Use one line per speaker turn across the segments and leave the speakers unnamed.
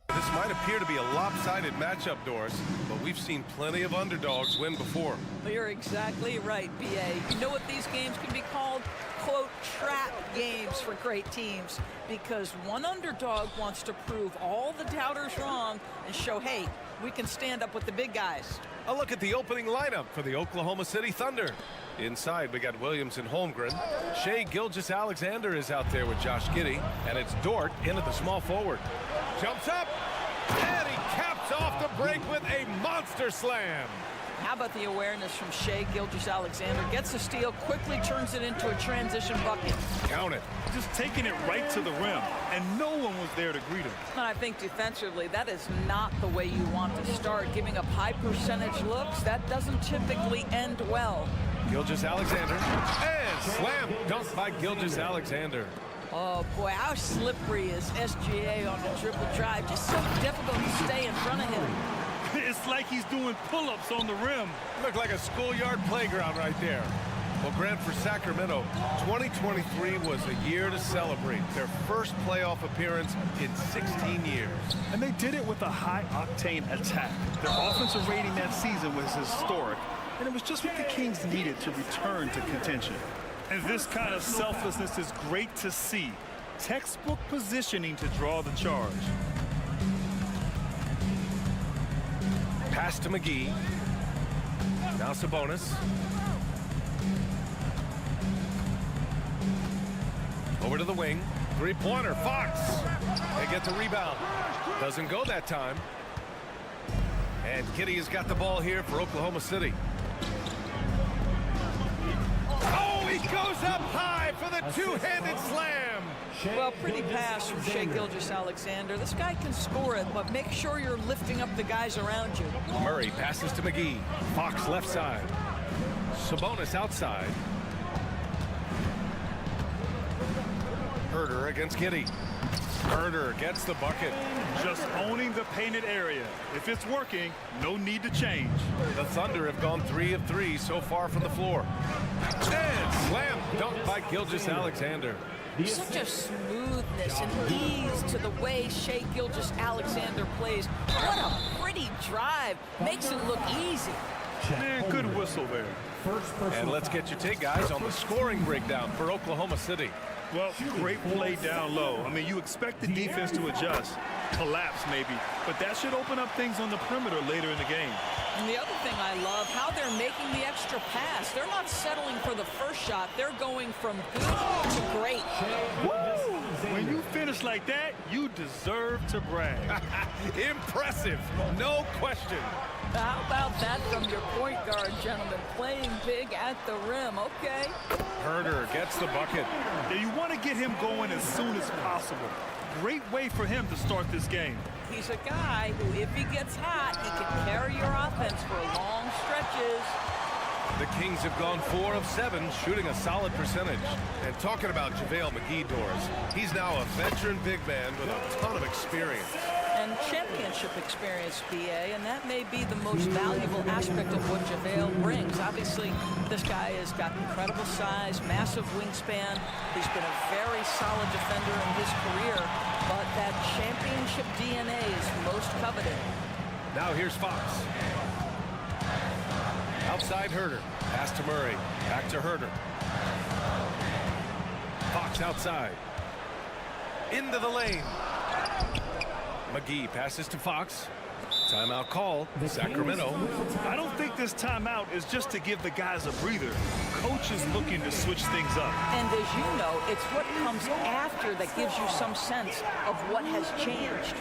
This might appear to be a lopsided matchup, Doris, but we've seen plenty of underdogs win before.
Well, you're exactly right, B.A. You know what these games can be called? Quote, trap games for great teams, because one underdog wants to prove all the doubters wrong and show, hey, we can stand up with the big guys.
A look at the opening lineup for the Oklahoma City Thunder. Inside, we got Williams and Holmgren. Shai Gilgeous-Alexander is out there with Josh Giddey, and it's Dort in at the small forward. Jumps up, and he caps off the break with a monster slam.
How about the awareness from Shai Gilgeous-Alexander? Gets the steal, quickly turns it into a transition bucket.
Count it.
Just taking it right to the rim, and no one was there to greet him.
And I think defensively, that is not the way you want to start. Giving up high percentage looks, that doesn't typically end well.
Gilgeous-Alexander, and slam dunk by Gilgeous-Alexander.
Oh boy, how slippery is SGA on the dribble drive. Just so difficult to stay in front of him.
It's like he's doing pull-ups on the rim.
Looked like a schoolyard playground right there. Well, Grant, for Sacramento, 2023 was a year to celebrate. Their first playoff appearance in 16 years.
And they did it with a high-octane attack. Their offensive rating that season was historic, and it was just what the Kings needed to return to contention. And this kind of selflessness is great to see. Textbook positioning to draw the charge.
Pass to McGee. Now Sabonis. Over to the wing. Three-pointer. Fox. They get the rebound. Doesn't go that time. And Giddey has got the ball here for Oklahoma City. Oh, he goes up high for the two-handed slam.
Well, pretty pass from Shai Gilgeous-Alexander. This guy can score it, but make sure you're lifting up the guys around you.
Murray passes to McGee. Fox left side. Sabonis outside. Herder against Giddey. Herder gets the bucket.
Just owning the painted area. If it's working, no need to change.
The Thunder have gone 3 of 3 so far from the floor. And slam dunk by Gilgeous-Alexander.
Such a smoothness and ease to the way Shai Gilgeous-Alexander plays. What a pretty drive. Makes it look easy.
Man, good whistle there.
And let's get your take, guys, on the scoring breakdown for Oklahoma City.
Well, great play down low. I mean, you expect the defense to adjust, collapse maybe, but that should open up things on the perimeter later in the game.
And the other thing I love, how they're making the extra pass. They're not settling for the first shot. They're going from good to great.
Woo! When you finish like that, you deserve to brag.
Impressive, no question.
How about that from your point guard, gentlemen? Playing big at the rim, okay.
Herder gets the bucket.
Yeah, you want to get him going as soon as possible. Great way for him to start this game.
He's a guy who, if he gets hot, he can carry your offense for long stretches.
The Kings have gone 4 of 7, shooting a solid percentage. And talking about JaVale McGee, Doris, he's now a veteran big man with a ton of experience.
And championship experience, BA, and that may be the most valuable aspect of what JaVale brings. Obviously, this guy has got incredible size, massive wingspan. He's been a very solid defender in his career, but that championship DNA is most coveted.
Now here's Fox. Outside Herder. Pass to Murray. Back to Herder. Fox outside. Into the lane. McGee passes to Fox. Timeout call. Sacramento.
I don't think this timeout is just to give the guys a breather. Coach is looking to switch things up.
And as you know, it's what comes after that gives you some sense of what has changed.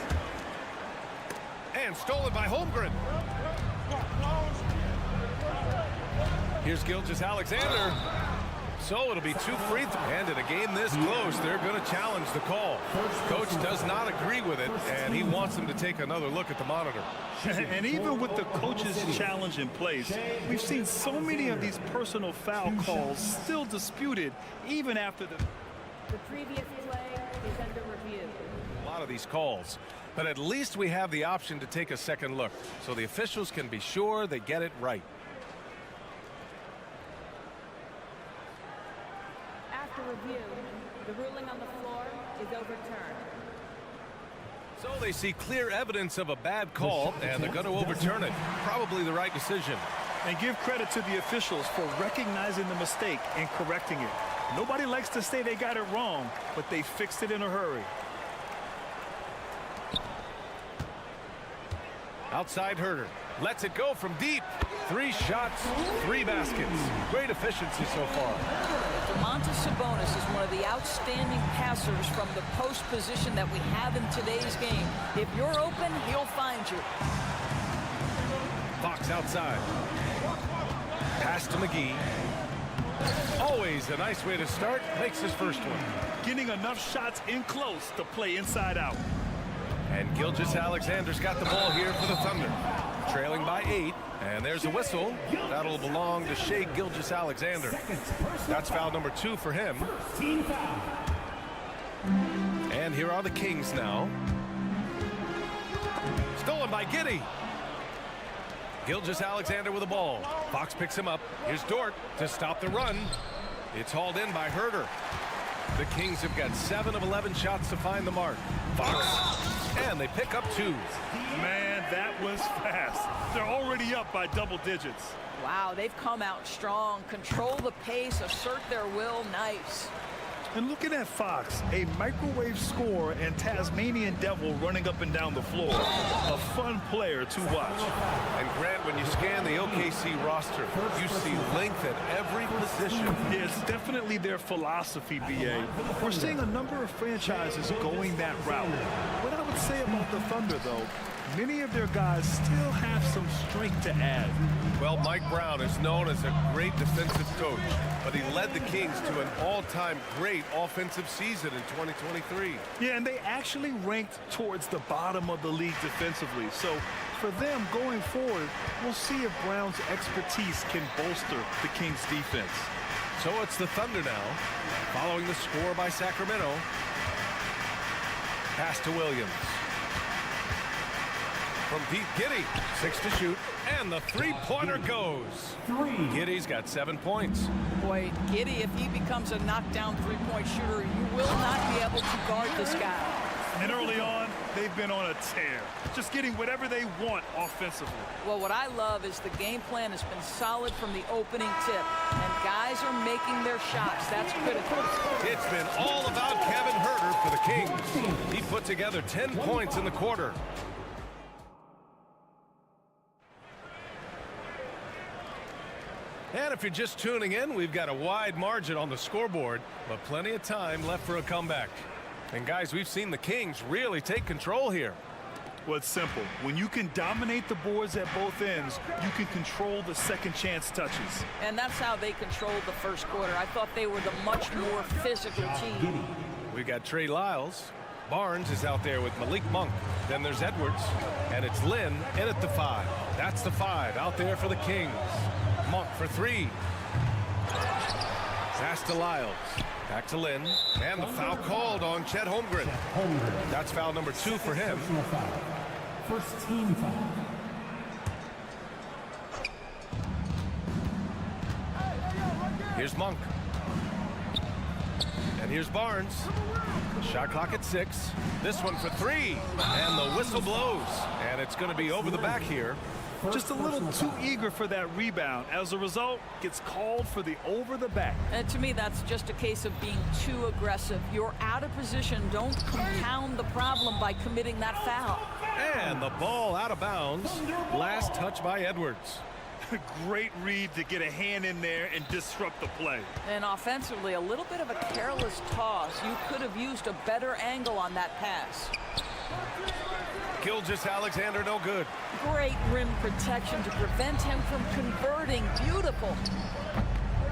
And stolen by Holmgren. Here's Gilgeous-Alexander. So it'll be 2 free throws. And in a game this close, they're going to challenge the call. Coach does not agree with it, and he wants them to take another look at the monitor.
And even with the coach's challenge in place, we've seen so many of these personal foul calls still disputed even after the
previous play is under review.
A lot of these calls, but at least we have the option to take a second look, so the officials can be sure they get it right.
After review, the ruling on the floor is overturned.
So they see clear evidence of a bad call, and they're going to overturn it. Probably the right decision.
And give credit to the officials for recognizing the mistake and correcting it. Nobody likes to say they got it wrong, but they fixed it in a hurry.
Outside Herder. Lets it go from deep. 3 shots, 3 baskets. Great efficiency so far.
Domantas Sabonis is one of the outstanding passers from the post position that we have in today's game. If you're open, he'll find you.
Fox outside. Pass to McGee. Always a nice way to start. Makes his first one.
Getting enough shots in close to play inside out.
And Gilgeous-Alexander's got the ball here for the Thunder. Trailing by 8. And there's a whistle. That'll belong to Shai Gilgeous-Alexander. That's foul number 2 for him. And here are the Kings now. Stolen by Giddey. Gilgeous-Alexander with the ball. Fox picks him up. Here's Dort to stop the run. It's hauled in by Herder. The Kings have got 7 of 11 shots to find the mark. Fox. And they pick up 2.
Man, that was fast. They're already up by double digits.
Wow, they've come out strong. Control the pace, assert their will. Nice.
And looking at Fox, a microwave scorer and Tasmanian devil running up and down the floor. A fun player to watch.
And Grant, when you scan the OKC roster, you see length at every position.
Yeah, it's definitely their philosophy, BA. We're seeing a number of franchises going that route. What I would say about the Thunder, though, many of their guys still have some strength to add.
Well, Mike Brown is known as a great defensive coach, but he led the Kings to an all-time great offensive season in 2023.
Yeah, and they actually ranked towards the bottom of the league defensively. So for them going forward, we'll see if Brown's expertise can bolster the Kings defense.
So it's the Thunder now, following the score by Sacramento. Pass to Williams. From deep, Giddey, 6 to shoot, and the 3-pointer goes. Giddey's got 7 points.
Boy, Giddey, if he becomes a knockdown 3-point shooter, you will not be able to guard this guy.
And early on, they've been on a tear, just getting whatever they want offensively.
Well, what I love is the game plan has been solid from the opening tip, and guys are making their shots. That's critical.
It's been all about Kevin Herder for the Kings. He put together 10 points in the quarter. And if you're just tuning in, we've got a wide margin on the scoreboard, but plenty of time left for a comeback. And guys, we've seen the Kings really take control here.
Well, it's simple. When you can dominate the boards at both ends, you can control the second chance touches.
And that's how they controlled the first quarter. I thought they were the much more physical team.
We got Trey Lyles. Barnes is out there with Malik Monk. Then there's Edwards. And it's Lynn in at the 5. That's the 5 out there for the Kings. Monk for 3. Pass to Lyles. Back to Lynn. And the foul called on Chet Holmgren. That's foul number 2 for him.
First team foul.
Here's Monk. And here's Barnes. Shot clock at 6. This one for 3. And the whistle blows. And it's going to be over the back here.
Just a little too eager for that rebound. As a result, gets called for the over the back.
And to me, that's just a case of being too aggressive. You're out of position. Don't compound the problem by committing that foul.
And the ball out of bounds. Last touch by Edwards.
Great read to get a hand in there and disrupt the play.
And offensively, a little bit of a careless toss. You could have used a better angle on that pass.
Gilgeous-Alexander no good.
Great rim protection to prevent him from converting. Beautiful.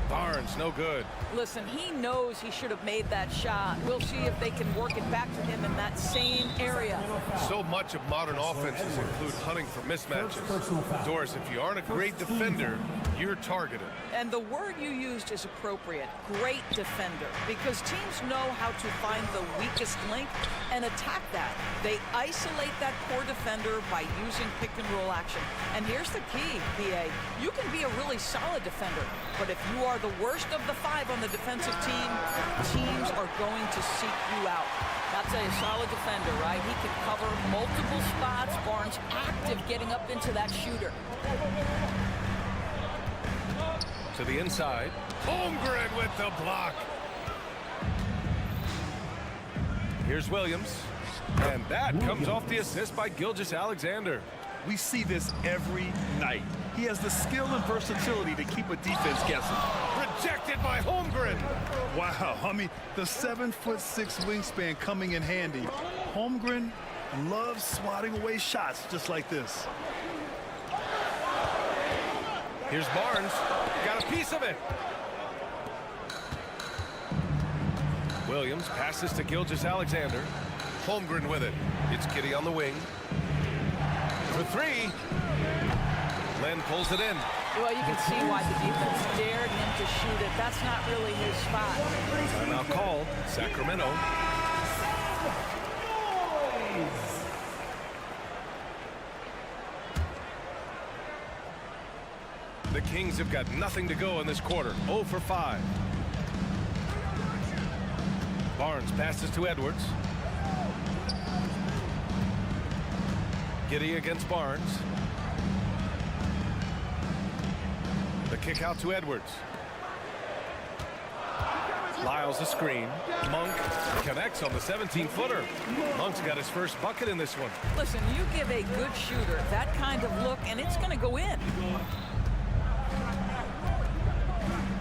Barnes no good.
Listen, he knows he should have made that shot. We'll see if they can work it back to him in that same area.
So much of modern offenses include hunting for mismatches. Doris, if you aren't a great defender, you're targeted.
And the word you used is appropriate. Great defender. Because teams know how to find the weakest link and attack that. They isolate that core defender by using pick and roll action. And here's the key, BA. You can be a really solid defender, but if you are are the worst of the 5 on the defensive team, teams are going to seek you out. That's a solid defender, right? He can cover multiple spots. Barnes active getting up into that shooter.
To the inside. Holmgren with the block. Here's Williams. And that comes off the assist by Gilgeous-Alexander.
We see this every night. He has the skill and versatility to keep a defense guessing.
Rejected by Holmgren.
Wow, I mean, the 7'6" wingspan coming in handy. Holmgren loves swatting away shots just like this.
Here's Barnes. Got a piece of it. Williams passes to Gilgeous-Alexander. Holmgren with it. It's Giddey on the wing. For 3. Len pulls it in.
Well, you can see why the defense dared him to shoot it. That's not really his spot.
Timeout called. Sacramento. The Kings have got nothing to go in this quarter. 0 for 5. Barnes passes to Edwards. Giddey against Barnes. The kick out to Edwards. Lyles the screen. Monk connects on the 17-footer. Monk's got his first bucket in this one.
Listen, you give a good shooter that kind of look, and it's going to go in.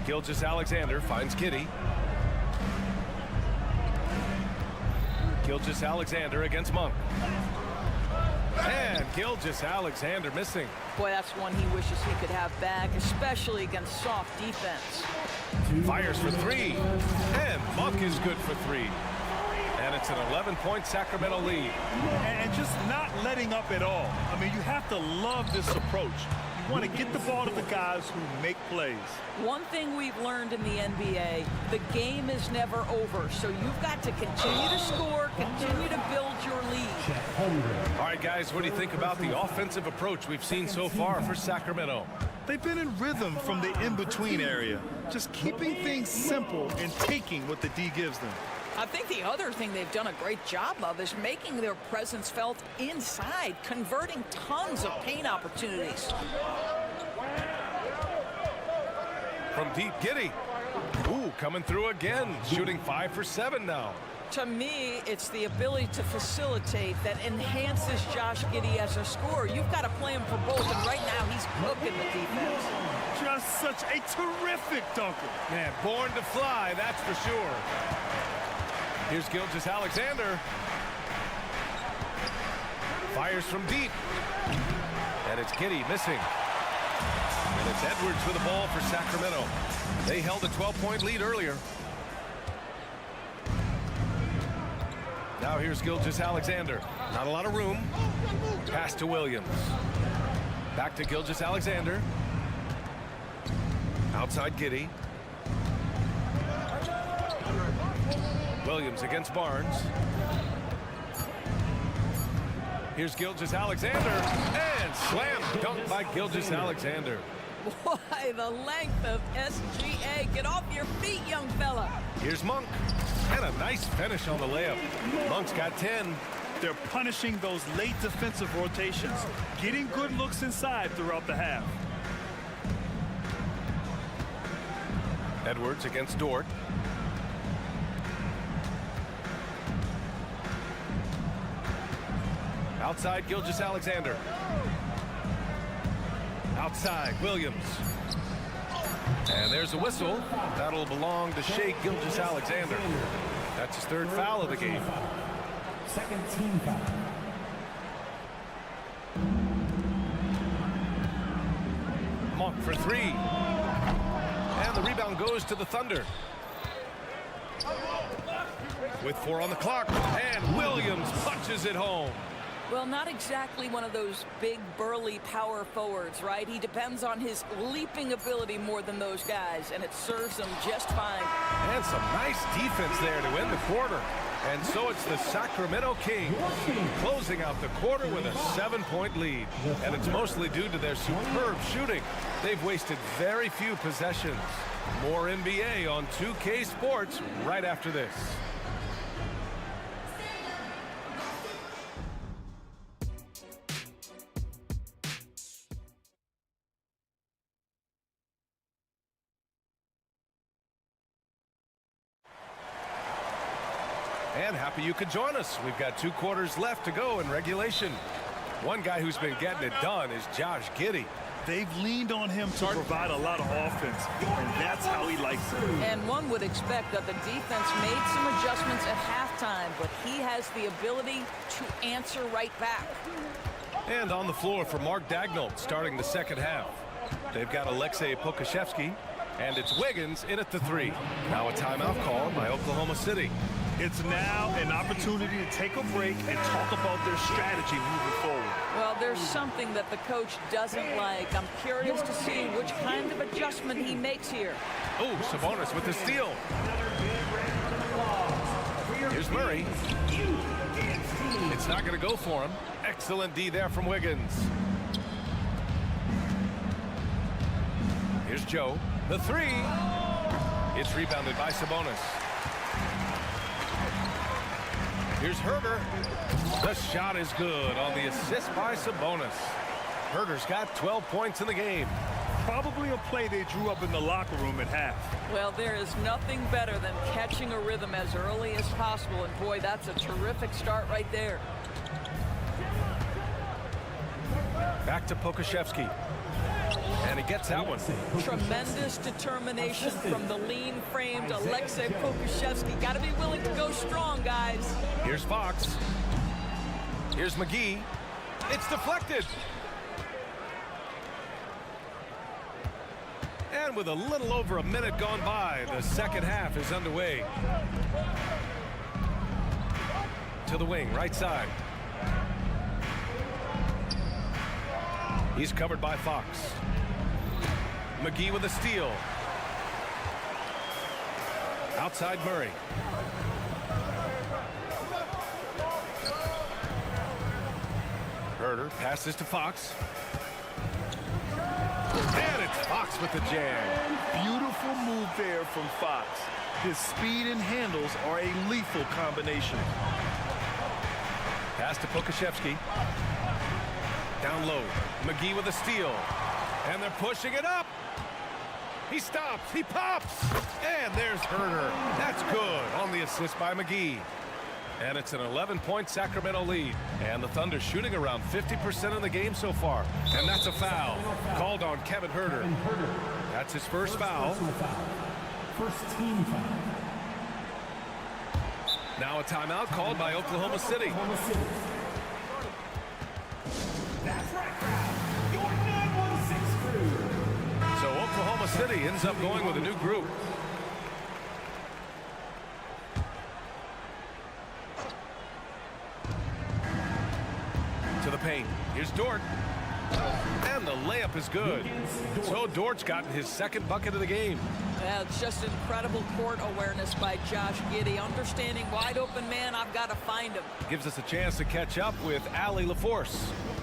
Gilgeous-Alexander finds Giddey. Gilgeous-Alexander against Monk. And Gilgeous-Alexander missing.
Boy, that's one he wishes he could have back, especially against soft defense.
Fires for 3. And Monk is good for 3. And it's an 11-point Sacramento lead.
And just not letting up at all. I mean, you have to love this approach. You want to get the ball to the guys who make plays.
One thing we've learned in the NBA, the game is never over. So you've got to continue to score, continue to build your lead.
All right, guys, what do you think about the offensive approach we've seen so far for Sacramento?
They've been in rhythm from the in-between area, just keeping things simple and taking what the D gives them.
I think the other thing they've done a great job of is making their presence felt inside, converting tons of paint opportunities.
From deep, Giddey. Ooh, coming through again, shooting 5 for 7 now.
To me, it's the ability to facilitate that enhances Josh Giddey as a scorer. You've got to play him for both, and right now he's cooking the defense.
Just such a terrific dunker.
Man, born to fly, that's for sure. Here's Gilgeous-Alexander. Fires from deep. And it's Giddey missing. And it's Edwards with the ball for Sacramento. They held a 12-point lead earlier. Now here's Gilgeous-Alexander. Not a lot of room. Pass to Williams. Back to Gilgeous-Alexander. Outside Giddey. Williams against Barnes. Here's Gilgeous-Alexander. And slam dunk by Gilgeous-Alexander.
Boy, the length of SGA. Get off your feet, young fella.
Here's Monk. And a nice finish on the layup. Monk's got 10.
They're punishing those late defensive rotations, getting good looks inside throughout the half.
Edwards against Dort. Outside Gilgeous-Alexander. Outside Williams. And there's a whistle. That'll belong to Shai Gilgeous-Alexander. That's his 3rd foul of the game.
Second team foul.
Monk for 3. And the rebound goes to the Thunder. With 4 on the clock. And Williams punches it home.
Well, not exactly one of those big, burly power forwards, right? He depends on his leaping ability more than those guys, and it serves him just fine.
And some nice defense there to end the quarter. And so it's the Sacramento Kings closing out the quarter with a 7-point lead. And it's mostly due to their superb shooting. They've wasted very few possessions. More NBA on 2K Sports right after this. And happy you could join us. We've got 2 quarters left to go in regulation. One guy who's been getting it done is Josh Giddey.
They've leaned on him to provide a lot of offense, and that's how he likes it.
And one would expect that the defense made some adjustments at halftime, but he has the ability to answer right back.
And on the floor for Mark Dagnall starting the second half. They've got Aleksej Pokusevski, and it's Wiggins in at the 3. Now a timeout called by Oklahoma City.
It's now an opportunity to take a break and talk about their strategy moving forward.
Well, there's something that the coach doesn't like. I'm curious to see which kind of adjustment he makes here.
Oh, Sabonis with the steal. Here's Murray. It's not going to go for him. Excellent D there from Wiggins. Here's Joe. The 3. It's rebounded by Sabonis. Here's Herder. The shot is good on the assist by Sabonis. Herder's got 12 points in the game.
Probably a play they drew up in the locker room at half.
Well, there is nothing better than catching a rhythm as early as possible. And boy, that's a terrific start right there.
Back to Pokusevski. And he gets that one.
Tremendous determination from the lean-framed Aleksej Pokusevski. Got to be willing to go strong, guys.
Here's Fox. Here's McGee. It's deflected. And with a little over a minute gone by, the second half is underway. To the wing, right side. He's covered by Fox. McGee with a steal. Outside Murray. Herder passes to Fox. And it's Fox with the jam.
Beautiful move there from Fox. His speed and handles are a lethal combination.
Pass to Pokusevski. Down low. McGee with a steal. And they're pushing it up. He stops. He pops. And there's Herder. That's good on the assist by McGee. And it's an 11-point Sacramento lead. And the Thunder shooting around 50% of the game so far. And that's a foul called on Kevin Herder. That's his first foul.
First team foul.
Now a timeout called by Oklahoma City.
That's right, crowd. Your 916 crew.
So Oklahoma City ends up going with a new group. To the paint. Here's Dort. And the layup is good. So Dort's gotten his second bucket of the game.
Yeah, it's just incredible court awareness by Josh Giddey. Understanding wide open man, I've got to find him.
Gives us a chance to catch up with Allie LaForce.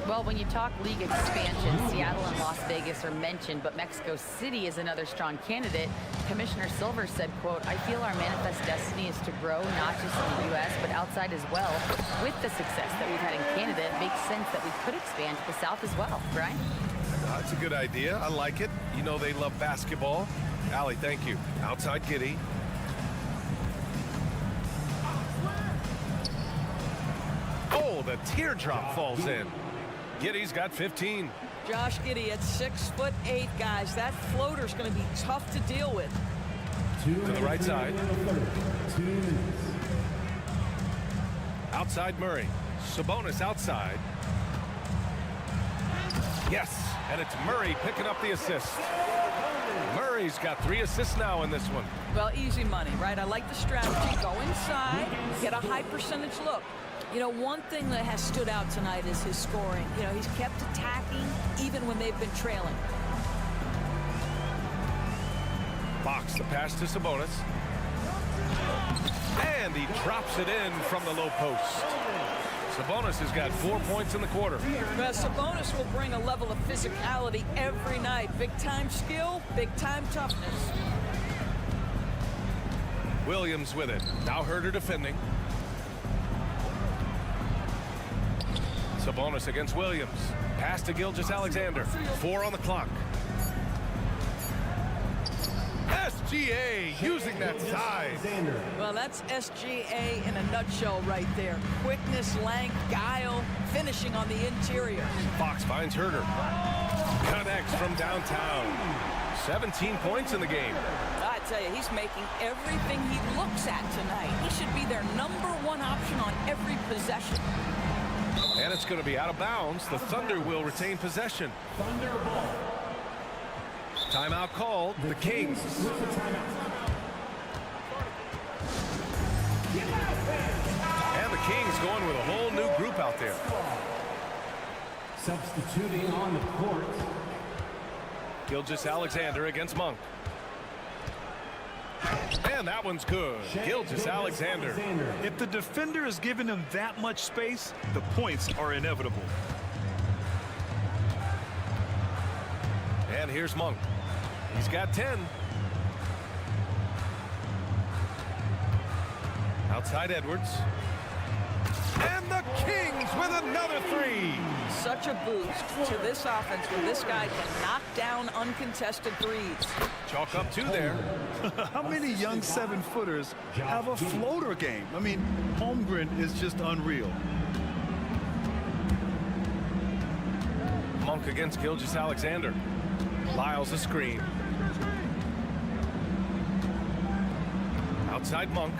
Well, when you talk league expansion, Seattle and Las Vegas are mentioned, but Mexico City is another strong candidate. Commissioner Silver said, quote, "I feel our manifest destiny is to grow not just in the U.S., but outside as well. With the success that we've had in Canada, it makes sense that we could expand to the South as well." Brian?
That's a good idea. I like it. You know they love basketball. Allie, thank you. Outside Giddey. Oh, the teardrop falls in. Giddey's got 15.
Josh Giddey at 6'8", guys. That floater's going to be tough to deal with.
To the right side.
2 minutes.
Outside Murray. Sabonis outside. Yes, and it's Murray picking up the assist. Murray's got 3 assists now in this one.
Well, easy money, right? I like the strategy. Go inside, get a high percentage look. You know, one thing that has stood out tonight is his scoring. You know, he's kept attacking even when they've been trailing.
Fox, the pass to Sabonis. And he drops it in from the low post. Sabonis has got 4 points in the quarter.
Well, Sabonis will bring a level of physicality every night. Big-time skill, big-time toughness.
Williams with it. Now Herder defending. Sabonis against Williams. Pass to Gilgeous-Alexander. 4 on the clock. SGA using that size.
Well, that's SGA in a nutshell right there. Quickness, length, guile, finishing on the interior.
Fox finds Herder. Connects from downtown. 17 points in the game.
I tell you, he's making everything he looks at tonight. He should be their #1 option on every possession.
And it's going to be out of bounds. The Thunder will retain possession.
Thunder ball.
Timeout called. The Kings. And the Kings going with a whole new group out there.
Substituting on the court.
Gilgeous-Alexander against Monk. And that one's good. Gilgeous-Alexander.
If the defender is giving him that much space, the points are inevitable.
And here's Monk. He's got 10. Outside Edwards. And the Kings with another 3.
Such a boost to this offense when this guy can knock down uncontested threes.
Chalk up 2 there.
How many young 7-footers have a floater game? I mean, Holmgren is just unreal.
Monk against Gilgeous-Alexander. Lyles a screen. Outside Monk.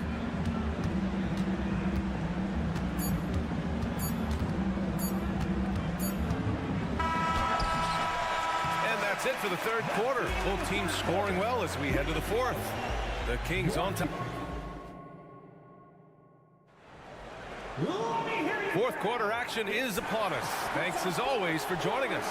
That's it for the third quarter. Both teams scoring well as we head to the fourth. The Kings on top. Fourth quarter action is upon us. Thanks as always for joining us.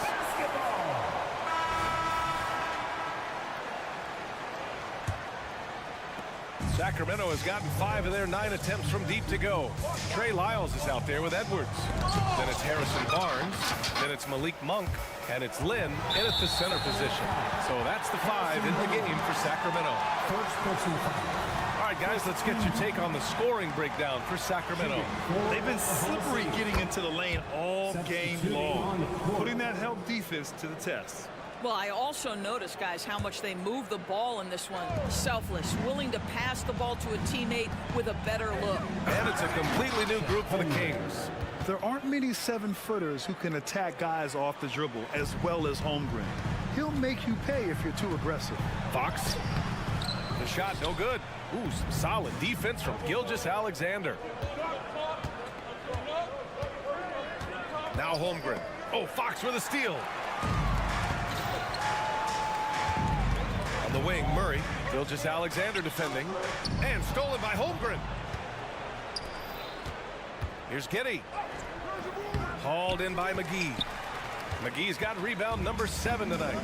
Sacramento has gotten 5 of their 9 attempts from deep to go. Trey Lyles is out there with Edwards. Then it's Harrison Barnes. Then it's Malik Monk. And it's Lynn in at the center position. So that's the 5 in the game for Sacramento.
First person foul.
All right, guys, let's get your take on the scoring breakdown for Sacramento.
They've been slippery getting into the lane all game long, putting that help defense to the test.
Well, I also noticed, guys, how much they move the ball in this one. Selfless, willing to pass the ball to a teammate with a better look.
And it's a completely new group for the Kings.
There aren't many 7-footers who can attack guys off the dribble as well as Holmgren. He'll make you pay if you're too aggressive.
Fox. The shot no good. Ooh, some solid defense from Gilgeous-Alexander. Now Holmgren. Oh, Fox with a steal. On the wing, Murray. Gilgeous-Alexander defending. And stolen by Holmgren. Here's Giddey. Hauled in by McGee. McGee's got rebound number 7 tonight.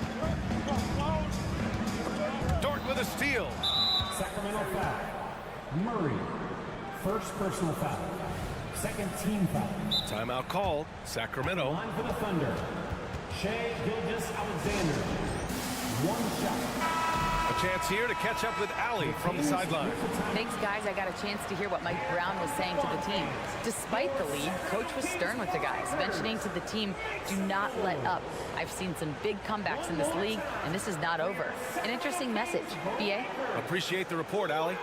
Dort with a steal.
Sacramento foul. Murray. First personal foul. Second team foul.
Timeout called. Sacramento.
Line for the Thunder. Shai Gilgeous-Alexander. 1 shot.
A chance here to catch up with Allie from the sideline.
Thanks, guys. I got a chance to hear what Mike Brown was saying to the team. Despite the lead, Coach was stern with the guys, mentioning to the team, do not let up. I've seen some big comebacks in this league, and this is not over. An interesting message. BA?
Appreciate the report, Allie.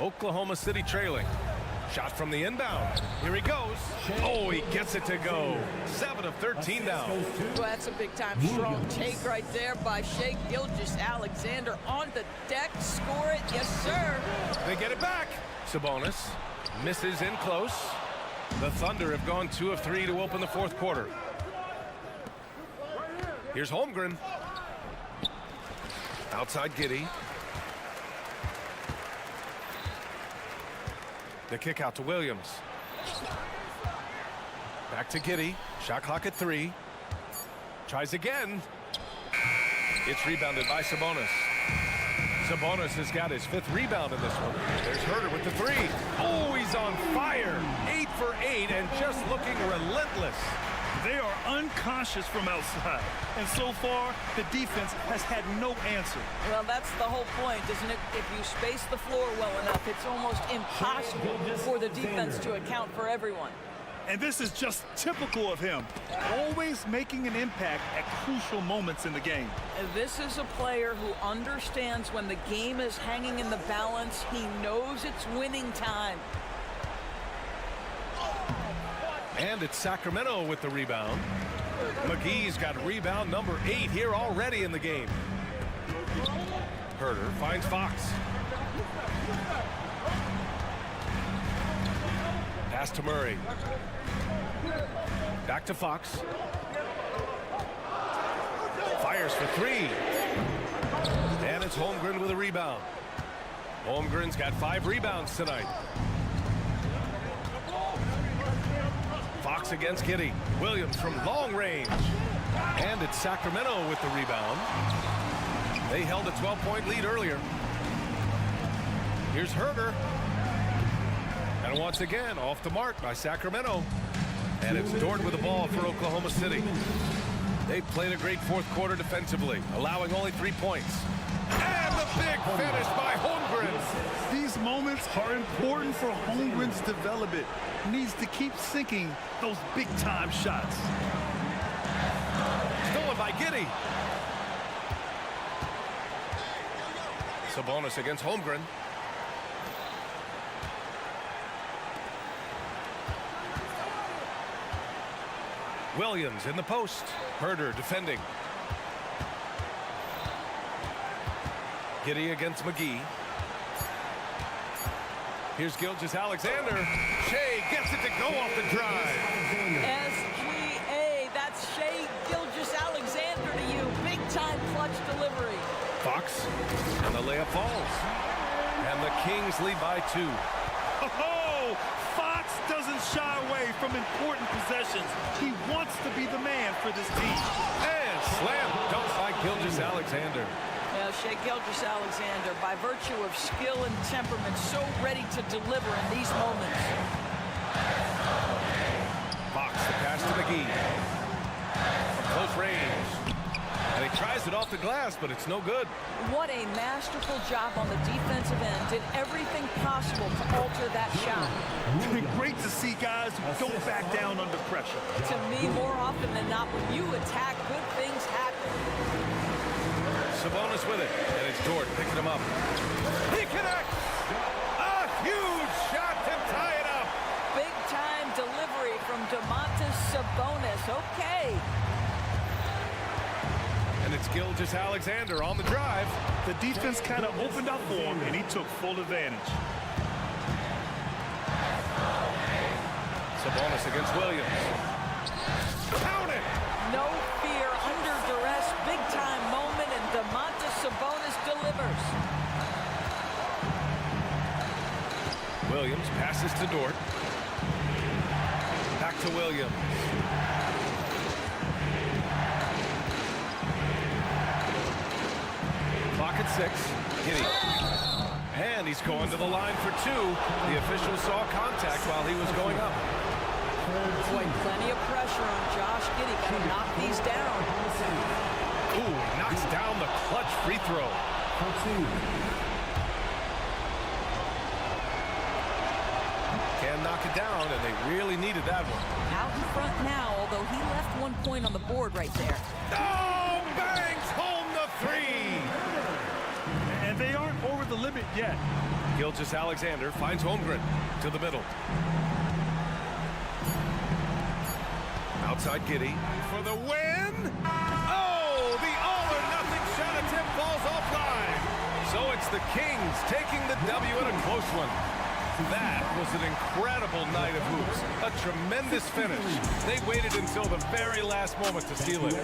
Oklahoma City trailing. Shot from the inbound. Here he goes. Oh, he gets it to go. 7 of 13 now.
Well, that's a big-time strong take right there by Shai Gilgeous-Alexander on the deck. Score it. Yes, sir.
They get it back. Sabonis misses in close. The Thunder have gone 2 of 3 to open the fourth quarter. Here's Holmgren. Outside Giddey. The kick out to Williams. Back to Giddey. Shot clock at 3. Tries again. It's rebounded by Sabonis. Sabonis has got his 5th rebound in this one. There's Herter with the 3. Oh, he's on fire. 8 for 8 and just looking relentless.
They are unconscious from outside. And so far, the defense has had no answer.
Well, that's the whole point, isn't it? If you space the floor well enough, it's almost impossible for the defense to account for everyone.
And this is just typical of him, always making an impact at crucial moments in the game.
And this is a player who understands when the game is hanging in the balance. He knows it's winning time.
And it's Sacramento with the rebound. McGee's got rebound number 8 here already in the game. Herter finds Fox. Pass to Murray. Back to Fox. Fires for 3. And it's Holmgren with a rebound. Holmgren's got 5 rebounds tonight. Fox against Giddey. Williams from long range. And it's Sacramento with the rebound. They held a 12-point lead earlier. Here's Herter. And once again, off the mark by Sacramento. And it's Dort with the ball for Oklahoma City. They played a great 4th quarter defensively, allowing only 3 points. And the big finish by Holmgren.
These moments are important for Holmgren's development. He needs to keep sinking those big-time shots.
Stolen by Giddey. Sabonis against Holmgren. Williams in the post. Herter defending. Giddey against McGee. Here's Gilgeous-Alexander. Shea gets it to go off the drive.
SGA, that's Shea Gilgeous-Alexander to you. Big-time clutch delivery.
Fox, and the layup falls. And the Kings lead by 2.
Oh, Fox doesn't shy away from important possessions. He wants to be the man for this team.
And slam dunk by Gilgeous-Alexander.
Yeah, Shea Gilgeous-Alexander, by virtue of skill and temperament, so ready to deliver in these moments.
Fox, the pass to McGee. From close range. And he tries it off the glass, but it's no good.
What a masterful job on the defensive end. Did everything possible to alter that shot.
Great to see guys who don't back down under pressure.
To me, more often than not, when you attack, good things happen.
Sabonis with it, and it's Dort picking him up. He connects! A huge shot to tie it up!
Big-time delivery from Domantas Sabonis. Okay.
And it's Gilgeous-Alexander on the drive.
The defense kind of opened up for him, and he took full advantage.
Sabonis against Williams. Count it!
No fear, under duress, big-time moment, and Domantas Sabonis delivers.
Williams passes to Dort. Back to Williams. Clock at 6. Giddey. And he's going to the line for 2. The official saw contact while he was going up.
Boy, plenty of pressure on Josh Giddey. Got to knock these down.
Ooh, knocks down the clutch free throw. Can knock it down, and they really needed that one.
Out in front now, although he left 1 point on the board right there.
Oh, bangs home the 3.
And they aren't over the limit yet.
Gilgeous-Alexander finds Holmgren to the middle. Outside Giddey for the win. Oh, the all-or-nothing shot attempt falls offline. So it's the Kings taking the W in a close one. That was an incredible night of hoops. A tremendous finish. They waited until the very last moment to steal it.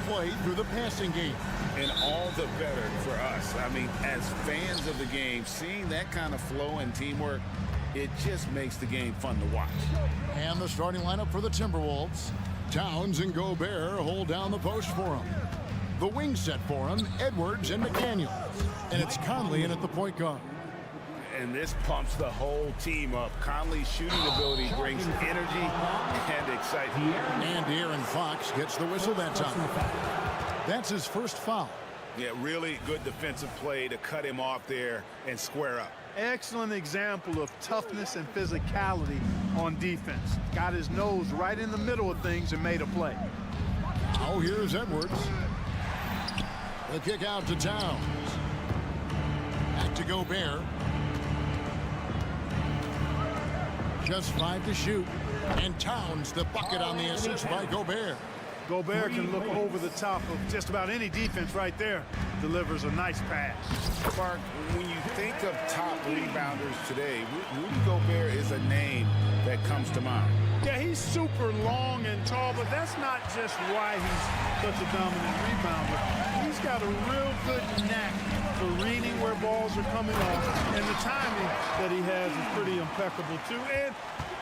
play through the passing game.
And all the better for us. I mean, as fans of the game, seeing that kind of flow and teamwork, it just makes the game fun to watch.
And the starting lineup for the Timberwolves. Towns and Gobert hold down the post for him. The wing set for him, Edwards and McDaniel. And it's Conley in at the point guard.
And this pumps the whole team up. Conley's shooting ability brings energy and excitement.
And De'Aaron Fox gets the whistle that time. That's his first foul.
Yeah, really good defensive play to cut him off there and square up.
Excellent example of toughness and physicality on defense. Got his nose right in the middle of things and made a play.
Now here's Edwards. The kick out to Towns. Back to Gobert. Just 5 to shoot. And Towns the bucket on the assist by Gobert.
Gobert can look over the top of just about any defense right there. Delivers a nice pass.
Mark, when you think of top rebounders today, Rudy Gobert is a name that comes to mind.
Yeah, he's super long and tall, but that's not just why he's such a dominant rebounder. He's got a real good knack for reading where balls are coming off, and the timing that he has is pretty impeccable too. And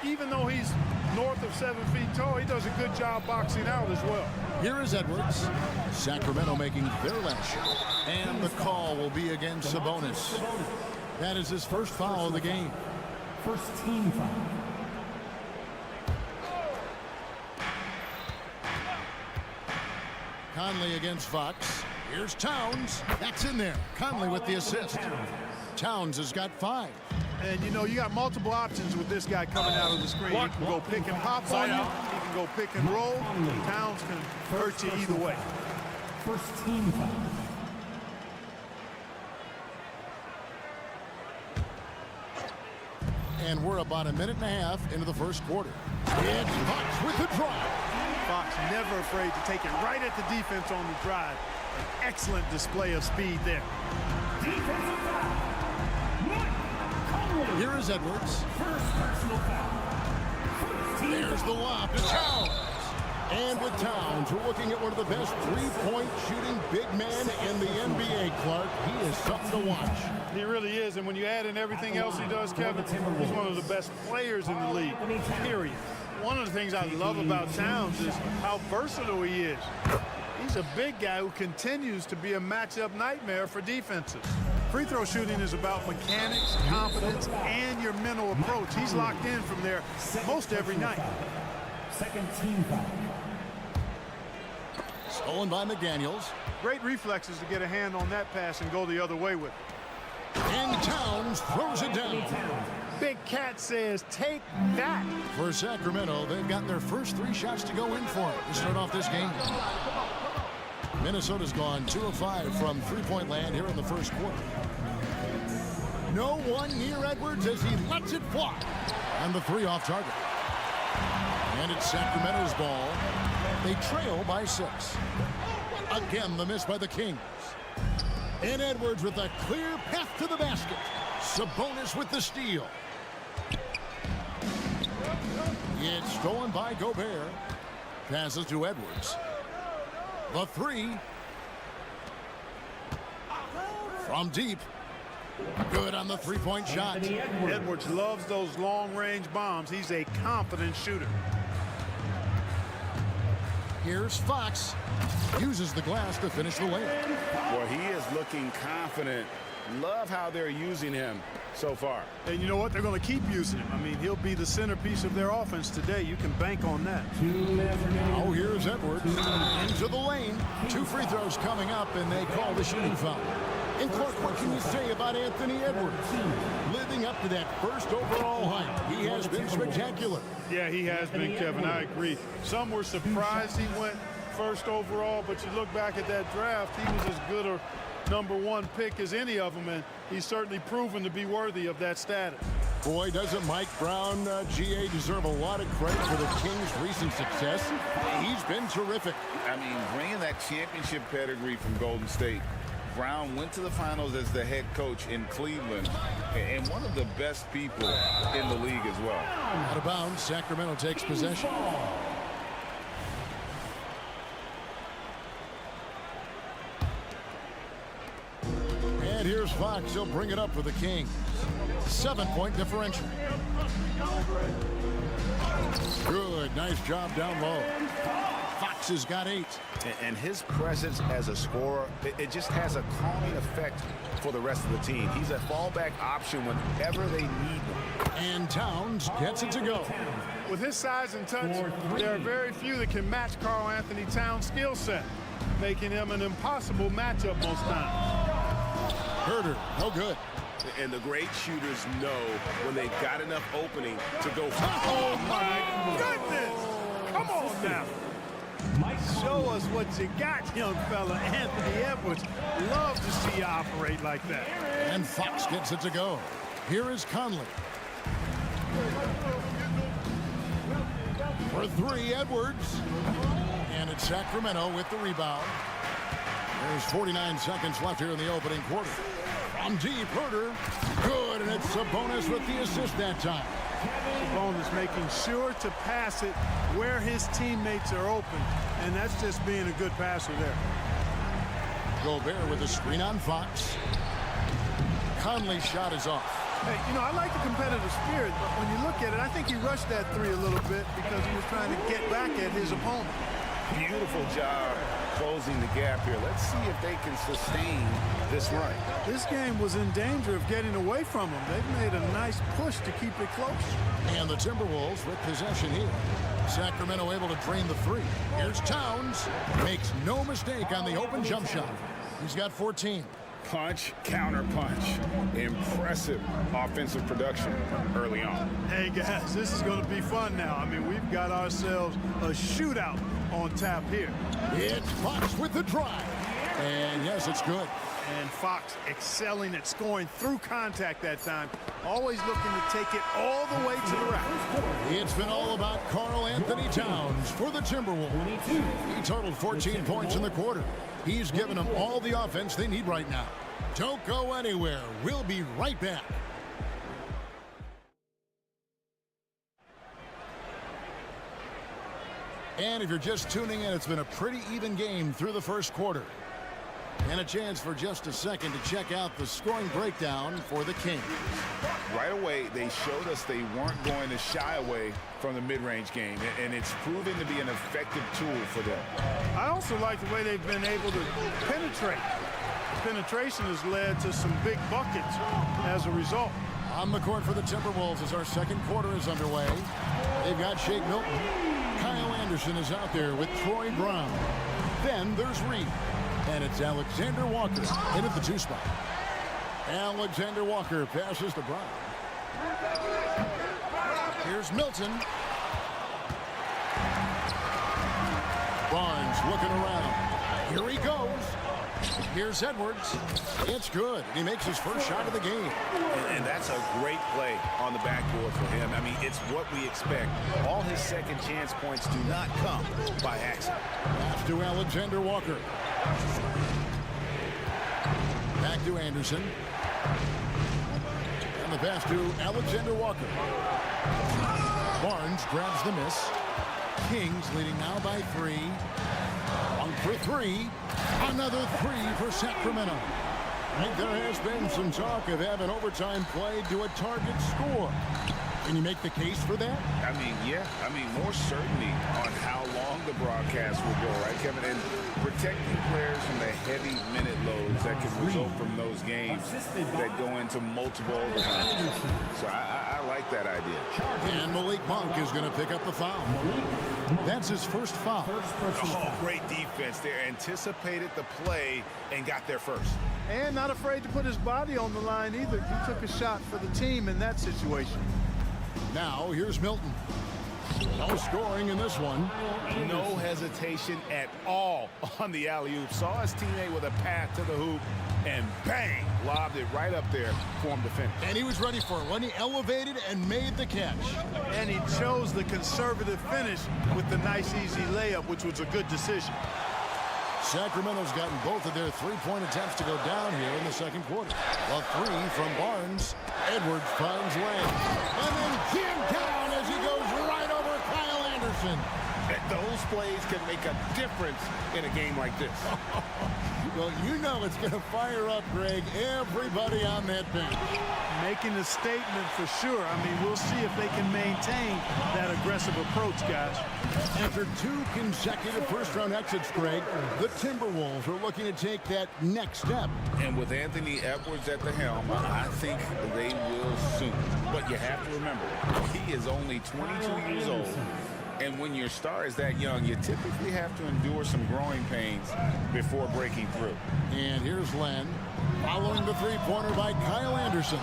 even though he's north of 7 feet tall, he does a good job boxing out as well.
Here is Edwards. Sacramento making their last shot. And the call will be against Sabonis. That is his first foul of the game.
First team foul.
Conley against Fox. Here's Towns. That's in there. Conley with the assist. Towns has got 5.
And, you know, you got multiple options with this guy coming out of the screen. He can go pick and pop on you. He can go pick and roll. Towns can hurt you either way.
First team foul.
And we're about a minute and a half into the first quarter. It's Fox with the drive.
Fox never afraid to take it right at the defense on the drive. An excellent display of speed there.
Defensive foul. Conley.
Here is Edwards.
First personal foul.
There's the lob to Towns. And with Towns, we're looking at one of the best three-point shooting big men in the NBA, Clark. He is something to watch.
He really is, and when you add in everything else he does, Kevin, he's one of the best players in the league, period. One of the things I love about Towns is how versatile he is. He's a big guy who continues to be a matchup nightmare for defenses. Free throw shooting is about mechanics, confidence, and your mental approach. He's locked in from there most every night.
Second team foul.
Stolen by McDaniels.
Great reflexes to get a hand on that pass and go the other way with it.
And Towns throws it down.
Big Cat says, take that.
For Sacramento, they've gotten their first 3 shots to go in for it to start off this game. Minnesota's gone 2 of 5 from three-point land here in the first quarter. No one near Edwards as he lets it fly. And the 3 off target. And it's Sacramento's ball. They trail by 6. Again, the miss by the Kings. And Edwards with a clear path to the basket. Sabonis with the steal. It's stolen by Gobert. Passes to Edwards. The 3. From deep. Good on the three-point shot.
Edwards loves those long-range bombs. He's a confident shooter.
Here's Fox. Uses the glass to finish the layup.
Well, he is looking confident. Love how they're using him so far.
And you know what? They're going to keep using him. I mean, he'll be the centerpiece of their offense today. You can bank on that.
Oh, here's Edwards. Into the lane. 2 free throws coming up, and they call the shooting foul. And Clark, what can you say about Anthony Edwards? Living up to that first overall hype. He has been spectacular.
Yeah, he has been, Kevin. I agree. Some were surprised he went first overall, but you look back at that draft, he was as good a #1 pick as any of them, and he's certainly proven to be worthy of that status.
Boy, doesn't Mike Brown, GA, deserve a lot of credit for the Kings' recent success. He's been terrific.
I mean, bringing that championship pedigree from Golden State. Brown went to the finals as the head coach in Cleveland, and one of the best people in the league as well.
Out of bounds, Sacramento takes possession. Here's Fox. He'll bring it up for the Kings. 7-point differential. Good. Nice job down low. Fox has got 8.
And his presence as a scorer, it just has a calming effect for the rest of the team. He's a fallback option whenever they need him.
And Towns gets it to go.
With his size and touch, there are very few that can match Karl Anthony Towns' skill set, making him an impossible matchup most times.
Herder, no good.
And the great shooters know when they've got enough opening to go.
Oh, my goodness! Come on now. Show us what you got, young fella. Anthony Edwards. Love to see you operate like that.
And Fox gets it to go. Here is Conley. For 3, Edwards. And it's Sacramento with the rebound. There's 49 seconds left here in the opening quarter. From deep, Herder. Good, and it's Sabonis with the assist that time.
Sabonis making sure to pass it where his teammates are open, and that's just being a good passer there.
Gobert with a screen on Fox. Conley's shot is off.
Hey, you know, I like the competitive spirit, but when you look at it, I think he rushed that 3 a little bit because he was trying to get back at his opponent.
Beautiful job closing the gap here. Let's see if they can sustain this run.
This game was in danger of getting away from them. They've made a nice push to keep it close.
And the Timberwolves with possession here. Sacramento able to drain the 3. Here's Towns. Makes no mistake on the open jump shot. He's got 14.
Punch, counter punch. Impressive offensive production early on.
Hey, guys, this is going to be fun now. I mean, we've got ourselves a shootout on tap here.
It's Fox with the drive. And yes, it's good.
And Fox excelling at scoring through contact that time. Always looking to take it all the way to the rack.
It's been all about Karl Anthony Towns for the Timberwolves. He totaled 14 points in the quarter. He's given them all the offense they need right now. Don't go anywhere. We'll be right back. And if you're just tuning in, it's been a pretty even game through the first quarter. And a chance for just a second to check out the scoring breakdown for the Kings.
Right away, they showed us they weren't going to shy away from the mid-range game, and it's proven to be an effective tool for them.
I also like the way they've been able to penetrate. Penetration has led to some big buckets as a result.
On the court for the Timberwolves as our second quarter is underway. They've got Shake Milton. Kyle Anderson is out there with Troy Brown. Then there's Reed. And it's Alexander Walker in at the 2 spot. Alexander Walker passes to Brown. Here's Milton. Barnes looking around. Here he goes. Here's Edwards. It's good. He makes his first shot of the game.
And that's a great play on the backboard for him. I mean, it's what we expect. All his second chance points do not come by accident.
Pass to Alexander Walker. Back to Anderson. And the pass to Alexander Walker. Barnes grabs the miss. Kings leading now by 3. 1 for 3. Another 3 for Sacramento. I think there has been some talk of having overtime played to a target score. Can you make the case for that?
I mean, yeah. I mean, more certainty on how long the broadcast will go, right, Kevin? And protecting players from the heavy minute loads that can result from those games that go into multiple overtimes. So I like that idea.
And Malik Monk is going to pick up the foul. That's his first foul.
Oh, great defense there. Anticipated the play and got there first.
And not afraid to put his body on the line either. He took a shot for the team in that situation.
Now here's Milton. No scoring in this one.
No hesitation at all on the alley-oop. Saw his teammate with a path to the hoop and bang, lobbed it right up there for him to finish.
And he was ready for it when he elevated and made the catch.
And he chose the conservative finish with the nice easy layup, which was a good decision.
Sacramento's gotten both of their three-point attempts to go down here in the second quarter. A 3 from Barnes. Edwards finds lane. And then jammed down as he goes right over Kyle Anderson.
Those plays can make a difference in a game like this.
Well, you know it's going to fire up, Greg, everybody on that bench.
Making a statement for sure. I mean, we'll see if they can maintain that aggressive approach, guys.
After 2 consecutive first-round exits, Greg, the Timberwolves are looking to take that next step.
And with Anthony Edwards at the helm, I think they will soon. But you have to remember, he is only 22 years old. And when your star is that young, you typically have to endure some growing pains before breaking through.
And here's Len, following the three-pointer by Kyle Anderson.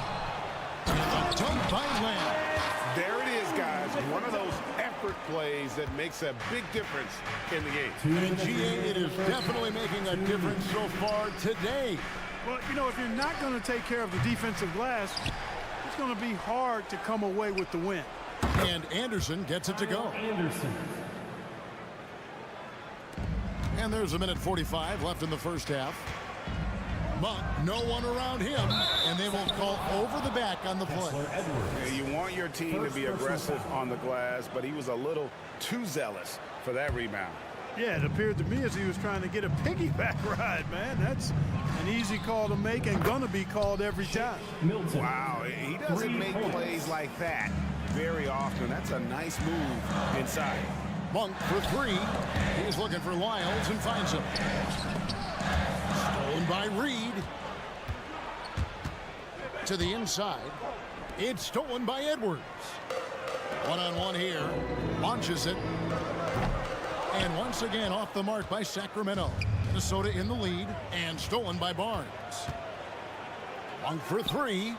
And a dunk by Len.
There it is, guys. One of those effort plays that makes a big difference in the game.
And GA, it is definitely making a difference so far today.
Well, you know, if you're not going to take care of the defensive glass, it's going to be hard to come away with the win.
And Anderson gets it to go.
Anderson.
And there's a minute 45 left in the first half. Monk, no one around him, and they will call over the back on the play.
Yeah, you want your team to be aggressive on the glass, but he was a little too zealous for that rebound.
Yeah, it appeared to me as he was trying to get a piggyback ride, man. That's an easy call to make and gonna be called every time.
Milton.
Wow, he doesn't make plays like that very often. That's a nice move inside.
Monk for 3. He's looking for Lyles and finds him. Stolen by Reed. To the inside. It's stolen by Edwards. One-on-one here. Launches it. And once again off the mark by Sacramento. Minnesota in the lead and stolen by Barnes. Monk for 3.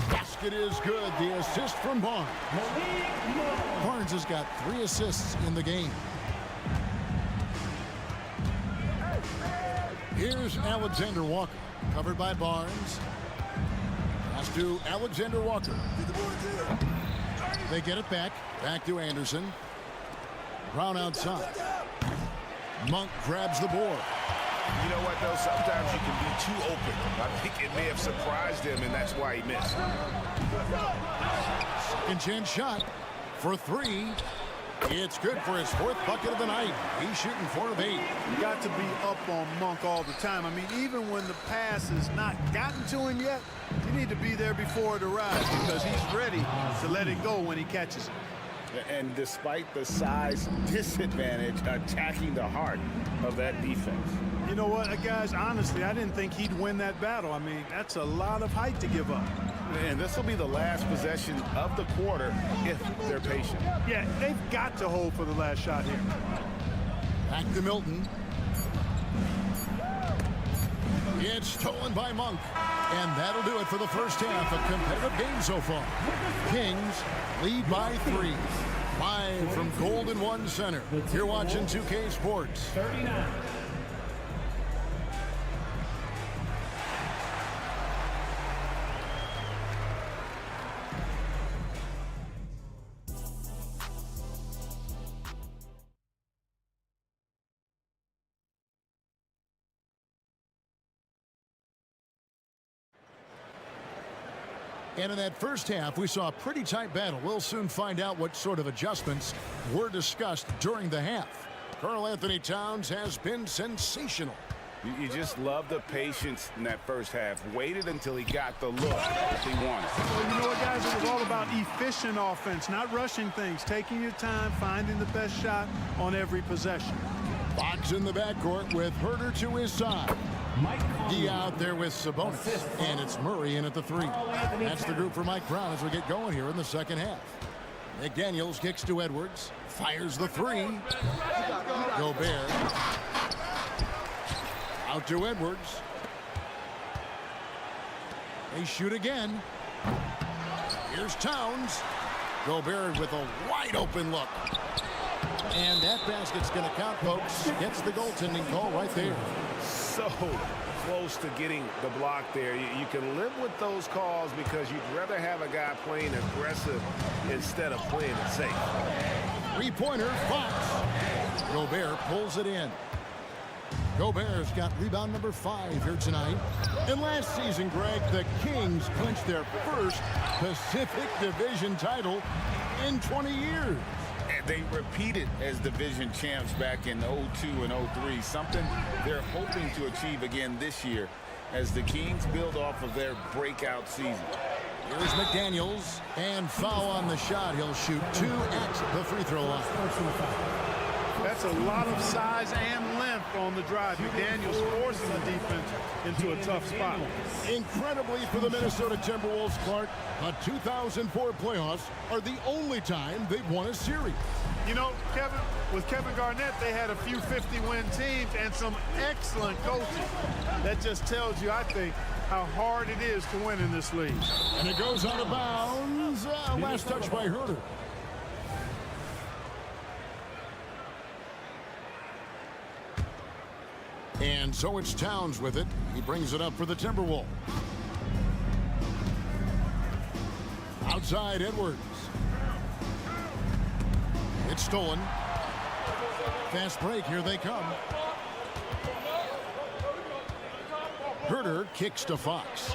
Basket is good. The assist from Barnes. Barnes has got 3 assists in the game. Here's Alexander Walker. Covered by Barnes. Pass to Alexander Walker. They get it back. Back to Anderson. Brown outside. Monk grabs the board.
You know what, though? Sometimes you can be too open. I think it may have surprised him, and that's why he missed.
Second chance shot for 3. It's good for his 4th bucket of the night. He's shooting 4 of 8.
You got to be up on Monk all the time. I mean, even when the pass has not gotten to him yet, you need to be there before it arrives because he's ready to let it go when he catches it.
And despite the size disadvantage, attacking the heart of that defense.
You know what, guys, honestly, I didn't think he'd win that battle. I mean, that's a lot of height to give up.
And this will be the last possession of the quarter if they're patient.
Yeah, they've got to hold for the last shot here.
Back to Milton. It's stolen by Monk. And that'll do it for the first half. A competitive game so far. Kings lead by 3. Live from Golden One Center. You're watching 2K Sports.
39.
And in that first half, we saw a pretty tight battle. We'll soon find out what sort of adjustments were discussed during the half. Karl Anthony Towns has been sensational.
You just love the patience in that first half. Waited until he got the look that he wanted.
Well, you know what, guys? It was all about efficient offense, not rushing things, taking your time, finding the best shot on every possession.
Fox in the backcourt with Herter to his side. He out there with Sabonis. And it's Murray in at the 3. That's the group for Mike Brown as we get going here in the second half. McDaniels kicks to Edwards. Fires the 3. Gobert. Out to Edwards. They shoot again. Here's Towns. Gobert with a wide open look. And that basket's going to count, folks. Gets the goaltending call right there.
So close to getting the block there. You can live with those calls because you'd rather have a guy playing aggressive instead of playing it safe.
3-pointer, Fox. Gobert pulls it in. Gobert's got rebound number 5 here tonight. And last season, Greg, the Kings clinched their first Pacific Division title in 20 years.
And They repeated as division champs back in 02 and 03, something they're hoping to achieve again this year as the Kings build off of their breakout season.
Here's McDaniels, and foul on the shot. He'll shoot 2 at the free throw line.
That's a lot of size and length on the drive. McDaniels forcing the defense into a tough spot.
Incredibly for the Minnesota Timberwolves, Clark, the 2004 playoffs are the only time they've won a series.
You know, Kevin, with Kevin Garnett, they had a few 50-win teams and some excellent coaching. That just tells you, I think, how hard it is to win in this league.
And it goes out of bounds. Last touch by Herter. And so it's Towns with it. He brings it up for the Timberwolves. Outside Edwards. It's stolen. Fast break. Here they come. Herter kicks to Fox.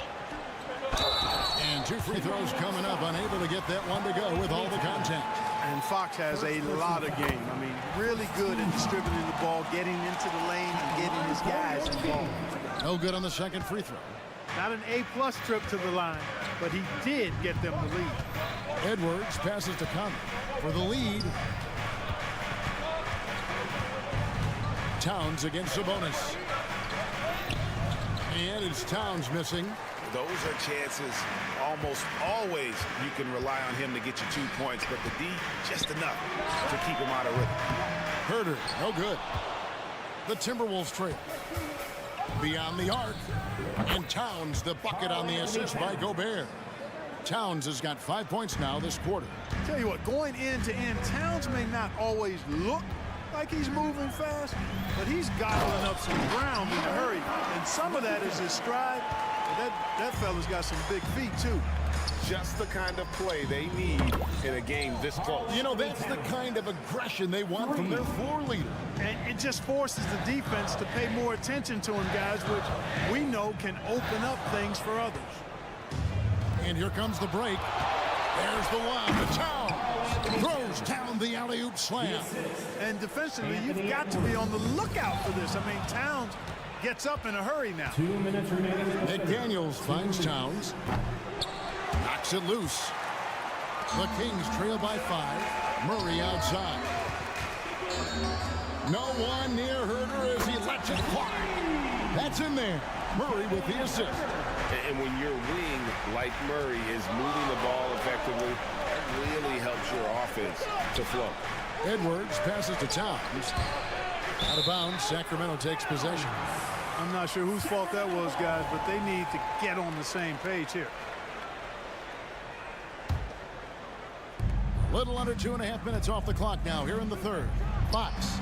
And 2 free throws coming up. Unable to get that one to go with all the contact.
And Fox has a lot of game. I mean, really good at distributing the ball, getting into the lane, and getting his guys involved.
No good on the second free throw.
Not an A-plus trip to the line, but he did get them the lead.
Edwards passes to Conley for the lead. Towns against Sabonis. And it's Towns missing.
Those are chances almost always you can rely on him to get you 2 points, but the D just enough to keep him out of rhythm.
Herter, no good. The Timberwolves trail. Beyond the arc. And Towns the bucket on the assist by Gobert. Towns has got 5 points now this quarter.
Tell you what, going end to end, Towns may not always look like he's moving fast, but he's gobbling up some ground in a hurry. And some of that is his stride. That fella's got some big feet, too.
Just the kind of play they need in a game this close.
You know, that's the kind of aggression they want from their floor leader.
And it just forces the defense to pay more attention to him, guys, which we know can open up things for others.
And here comes the break. There's the lob to Towns. Throws down the alley-oop slam.
And defensively, you've got to be on the lookout for this. I mean, Towns gets up in a hurry now.
2 minutes remaining.
McDaniels finds Towns. Knocks it loose. The Kings trail by 5. Murray outside. No one near Herter as he lets it fly. That's in there. Murray with the assist.
And when your wing, like Murray, is moving the ball effectively, that really helps your offense to flow.
Edwards passes to Towns. Out of bounds, Sacramento takes possession.
I'm not sure whose fault that was, guys, but they need to get on the same page here.
Little under 2.5 minutes off the clock now here in the third. Fox.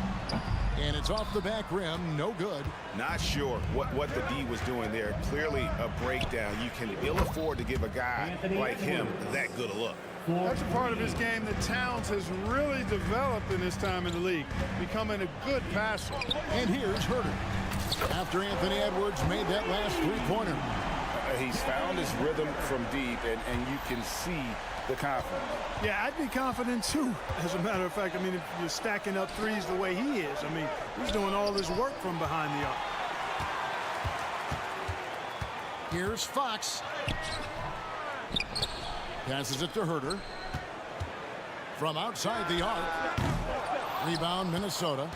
And it's off the back rim. No good.
Not sure what the D was doing there. Clearly a breakdown. You can ill afford to give a guy like him that good a look.
That's a part of his game that Towns has really developed in his time in the league, becoming a good passer.
And here's Herter. After Anthony Edwards made that last three-pointer.
He's found his rhythm from deep, and you can see the confidence.
Yeah, I'd be confident too, as a matter of fact. I mean, if you're stacking up threes the way he is, I mean, he's doing all this work from behind the arc.
Here's Fox. Passes it to Herter. From outside the arc. Rebound, Minnesota.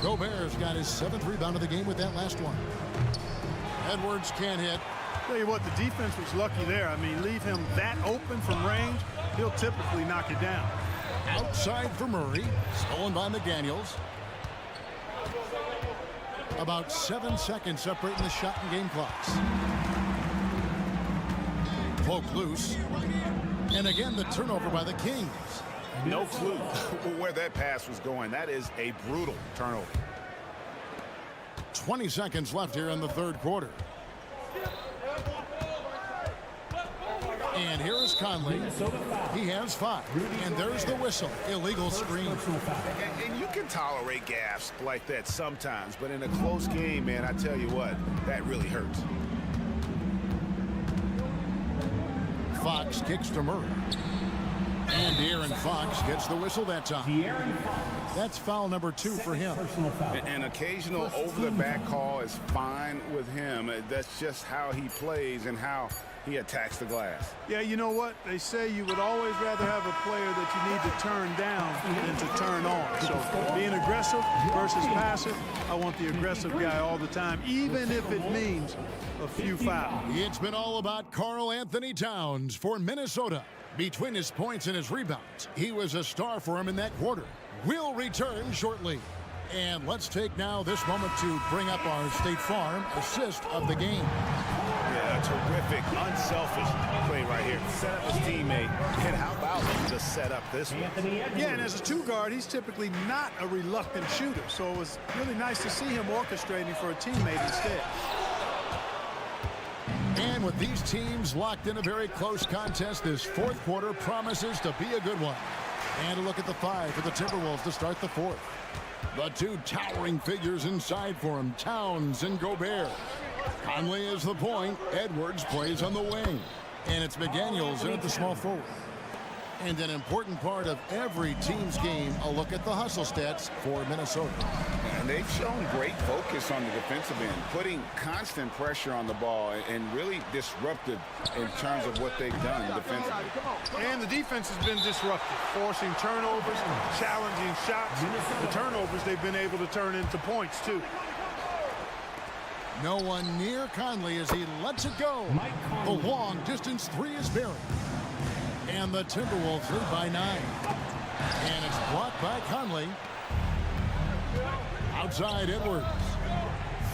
Gobert's got his 7th rebound of the game with that last one. Edwards can't hit.
Tell you what, the defense was lucky there. I mean, leave him that open from range, he'll typically knock it down.
Outside for Murray. Stolen by McDaniels. About 7 seconds separating the shot and game clocks. Poke loose. And again, the turnover by the Kings.
No clue where that pass was going. That is a brutal turnover.
20 seconds left here in the third quarter. And here is Conley. He has 5. And there's the whistle. Illegal screen.
And you can tolerate gaffes like that sometimes, but in a close game, man, I tell you what, that really hurts.
Fox kicks to Murray. And De'Aaron Fox gets the whistle that time. That's foul number 2 for him.
An occasional over-the-back call is fine with him. That's just how he plays and how he attacks the glass.
Yeah, you know what? They say you would always rather have a player that you need to turn down than to turn on. So being aggressive versus passive, I want the aggressive guy all the time, even if it means a few fouls.
It's been all about Karl Anthony Towns for Minnesota. Between his points and his rebounds, he was a star for him in that quarter. We'll return shortly. And let's take now this moment to bring up our State Farm assist of the game.
Yeah, terrific, unselfish play right here. Set up his teammate. And how about him to set up this one?
Yeah, and as a 2-guard, he's typically not a reluctant shooter. So it was really nice to see him orchestrating for a teammate instead.
And with these teams locked in a very close contest, this fourth quarter promises to be a good one. And a look at the 5 for the Timberwolves to start the fourth. The 2 towering figures inside for him, Towns and Gobert. Conley is the point. Edwards plays on the wing. And it's McDaniels in at the small forward. And an important part of every team's game, a look at the hustle stats for Minnesota.
And they've shown great focus on the defensive end, putting constant pressure on the ball and really disruptive in terms of what they've done defensively.
And the defense has been disruptive, forcing turnovers, challenging shots. The turnovers they've been able to turn into points, too.
No one near Conley as he lets it go. The long distance 3 is buried. And the Timberwolves lead by 9. And it's blocked by Conley. Outside Edwards.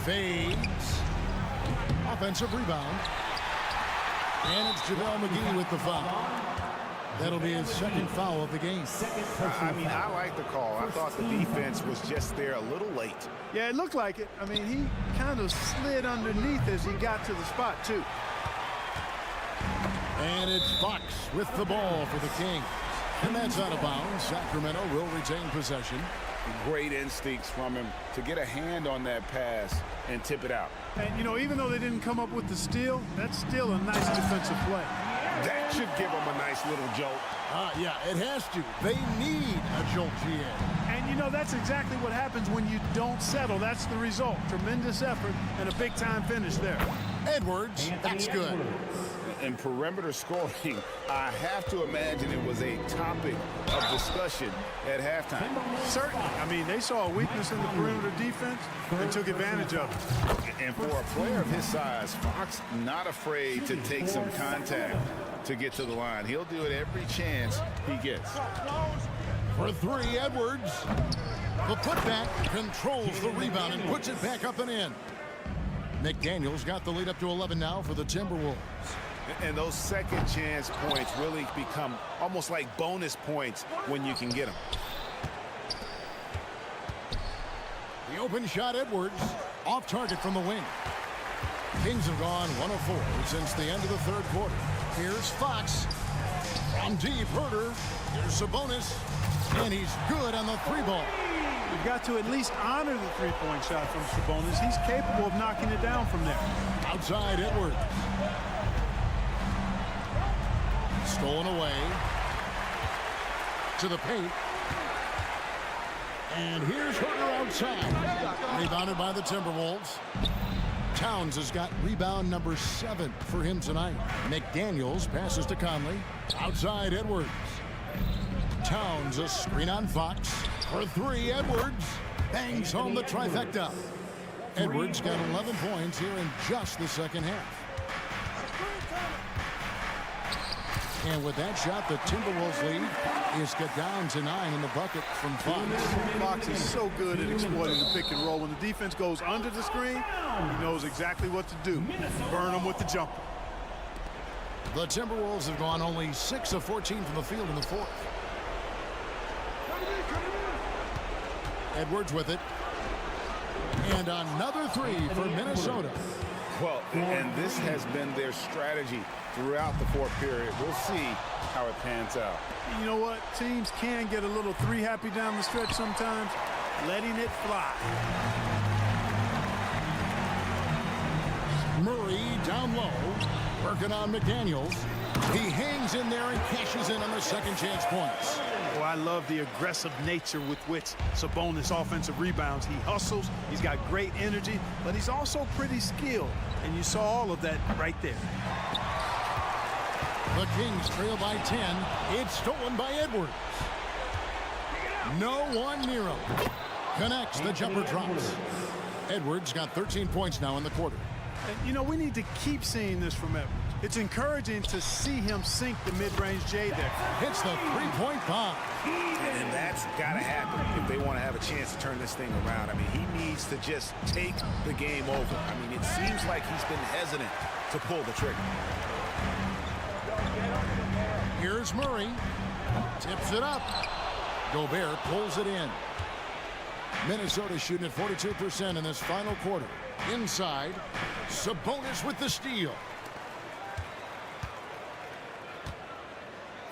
Fades. Offensive rebound. And it's JaVale McGee with the foul. That'll be his second foul of the game.
I mean, I like the call. I thought the defense was just there a little late.
Yeah, it looked like it. I mean, he kind of slid underneath as he got to the spot, too.
And it's Fox with the ball for the Kings. And that's out of bounds. Sacramento will retain possession.
Great instincts from him to get a hand on that pass and tip it out.
And, you know, even though they didn't come up with the steal, that's still a nice defensive play.
That should give them a nice little jolt.
Yeah, it has to. They need a jolt, GA.
And, you know, that's exactly what happens when you don't settle. That's the result. Tremendous effort and a big-time finish there.
Edwards, that's good.
In perimeter scoring, I have to imagine it was a topic of discussion at halftime.
Certainly. I mean, they saw a weakness in the perimeter defense and took advantage of it.
And for a player of his size, Fox not afraid to take some contact to get to the line. He'll do it every chance he gets.
For 3, Edwards. The putback controls the rebound and puts it back up and in. McDaniels got the lead up to 11 now for the Timberwolves.
And those second chance points really become almost like bonus points when you can get them.
The open shot, Edwards, off target from the wing. Kings have gone 1 of 4 since the end of the third quarter. Here's Fox. From deep, Herter. Here's Sabonis. And he's good on the 3-ball.
You've got to at least honor the 3-point shot from Sabonis. He's capable of knocking it down from there.
Outside, Edwards. Stolen away to the paint. And here's Herter outside. Rebounded by the Timberwolves. Towns has got rebound number 7 for him tonight. McDaniels passes to Conley. Outside Edwards. Towns a screen on Fox. For 3, Edwards bangs home the trifecta. Edwards got 11 points here in just the second half. And with that shot, the Timberwolves lead is cut down to 9 in the bucket from Fox.
Fox is so good at exploiting the pick and roll. When the defense goes under the screen, he knows exactly what to do. Burn them with the jumper.
The Timberwolves have gone only 6 of 14 from the field in the fourth. Edwards with it. And another 3 for Minnesota.
Well, and this has been their strategy throughout the fourth period. We'll see how it pans out.
You know what? Teams can get a little 3-happy down the stretch sometimes. Letting it fly.
Murray down low, working on McDaniels. He hangs in there and cashes in on the second chance points.
Oh, I love the aggressive nature with which Sabonis offensive rebounds. He hustles, he's got great energy, but he's also pretty skilled. And you saw all of that right there.
The Kings trail by 10. It's stolen by Edwards. No one near him. Connects, the jumper drops. Edwards got 13 points now in the quarter.
And, you know, we need to keep seeing this from Edwards. It's encouraging to see him sink the mid-range J there.
Hits the three-point bomb.
And that's got to happen if they want to have a chance to turn this thing around. I mean, he needs to just take the game over. I mean, it seems like he's been hesitant to pull the trigger.
Here's Murray. Tips it up. Gobert pulls it in. Minnesota shooting at 42% in this final quarter. Inside, Sabonis with the steal.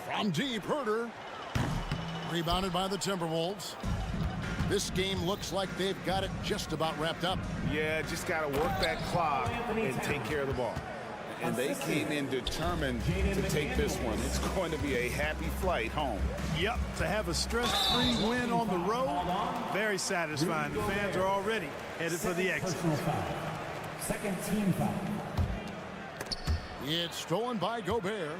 From deep, Herter. Rebounded by the Timberwolves. This game looks like they've got it just about wrapped up.
Yeah, just got to work that clock and take care of the ball. And they came in determined to take this one. It's going to be a happy flight home.
Yep, to have a stress-free win on the road, very satisfying. The fans are already headed for the exit.
Second team foul.
It's stolen by Gobert.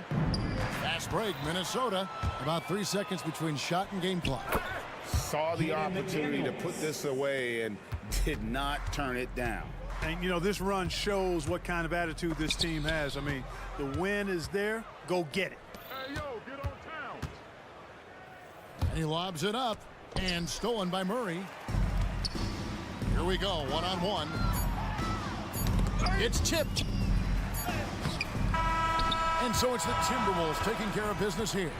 Fast break, Minnesota. About 3 seconds between shot and game clock.
Saw the opportunity to put this away and did not turn it down.
And, you know, this run shows what kind of attitude this team has. I mean, the win is there. Go get it.
Hey, yo, get on town.
And he lobs it up. And stolen by Murray. Here we go, one-on-one. It's tipped. And so it's the Timberwolves taking care of business here.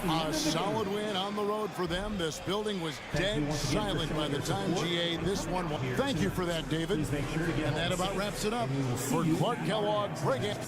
A solid win on the road for them. This building was dead silent by the time GA this one won. Thank you for that, David. And that about wraps it up for Clark Kellogg. Break it.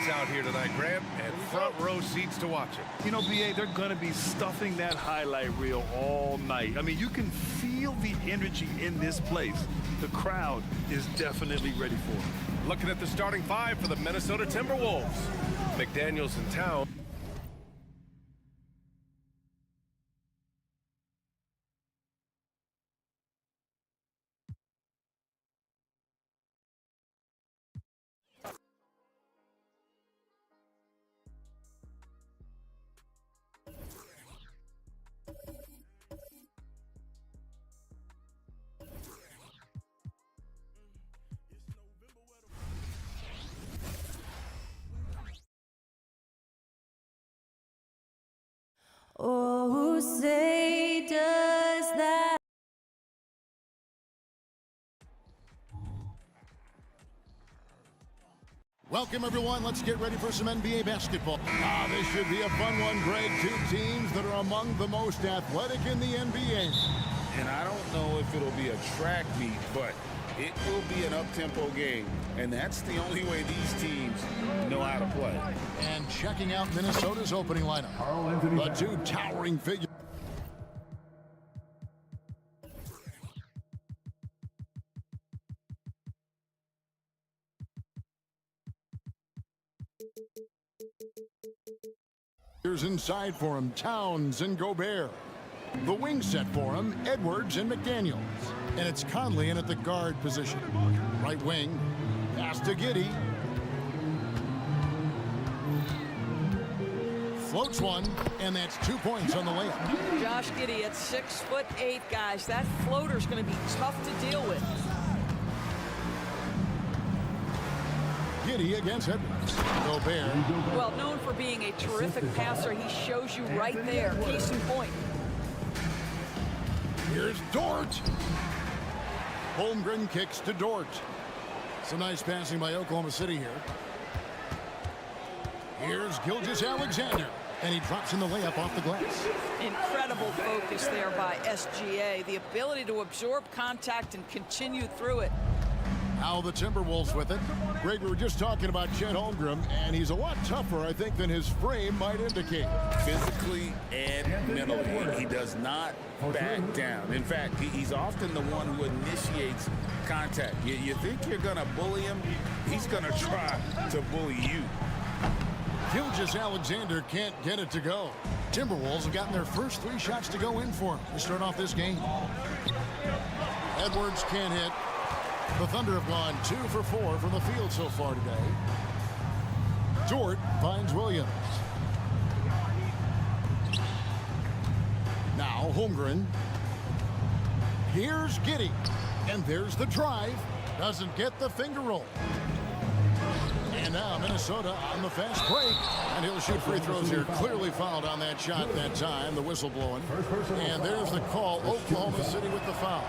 fans out here tonight, Grant, and front row seats to watch it.
You know, BA, they're going to be stuffing that highlight reel all night. I mean, you can feel the energy in this place. The crowd is definitely ready for it.
Looking at the starting five for the Minnesota Timberwolves. McDaniels in town.
Oh, say does that.
Welcome, everyone. Let's get ready for some NBA basketball. This should be a fun one, Greg. Two teams that are among the most athletic in the NBA.
And I don't know if it'll be a track meet, but it will be an up-tempo game. And that's the only way these teams know how to play.
And checking out Minnesota's opening lineup. The two towering figures. Here's inside for him, Towns and Gobert. The wing set for him, Edwards and McDaniels. And it's Conley in at the guard position. Right wing, pass to Giddey. Floats one, and that's 2 points on the layup.
Josh Giddey at 6'8", guys. That floater's going to be tough to deal with.
Giddey against Edwards. Gobert.
Well, known for being a terrific passer, he shows you right there. Case in point.
Here's Dort. Holmgren kicks to Dort. Some nice passing by Oklahoma City here. Here's Gilgeous-Alexander, and he drops in the layup off the glass.
Incredible focus there by SGA. The ability to absorb contact and continue through it.
Now the Timberwolves with it. Greg, we were just talking about Chet Holmgren, and he's a lot tougher, I think, than his frame might indicate.
Physically and mentally, he does not back down. In fact, he's often the one who initiates contact. You think you're going to bully him, he's going to try to bully you.
Gilgeous-Alexander can't get it to go. Timberwolves have gotten their first 3 shots to go in for him to start off this game. Edwards can't hit. The Thunder have gone 2 for 4 from the field so far today. Dort finds Williams. Now Holmgren. Here's Giddey. And there's the drive. Doesn't get the finger roll. And now Minnesota on the fast break. And he'll shoot free throws here. Clearly fouled on that shot that time. The whistle blowing. And there's the call. Oklahoma City with the foul.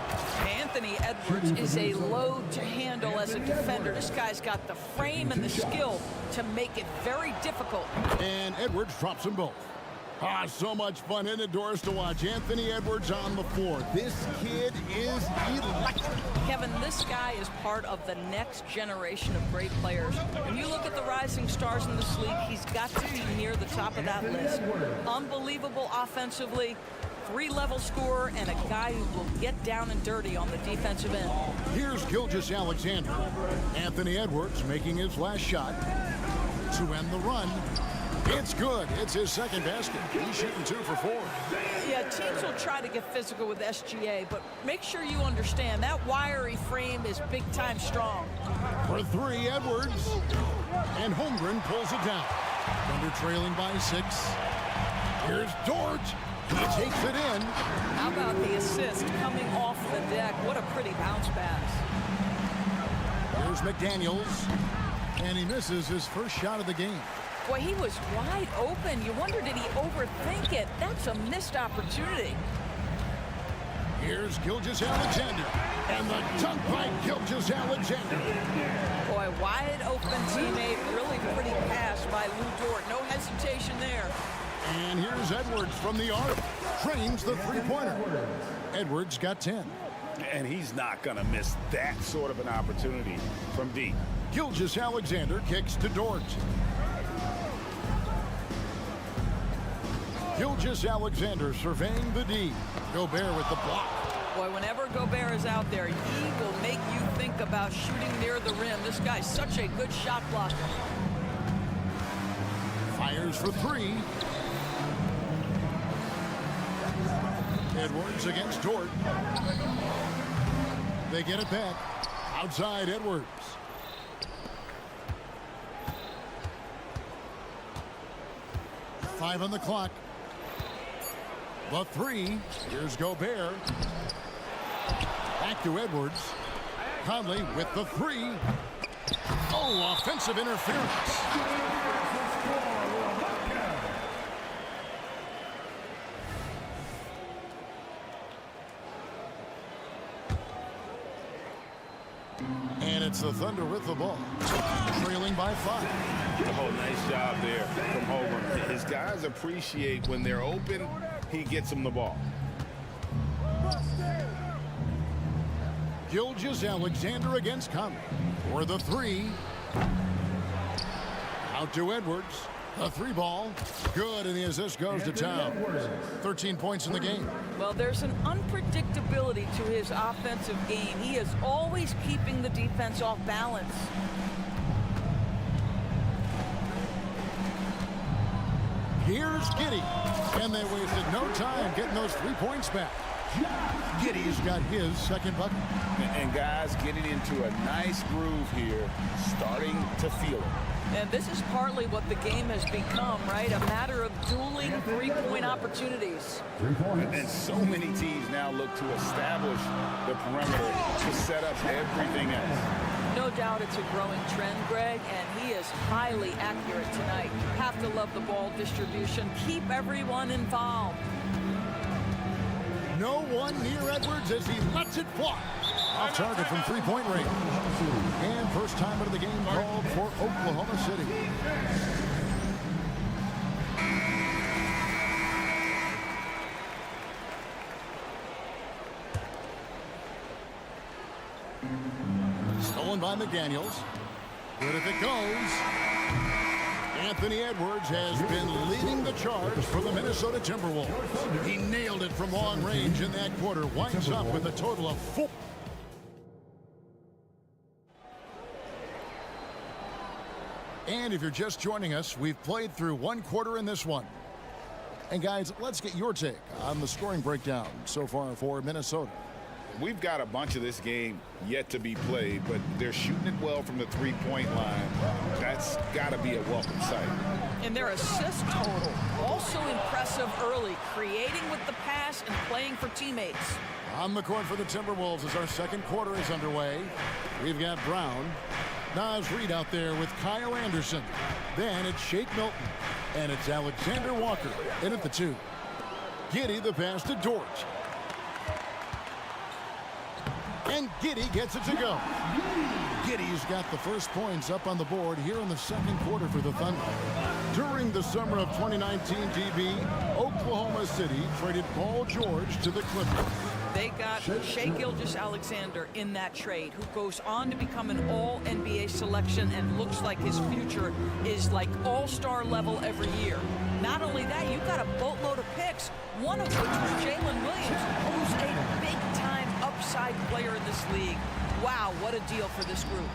Anthony Edwards is a load to handle as a defender. This guy's got the frame and the skill to make it very difficult.
And Edwards drops them both. So much fun in it, Doris, to watch Anthony Edwards on the floor. This kid is electric.
Kevin, this guy is part of the next generation of great players. When you look at the rising stars in this league, he's got to be near the top of that list. Unbelievable offensively, 3-level scorer, and a guy who will get down and dirty on the defensive end.
Here's Gilgeous-Alexander. Anthony Edwards making his last shot to end the run. It's good. It's his second basket. He's shooting 2 for 4.
Yeah, teams will try to get physical with SGA, but make sure you understand that wiry frame is big-time strong.
For 3, Edwards. And Holmgren pulls it down. Thunder trailing by 6. Here's Dort. He takes it in.
How about the assist coming off the deck? What a pretty bounce pass.
Here's McDaniels. And he misses his first shot of the game.
Boy, he was wide open. You wonder, did he overthink it? That's a missed opportunity.
Here's Gilgeous-Alexander. And the dunk by Gilgeous-Alexander.
Boy, wide open teammate. Really pretty pass by Lou Dort. No hesitation there.
And here's Edwards from the arc. Trains the three-pointer. Edwards got 10.
And he's not going to miss that sort of an opportunity from deep.
Gilgeous-Alexander kicks to Dort. Gilgeous-Alexander surveying the D. Gobert with the block.
Boy, whenever Gobert is out there, he will make you think about shooting near the rim. This guy's such a good shot blocker.
Fires for three. Edwards against Dort. They get it back. Outside Edwards. Five on the clock. The three. Here's Gobert. Back to Edwards. Conley with the three. Oh, offensive interference. And it's the Thunder with the ball. Trailing by 5.
Oh, nice job there from Holmgren. His guys appreciate when they're open, he gets them the ball.
Gilgeous-Alexander against Conley. For the three. Out to Edwards. The three ball. Good, and the assist goes to Town. 13 points in the game.
Well, there's an unpredictability to his offensive game. He is always keeping the defense off balance.
Here's Giddey. And they wasted no time getting those 3 points back. Giddey's got his second bucket.
And guys getting into a nice groove here, starting to feel it.
And this is partly what the game has become, right? A matter of dueling three-point opportunities.
And so many teams now look to establish the perimeter to set up everything else.
No doubt it's a growing trend, Greg, and he is highly accurate tonight. You have to love the ball distribution. Keep everyone involved.
No one near Edwards as he lets it fly. Off target from three-point range. And first time out of the game called for Oklahoma City. Stolen by McDaniels. Good if it goes. Anthony Edwards has been leading the charge for the Minnesota Timberwolves. He nailed it from long range in that quarter. Winds up with a total of 4. And if you're just joining us, we've played through one quarter in this one. And guys, let's get your take on the scoring breakdown so far for Minnesota.
We've got a bunch of this game yet to be played, but they're shooting it well from the three-point line. That's got to be a welcome sight.
And their assist total, also impressive early, creating with the pass and playing for teammates.
On the court for the Timberwolves as our second quarter is underway. We've got Brown. Naz Reid out there with Kyle Anderson. Then it's Shake Milton. And it's Alexander Walker in at the 2. Giddey the pass to Dort. And Giddey gets it to go. Giddey's got the first points up on the board here in the second quarter for the Thunder. During the summer of 2019, DB, Oklahoma City traded Paul George to the Clippers.
They got Shai Gilgeous-Alexander in that trade, who goes on to become an all-NBA selection and looks like his future is like all-star level every year. Not only that, you've got a boatload of picks, one of which was Jalen Williams, who's a big-time upside player in this league. Wow, what a deal for this group.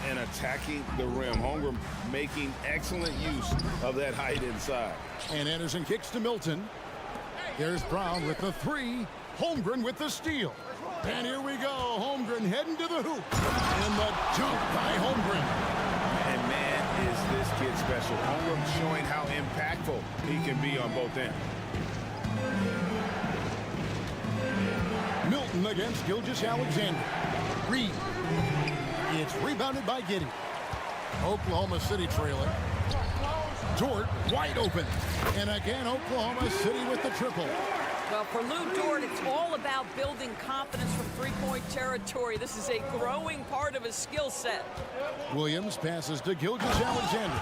And attacking the rim. Holmgren making excellent use of that height inside.
And Anderson kicks to Milton. There's Brown with the 3. Holmgren with the steal. And here we go. Holmgren heading to the hoop. And the dunk by Holmgren.
And man, is this kid special. Holmgren showing how impactful he can be on both ends.
Milton against Gilgeous-Alexander. Reid. It's rebounded by Giddey. Oklahoma City trailing. Dort wide open. And again, Oklahoma City with the triple.
Well, for Lou Dort, it's all about building confidence from three-point territory. This is a growing part of his skill set.
Williams passes to Gilgeous-Alexander.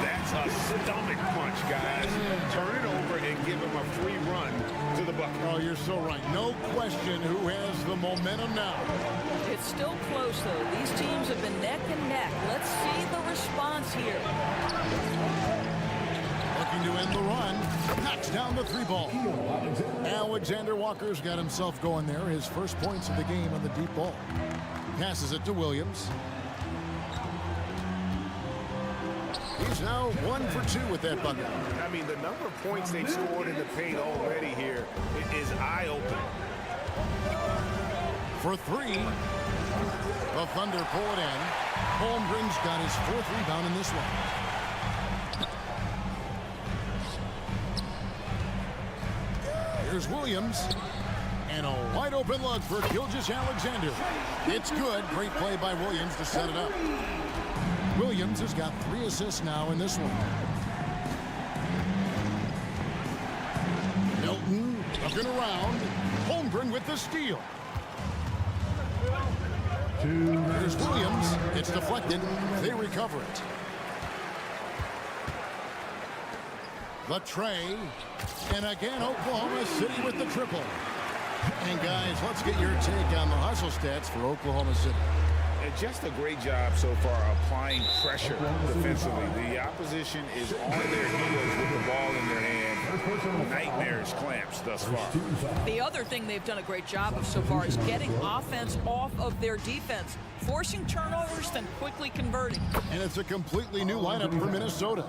That's a stomach punch, guys. Turn it over and give him a free run to the bucket.
Oh, you're so right. No question who has the momentum now.
It's still close, though. These teams have been neck and neck. Let's see the response here.
Looking to end the run. Knocks down the 3-ball. Alexander Walker's got himself going there. His first points of the game on the deep ball. Passes it to Williams. He's now 1 for 2 with that bucket.
I mean, the number of points they've scored in the paint already here is eye-opening.
For 3, the Thunder pull it in. Holmgren's got his 4th rebound in this one. Here's Williams. And a wide open look for Gilgeous-Alexander. It's good. Great play by Williams to set it up. Williams has got 3 assists now in this one. Milton looking around. Holmgren with the steal. Here's Williams. It's deflected. They recover it. The tray. And again, Oklahoma City with the triple. And guys, let's get your take on the hustle stats for Oklahoma City.
And just a great job so far applying pressure defensively. The opposition is on their heels with the ball in their hand. Nightmares clamps thus far.
The other thing they've done a great job of so far is getting offense off of their defense, forcing turnovers, then quickly converting.
And it's a completely new lineup for Minnesota.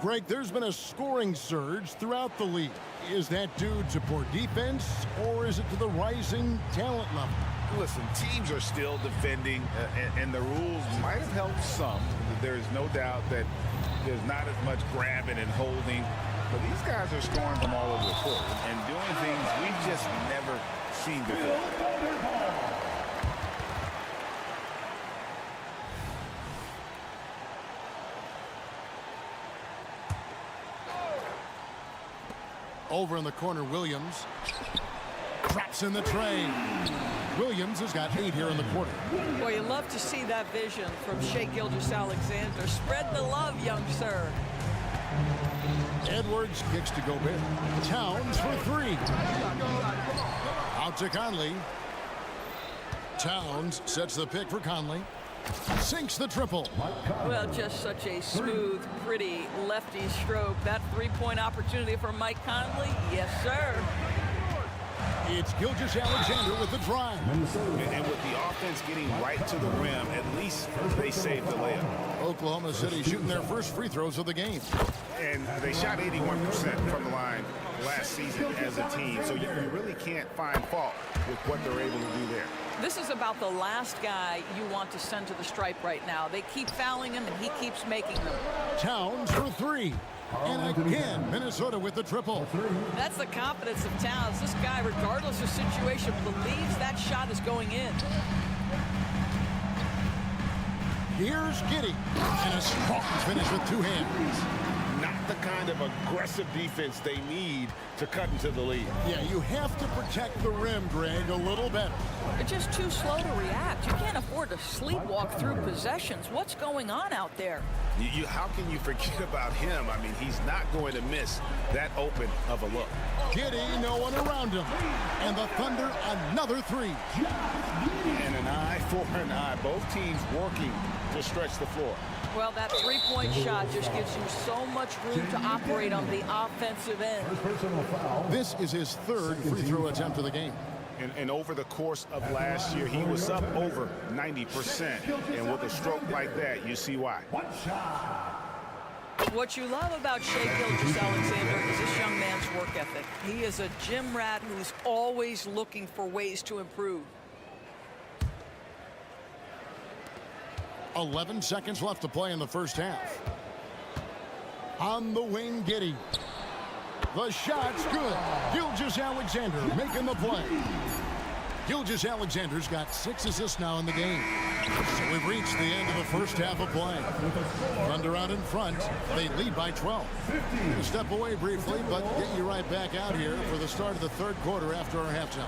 Greg, there's been a scoring surge throughout the league. Is that due to poor defense, or is it to the rising talent level?
Listen, teams are still defending, and the rules might have helped some. There is no doubt that there's not as much grabbing and holding. But these guys are scoring from all over the court and doing things we've just never seen before.
Over in the corner, Williams drops in the tray. Williams has got 8 here in the quarter.
Well, you love to see that vision from Shai Gilgeous-Alexander. Spread the love, young sir.
Edwards kicks to Gobert. Towns for 3. Out to Conley. Towns sets the pick for Conley. Sinks the triple.
Well, just such a smooth, pretty lefty stroke. That 3-point opportunity for Mike Conley. Yes, sir.
It's Gilgeous-Alexander with the drive.
And with the offense getting right to the rim, at least they saved the layup.
Oklahoma City shooting their first free throws of the game.
And they shot 81% from the line last season as a team, so you really can't find fault with what they're able to do there.
This is about the last guy you want to send to the stripe right now. They keep fouling him, and he keeps making them.
Towns for 3. And again, Minnesota with the triple.
That's the confidence of Towns. This guy, regardless of situation, believes that shot is going in.
Here's Giddey. And a strong finish with 2 hands.
Not the kind of aggressive defense they need to cut into the lead.
Yeah, you have to protect the rim, Greg, a little better.
They're just too slow to react. You can't afford to sleepwalk through possessions. What's going on out there?
How can you forget about him? I mean, he's not going to miss that open of a look.
Giddey, no one around him. And the Thunder, another 3.
And an eye for an eye. Both teams working to stretch the floor.
Well, that 3-point shot just gives you so much room to operate on the offensive end.
This is his 3rd free throw attempt of the game.
And over the course of last year, he was up over 90%. And with a stroke like that, you see why.
What you love about Shai Gilgeous-Alexander is this young man's work ethic. He is a gym rat who's always looking for ways to improve.
11 seconds left to play in the first half. On the wing, Giddey. The shot's good. Gilgeous-Alexander making the play. Gilgeous-Alexander's got 6 assists now in the game. So we've reached the end of the first half of play. Thunder out in front. They lead by 12. We'll step away briefly, but get you right back out here for the start of the 3rd quarter after our halftime.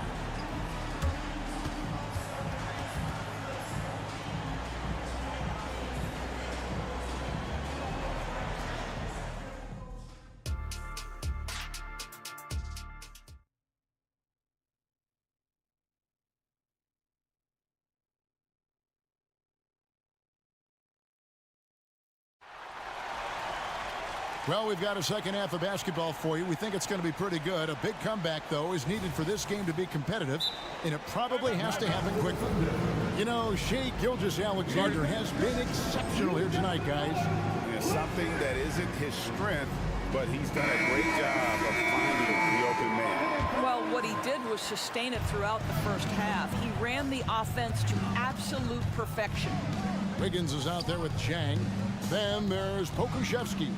Well, we've got a second half of basketball for you. We think it's going to be pretty good. A big comeback, though, is needed for this game to be competitive, and it probably has to happen quickly. You know, Shai Gilgeous-Alexander has been exceptional here tonight, guys.
It's something that isn't his strength, but he's done a great job of finding the open man.
Well, what he did was sustain it throughout the first half. He ran the offense to absolute perfection.
Wiggins is out there with Chang. Then there's Pokuševski.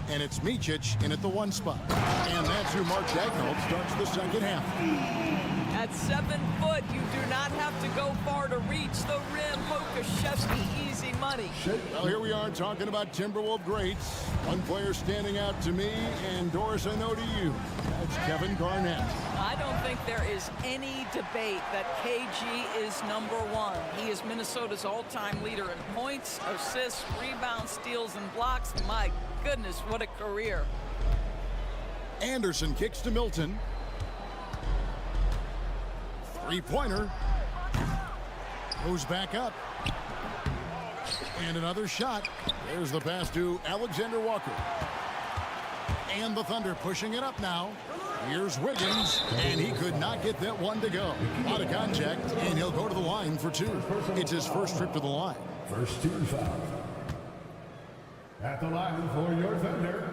And it's Micic in at the 1 spot. And that's who Mark Daigneault starts the second half.
At 7 foot, you do not have to go far to reach the rim. Pokuševski, easy money.
Well, here we are talking about Timberwolves greats. One player standing out to me, and Doris, I know to you. That's Kevin Garnett.
I don't think there is any debate that KG is #1. He is Minnesota's all-time leader in points, assists, rebounds, steals, and blocks. My goodness, what a career.
Anderson kicks to Milton. Three-pointer. Goes back up. And another shot. There's the pass to Alexander Walker. And the Thunder pushing it up now. Here's Wiggins, and he could not get that one to go. Out of contact, and he'll go to the line for 2. It's his first trip to the line.
First team foul. At the line for your Thunder,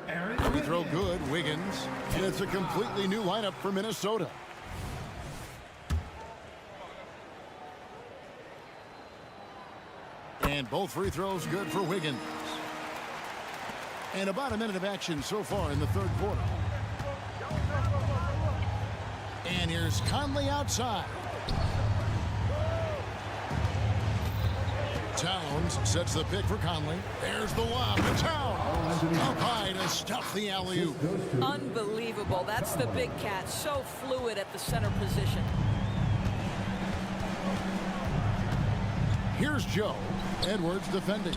Aaron.
Free throw good, Wiggins. And it's a completely new lineup for Minnesota. And both free throws good for Wiggins. And about a minute of action so far in the third quarter. And here's Conley outside. Towns sets the pick for Conley. There's the lob to Towns. Up high to stuff the alley-oop.
Unbelievable. That's the big cat. So fluid at the center position.
Here's Joe. Edwards defending.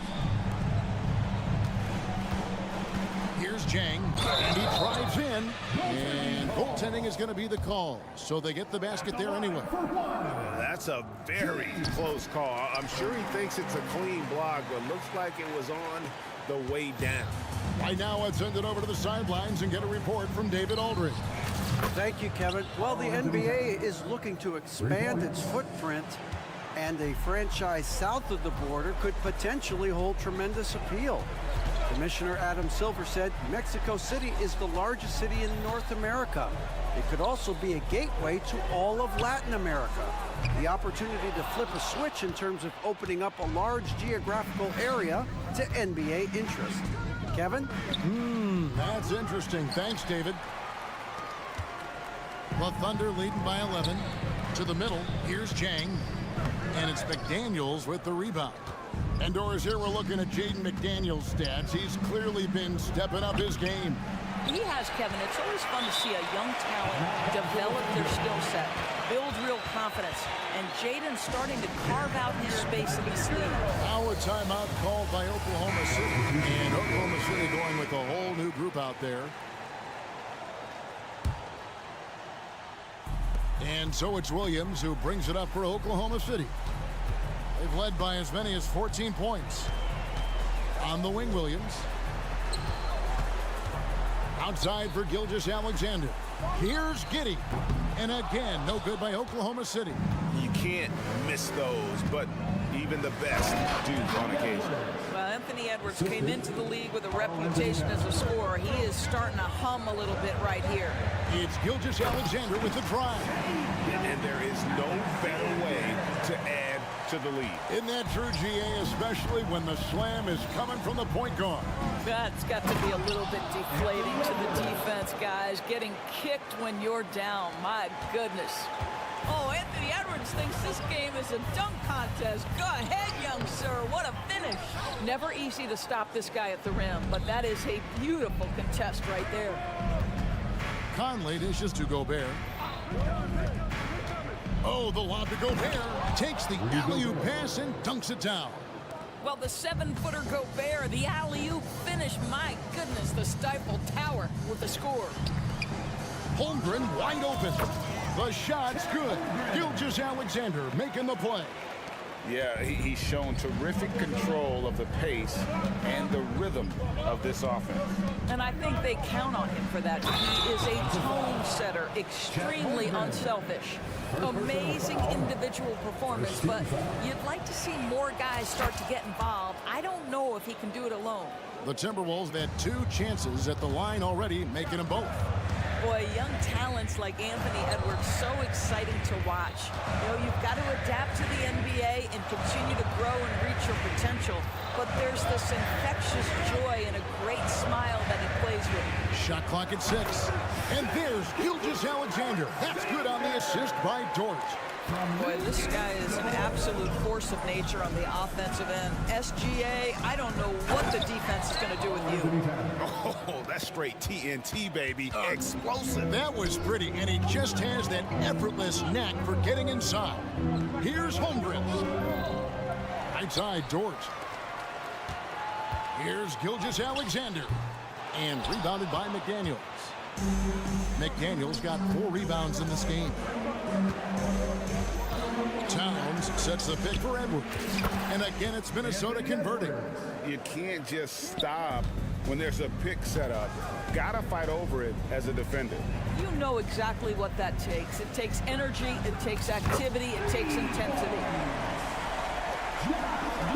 Here's Jang, and he drives in, and goaltending is going to be the call, so they get the basket there anyway.
That's a very close call. I'm sure he thinks it's a clean block, but looks like it was on the way down.
Right now, let's send it over to the sidelines and get a report from David Aldridge.
Thank you, Kevin. Well, the NBA is looking to expand its footprint, and a franchise south of the border could potentially hold tremendous appeal. Commissioner Adam Silver said Mexico City is the largest city in North America. It could also be a gateway to all of Latin America. The opportunity to flip a switch in terms of opening up a large geographical area to NBA interest. Kevin?
That's interesting. Thanks, David. The Thunder leading by 11. To the middle, here's Chang. And it's McDaniels with the rebound. And Doris, here we're looking at Jaden McDaniels' stats. He's clearly been stepping up his game.
He has, Kevin. It's always fun to see a young talent develop their skill set, build real confidence, and Jaden's starting to carve out his space in this league.
Now a timeout called by Oklahoma City. And Oklahoma City going with a whole new group out there. And so it's Williams who brings it up for Oklahoma City. They've led by as many as 14 points. On the wing, Williams. Outside for Gilgeous-Alexander. Here's Giddey. And again, no good by Oklahoma City.
You can't miss those, but even the best do on occasion.
Well, Anthony Edwards came into the league with a reputation as a scorer. He is starting to hum a little bit right here.
It's Gilgeous-Alexander with the drive.
And there is no better way to add to the lead.
Isn't that true, GA, especially when the slam is coming from the point guard?
That's got to be a little bit deflating to the defense, guys. Getting kicked when you're down. My goodness. Oh, Anthony Edwards thinks this game is a dunk contest. Go ahead, young sir. What a finish. Never easy to stop this guy at the rim, but that is a beautiful contest right there.
Conley dishes to Gobert. Oh, the lob to Gobert. Takes the alley-oop pass and dunks it down.
Well, the 7-footer Gobert, the alley-oop finish. My goodness, the Stifle Tower with the score.
Holmgren wide open. The shot's good. Gilgeous-Alexander making the play.
Yeah, he's shown terrific control of the pace and the rhythm of this offense.
And I think they count on him for that. He is a tone setter, extremely unselfish. Amazing individual performance, but you'd like to see more guys start to get involved. I don't know if he can do it alone.
The Timberwolves had 2 chances at the line already, making them both.
Boy, young talents like Anthony Edwards, so exciting to watch. You know, you've got to adapt to the NBA and continue to grow and reach your potential. But there's this infectious joy and a great smile that he plays with.
Shot clock at 6. And there's Gilgeous-Alexander. That's good on the assist by Dort.
Boy, this guy is an absolute force of nature on the offensive end. SGA, I don't know what the defense is going to do with you.
Oh, that's straight TNT, baby. Explosive.
That was pretty, and he just has that effortless knack for getting inside. Here's Holmgren. Right side, Dort. Here's Gilgeous-Alexander. And rebounded by McDaniels. McDaniels got 4 rebounds in this game. Towns sets the pick for Edwards. And again, it's Minnesota converting.
You can't just stop when there's a pick set up. Gotta fight over it as a defender.
You know exactly what that takes. It takes energy, it takes activity, it takes intensity.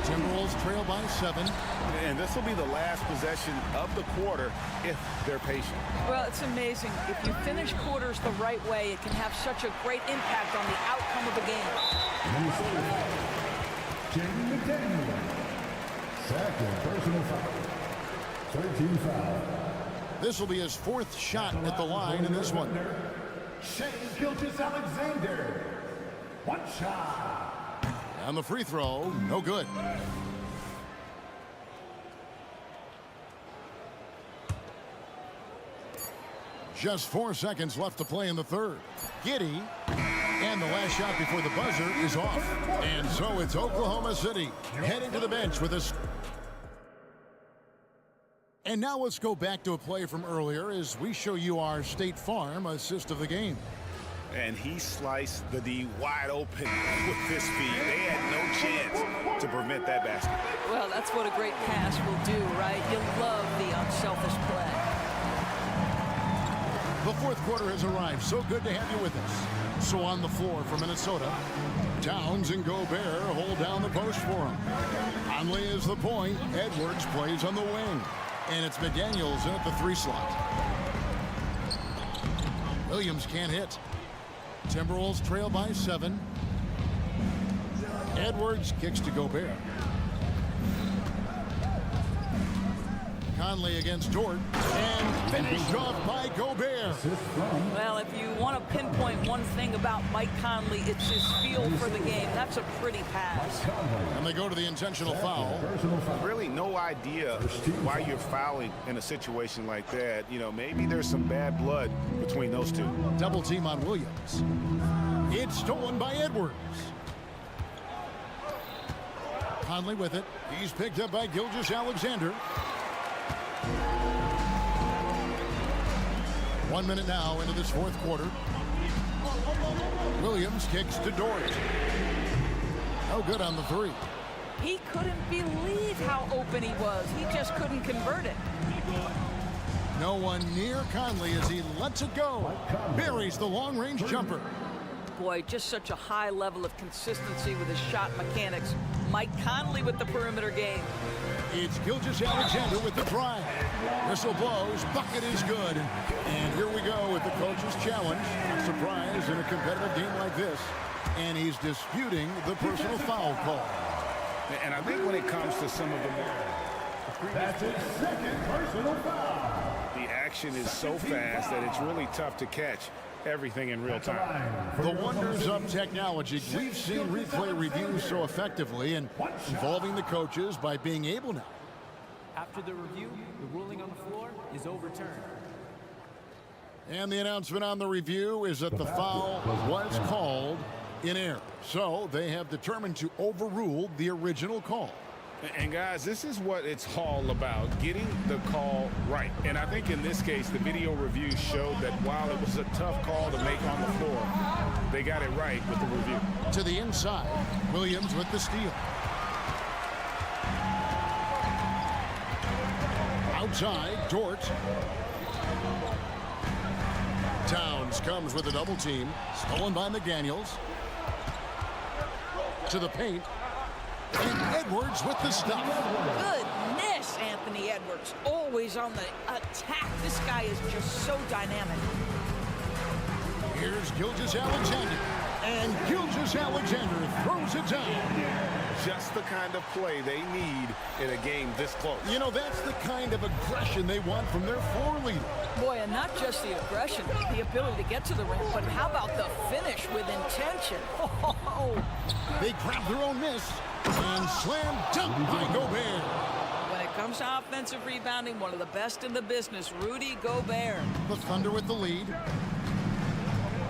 Timberwolves trail by 7.
And this will be the last possession of the quarter if they're patient.
Well, it's amazing. If you finish quarters the right way, it can have such a great impact on the outcome of the game.
Second personal foul. 13 foul.
This will be his 4th shot at the line in this one.
Shai Gilgeous-Alexander. 1 shot.
And the free throw, no good. Just 4 seconds left to play in the 3rd. Giddey. And the last shot before the buzzer is off. And so it's Oklahoma City heading to the bench with a... And now let's go back to a play from earlier as we show you our State Farm assist of the game.
And he sliced the D wide open with his feet. They had no chance to prevent that basket.
Well, that's what a great pass will do, right? You'll love the unselfish play.
The 4th quarter has arrived. So good to have you with us. So on the floor for Minnesota, Towns and Gobert hold down the post for him. Conley is the point. Edwards plays on the wing. And it's McDaniels in at the 3 slot. Williams can't hit. Timberwolves trail by 7. Edwards kicks to Gobert. Conley against Dort. And finished off by Gobert.
Well, if you want to pinpoint one thing about Mike Conley, it's his feel for the game. That's a pretty pass.
And they go to the intentional foul.
Really no idea why you're fouling in a situation like that. You know, maybe there's some bad blood between those two.
Double team on Williams. It's stolen by Edwards. Conley with it. He's picked up by Gilgeous-Alexander. 1 minute now into this 4th quarter. Williams kicks to Dort. No good on the 3.
He couldn't believe how open he was. He just couldn't convert it.
No one near Conley as he lets it go. Buries the long-range jumper.
Boy, just such a high level of consistency with his shot mechanics. Mike Conley with the perimeter game.
It's Gilgeous-Alexander with the drive. Whistle blows, bucket is good. And here we go with the coach's challenge. Surprise in a competitive game like this. And he's disputing the personal foul call.
And I think when it comes to some of the
That's his 2nd personal foul.
the action is so fast that it's really tough to catch everything in real time.
The wonders of technology. We've seen replay reviews so effectively and involving the coaches by being able now.
After the review, the ruling on the floor is overturned.
And the announcement on the review is that the foul was called in error. So they have determined to overrule the original call.
And guys, this is what it's all about, getting the call right. And I think in this case, the video review showed that while it was a tough call to make on the floor, they got it right with the review.
To the inside, Williams with the steal. Outside, Dort. Towns comes with a double team. Stolen by McDaniels. To the paint. And Edwards with the stop.
Goodness, Anthony Edwards. Always on the attack. This guy is just so dynamic.
Here's Gilgeous-Alexander. And Gilgeous-Alexander throws it down.
Just the kind of play they need in a game this close.
You know, that's the kind of aggression they want from their floor leader.
Boy, and not just the aggression, the ability to get to the rim, but how about the finish with intention? Oh.
They grab their own miss and slam dunk by Gobert.
When it comes to offensive rebounding, one of the best in the business, Rudy Gobert.
The Thunder with the lead.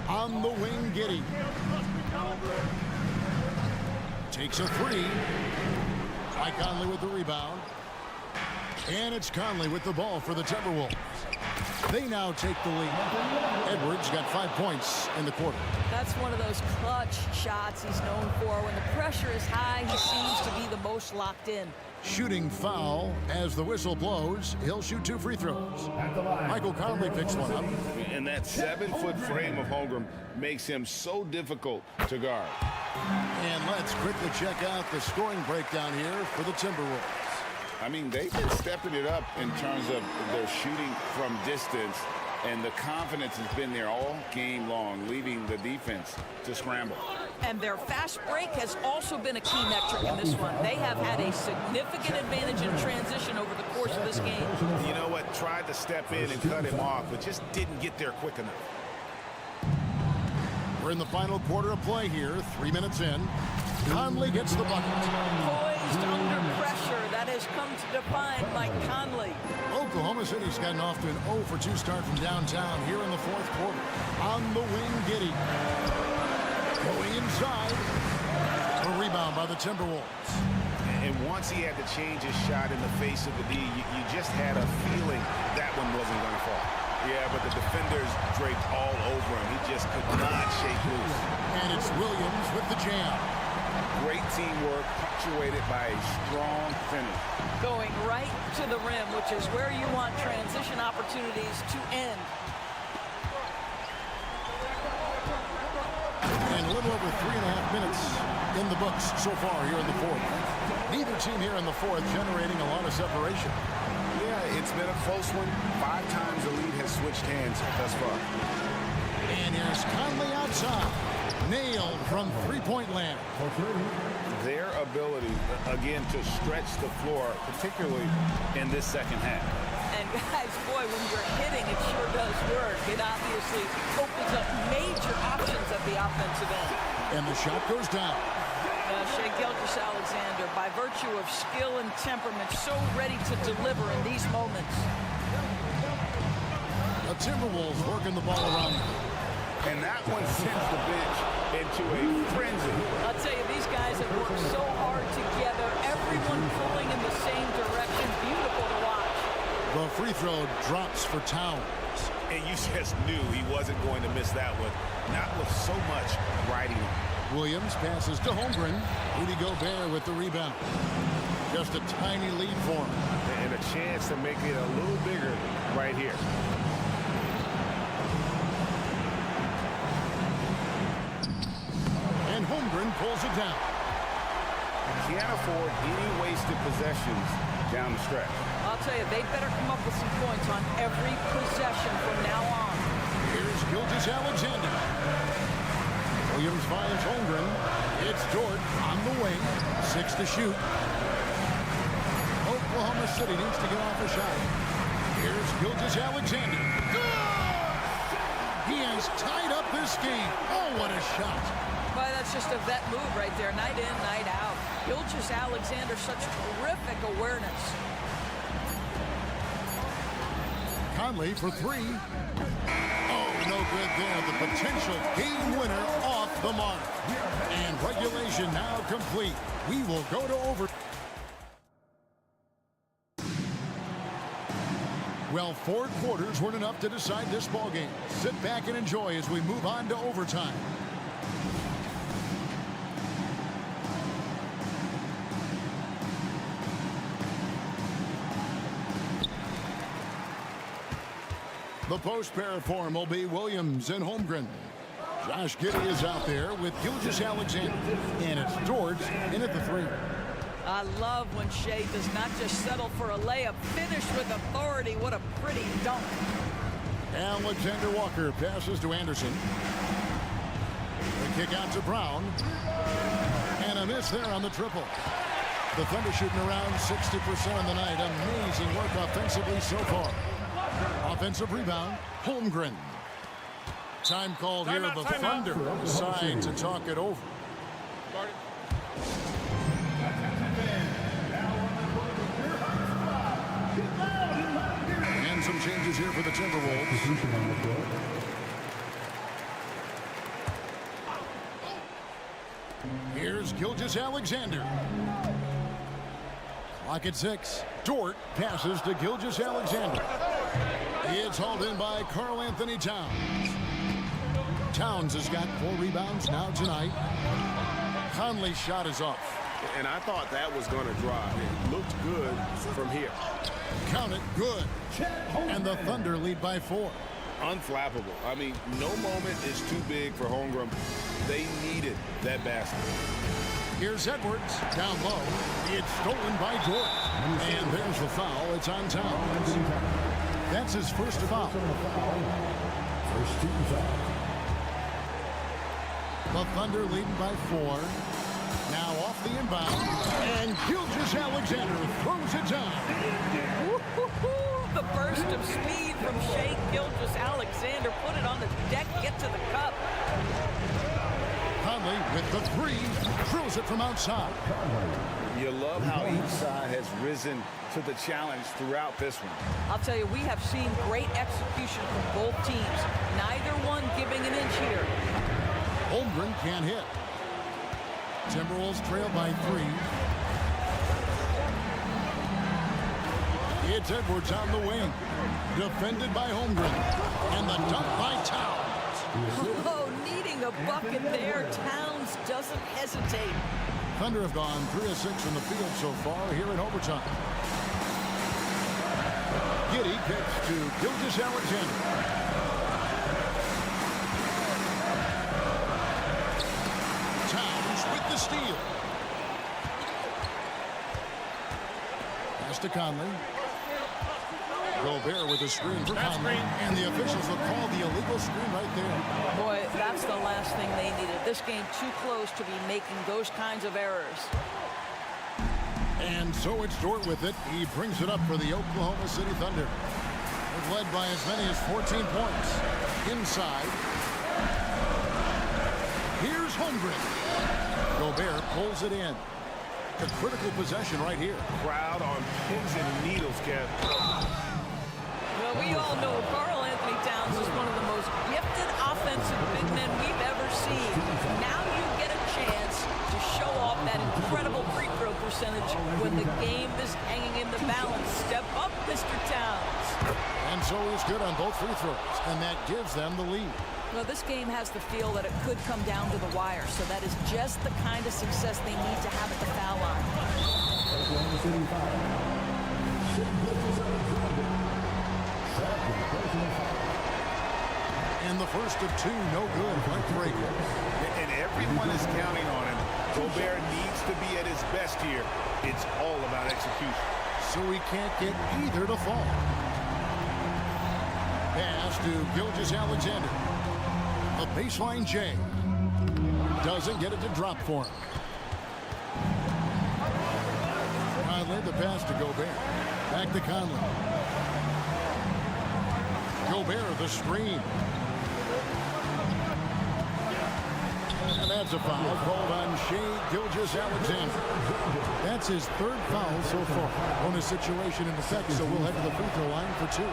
On the wing, Giddey. Takes a three. Mike Conley with the rebound. And it's Conley with the ball for the Timberwolves. They now take the lead. Edwards got 5 points in the quarter.
That's one of those clutch shots he's known for. When the pressure is high, he seems to be the most locked in.
Shooting foul as the whistle blows. He'll shoot 2 free throws. Michael Conley picks one up.
And that 7-foot frame of Holmgren makes him so difficult to guard.
And let's quickly check out the scoring breakdown here for the Timberwolves.
I mean, they've been stepping it up in terms of their shooting from distance, and the confidence has been there all game long, leaving the defense to scramble.
And their fast break has also been a key metric in this one. They have had a significant advantage in transition over the course of this game.
You know what? Tried to step in and cut him off, but just didn't get there quick enough.
We're in the final quarter of play here, 3 minutes in. Conley gets the bucket.
Poised under pressure. That has come to define Mike Conley.
Oklahoma City's gotten off to an 0 for 2 start from downtown here in the fourth quarter. On the wing, Giddey. Going inside. A rebound by the Timberwolves.
And once he had to change his shot in the face of the D, you just had a feeling that one wasn't going to fall. Yeah, but the defenders draped all over him. He just could not shake loose.
And it's Williams with the jam.
Great teamwork, punctuated by a strong finish.
Going right to the rim, which is where you want transition opportunities to end.
And a little over 3.5 minutes in the books so far here in the fourth. Neither team here in the fourth generating a lot of separation.
Yeah, it's been a close one. 5 times the lead has switched hands thus far.
And here's Conley outside. Nailed from three-point land.
Their ability, again, to stretch the floor, particularly in this second half.
And guys, boy, when you're hitting, it sure does work. It obviously opens up major options at the offensive end.
And the shot goes down.
Shai Gilgeous-Alexander, by virtue of skill and temperament, so ready to deliver in these moments.
The Timberwolves working the ball around.
And that one sends the bench into a frenzy.
I'll tell you, these guys have worked so hard together. Everyone pulling in the same direction. Beautiful to watch.
The free throw drops for Towns.
And you just knew he wasn't going to miss that one. Not with so much riding on.
Williams passes to Holmgren. Rudy Gobert with the rebound. Just a tiny lead for him.
And a chance to make it a little bigger right here.
And Holmgren pulls it down.
Can't afford any wasted possessions down the stretch.
I'll tell you, they better come up with some points on every possession from now on.
Here's Gilgeous-Alexander. Williams finds Holmgren. It's Dort on the wing. 6 to shoot. Oklahoma City needs to get off a shot. Here's Gilgeous-Alexander. He has tied up this game. Oh, what a shot.
Boy, that's just a vet move right there. Night in, night out. Gilgeous-Alexander, such terrific awareness.
Conley for 3. Oh, no good there. The potential game winner off the mark. And regulation now complete. We will go to over. Well, 4 quarters weren't enough to decide this ball game. Sit back and enjoy as we move on to overtime. The post pair form will be Williams and Holmgren. Josh Giddey is out there with Gilgeous-Alexander. And it's Dort in at the 3.
I love when Shea does not just settle for a layup. Finish with authority. What a pretty dunk.
Alexander Walker passes to Anderson. The kick out to Brown. And a miss there on the triple. The Thunder shooting around 60% on the night. Amazing work offensively so far. Offensive rebound, Holmgren. Time called here. The Thunder decide to talk it over. And some changes here for the Timberwolves. Here's Gilgeous-Alexander. Clock at 6. Dort passes to Gilgeous-Alexander. It's hauled in by Karl-Anthony Towns. Towns has got 4 rebounds now tonight. Conley's shot is off.
And I thought that was going to drop. It looked good from here.
Count it, good. And the Thunder lead by 4.
Unflappable. I mean, no moment is too big for Holmgren. They needed that basket.
Here's Edwards down low. It's stolen by Dort. And there's the foul. It's on Towns. That's his first foul.
First team foul.
The Thunder leading by 4. Now off the inbound. And Gilgeous-Alexander throws it down.
The burst of speed from Shea Gilgeous-Alexander. Put it on the deck, get to the cup.
Conley with the 3. Throws it from outside.
You love how each side has risen to the challenge throughout this one.
I'll tell you, we have seen great execution from both teams. Neither one giving an inch here.
Holmgren can't hit. Timberwolves trail by 3. It's Edwards on the wing. Defended by Holmgren. And the dunk by Towns.
Oh, needing a bucket there. Towns doesn't hesitate.
Thunder have gone 3 of 6 from the field so far here in overtime. Giddey kicks to Gilgeous-Alexander. Towns with the steal. Pass to Conley. Gobert with a screen for Conley. And the officials will call the illegal screen right there.
Boy, that's the last thing they needed. This game too close to be making those kinds of errors.
And so it's Dort with it. He brings it up for the Oklahoma City Thunder. They've led by as many as 14 points. Inside. Here's Holmgren. Gobert pulls it in. A critical possession right here.
Crowd on pins and needles, Kev.
Well, we all know Karl-Anthony Towns is one of the most gifted offensive big men we've ever seen. Now you get a chance to show off that incredible free throw percentage when the game is hanging in the balance. Step up, Mr. Towns.
And so he's good on both free throws, and that gives them the lead.
Well, this game has the feel that it could come down to the wire, so that is just the kind of success they need to have at the foul line.
And the first of 2, no good. Heartbreaker.
And everyone is counting on him. Gobert needs to be at his best here. It's all about execution.
So he can't get either to fall. Pass to Gilgeous-Alexander. A baseline J. Doesn't get it to drop for him. Conley, the pass to Gobert. Back to Conley. Gobert, the screen. And that's a foul called on Shea Gilgeous-Alexander. That's his 3rd foul so far. Bonus situation in effect, so we'll head to the free throw line for 2.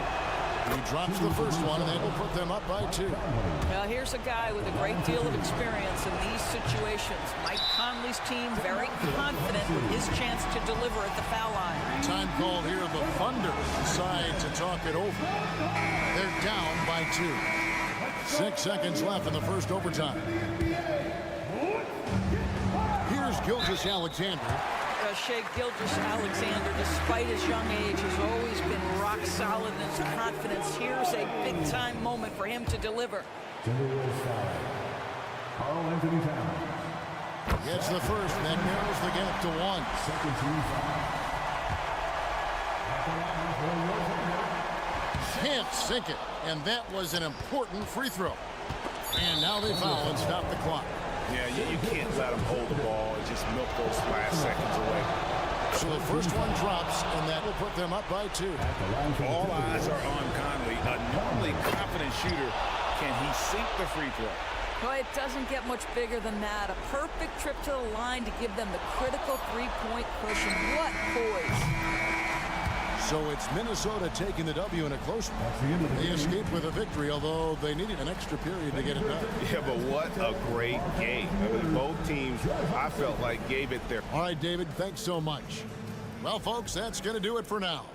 He drops the first one, and they will put them up by 2.
Well, here's a guy with a great deal of experience in these situations. Mike Conley's team very confident with his chance to deliver at the foul line.
Time call here. The Thunder decide to talk it over. They're down by 2. 6 seconds left in the first overtime. Here's Gilgeous-Alexander.
Shai Gilgeous-Alexander, despite his young age, has always been rock solid in his confidence. Here's a big-time moment for him to deliver.
Gets the first, and that narrows the gap to 1. Can't sink it, and that was an important free throw. And now they foul and stop the clock.
Yeah, you can't let them hold the ball and just milk those last seconds away.
So the first one drops, and that will put them up by 2.
All eyes are on Conley, a normally confident shooter. Can he sink the free throw?
Well, it doesn't get much bigger than that. A perfect trip to the line to give them the critical three-point cushion. What poise.
So it's Minnesota taking the W in a close one. They escaped with a victory, although they needed an extra period to get it done.
Yeah, but what a great game. I mean, both teams, I felt like, gave it their...
All right, David, thanks so much. Well, folks, that's going to do it for now.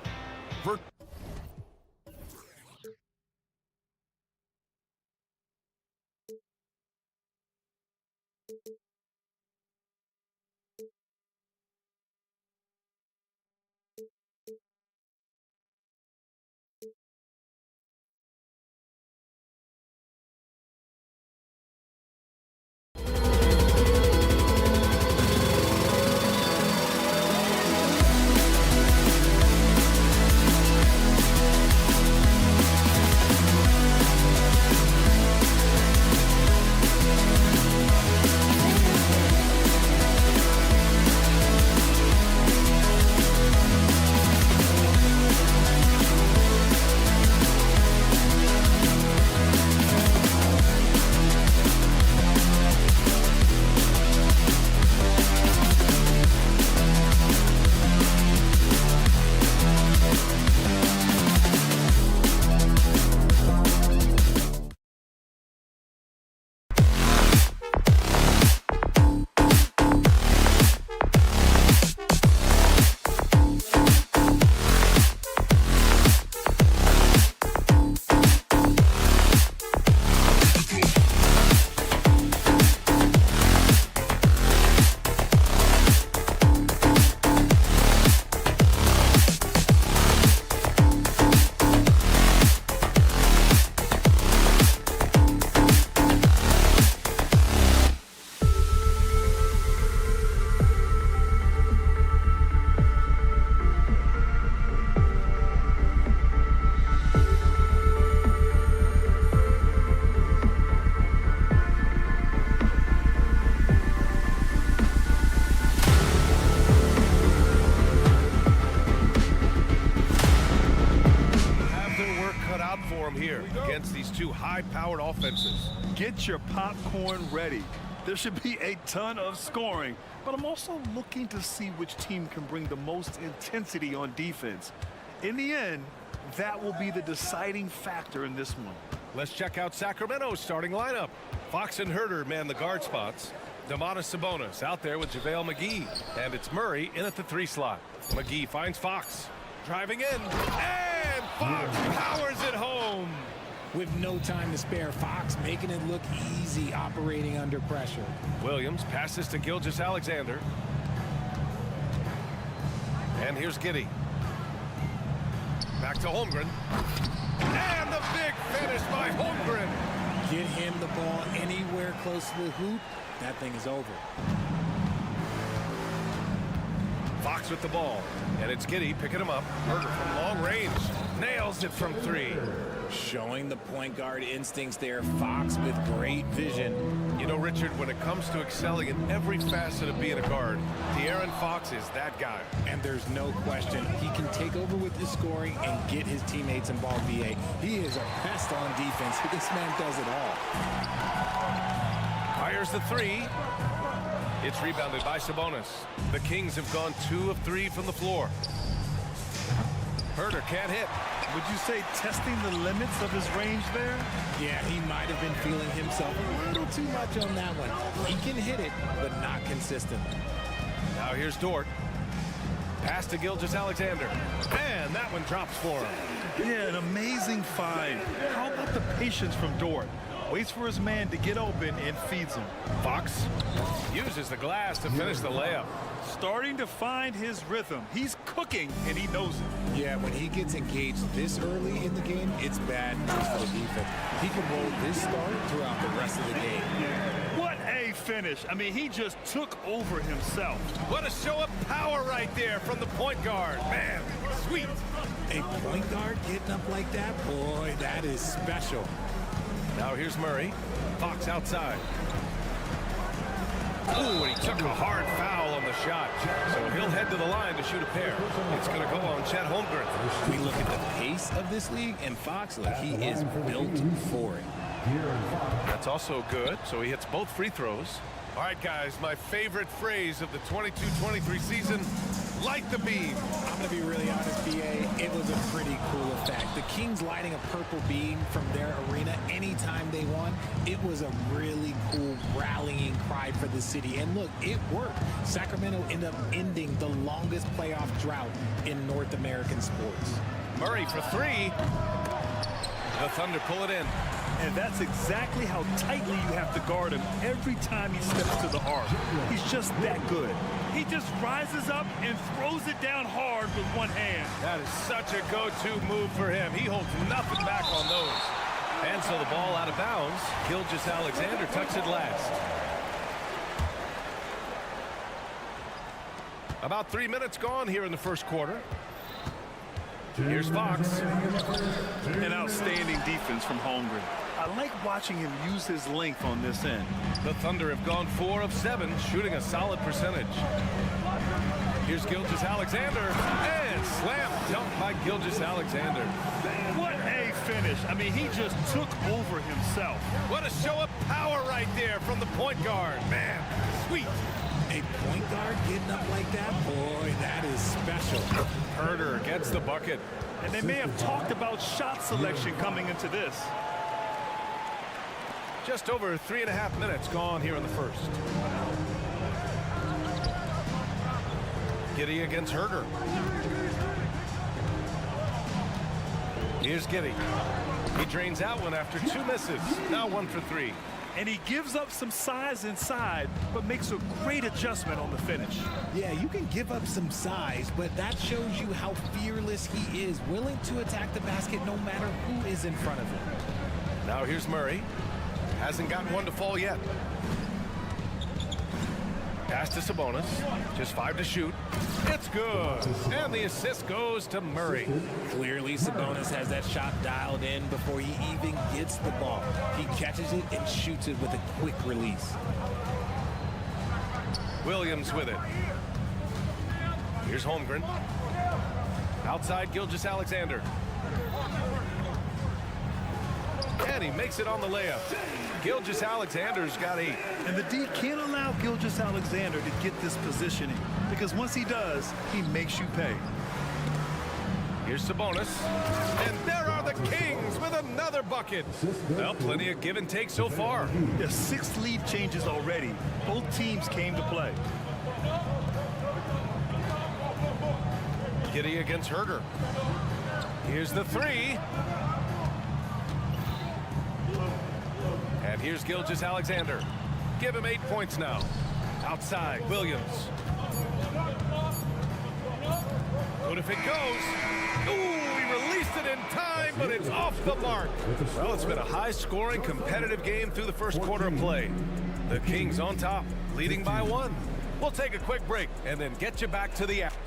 Against these two high-powered offenses.
Get your popcorn ready. There should be a ton of scoring, but I'm also looking to see which team can bring the most intensity on defense. In the end, that will be the deciding factor in this one.
Let's check out Sacramento's starting lineup. Fox and Herter man the guard spots. Domantas Sabonis out there with JaVale McGee. And it's Murray in at the 3 slot. McGee finds Fox. Driving in. And Fox powers it home.
With no time to spare, Fox making it look easy operating under pressure.
Williams passes to Gilgeous-Alexander. And here's Giddey. Back to Holmgren. And the big finish by Holmgren.
Get him the ball anywhere close to the hoop, that thing is over.
Fox with the ball. And it's Giddey picking him up. Herter from long range. Nails it from 3.
Showing the point guard instincts there. Fox with great vision.
You know, Richard, when it comes to excelling in every facet of being a guard, De'Aaron Fox is that guy.
And there's no question. He can take over with his scoring and get his teammates involved, BA. He is a pest on defense. This man does it all.
Fires the 3. It's rebounded by Sabonis. The Kings have gone 2 of 3 from the floor. Herder can't hit.
Would you say testing the limits of his range there?
Yeah, he might have been feeling himself a little too much on that one. He can hit it, but not consistently.
Now here's Dort. Pass to Gilgeous-Alexander. And that one drops for him.
Yeah, an amazing find. How about the patience from Dort? Waits for his man to get open and feeds him.
Fox uses the glass to finish the layup.
Starting to find his rhythm. He's cooking, and he knows it.
Yeah, when he gets engaged this early in the game, it's bad news for the defense. He can roll this start throughout the rest of the game.
What a finish. I mean, he just took over himself.
What a show of power right there from the point guard. Man, sweet.
A point guard getting up like that? Boy, that is special.
Now here's Murray. Fox outside. Ooh, and he took a hard foul on the shot. So he'll head to the line to shoot a pair. It's going to go on Chet Holmgren.
We look at the pace of this league, and Fox, look, he is built for it.
That's also good. So he hits both free throws. All right, guys, my favorite phrase of the 22-23 season, light the beam.
I'm going to be really honest, BA. It was a pretty cool effect. The Kings lighting a purple beam from their arena anytime they won. It was a really cool rallying cry for the city. And look, it worked. Sacramento ended up ending the longest playoff drought in North American sports.
Murray for three. The Thunder pull it in.
And that's exactly how tightly you have to guard him every time he steps to the arc. He's just that good. He just rises up and throws it down hard with one hand.
That is such a go-to move for him. He holds nothing back on those. And so the ball out of bounds. Gilgeous-Alexander tucks it last. About 3 minutes gone here in the first quarter. Here's Fox.
An outstanding defense from Holmgren. I like watching him use his length on this end.
The Thunder have gone 4 of 7, shooting a solid percentage. Here's Gilgeous-Alexander, and slam dunk by Gilgeous-Alexander.
What a finish. I mean, he just took over himself.
What a show of power right there from the point guard. Man, sweet.
A point guard getting up like that? Boy, that is special.
Herder gets the bucket.
And they may have talked about shot selection coming into this.
Just over 3.5 minutes gone here in the first. Giddey against Herder. Here's Giddey. He drains out one after 2 misses. Now 1 for 3.
And he gives up some size inside, but makes a great adjustment on the finish.
Yeah, you can give up some size, but that shows you how fearless he is, willing to attack the basket no matter who is in front of him.
Now here's Murray. Hasn't gotten one to fall yet. Pass to Sabonis. Just 5 to shoot. It's good. And the assist goes to Murray.
Clearly, Sabonis has that shot dialed in before he even gets the ball. He catches it and shoots it with a quick release.
Williams with it. Here's Holmgren. Outside Gilgeous-Alexander. And he makes it on the layup. Gilgeous-Alexander's got 8.
And the D can't allow Gilgeous-Alexander to get this positioning, because once he does, he makes you pay.
Here's Sabonis. And there are the Kings with another bucket. Well, plenty of give and take so far.
Yeah, 6 lead changes already. Both teams came to play.
Giddey against Herder. Here's the 3. And here's Gilgeous-Alexander. Give him 8 points now. Outside, Williams. Good if it goes. Ooh, he released it in time, but it's off the mark. Well, it's been a high-scoring, competitive game through the first quarter of play. The Kings on top, leading by 1. We'll take a quick break and then get you back to the action.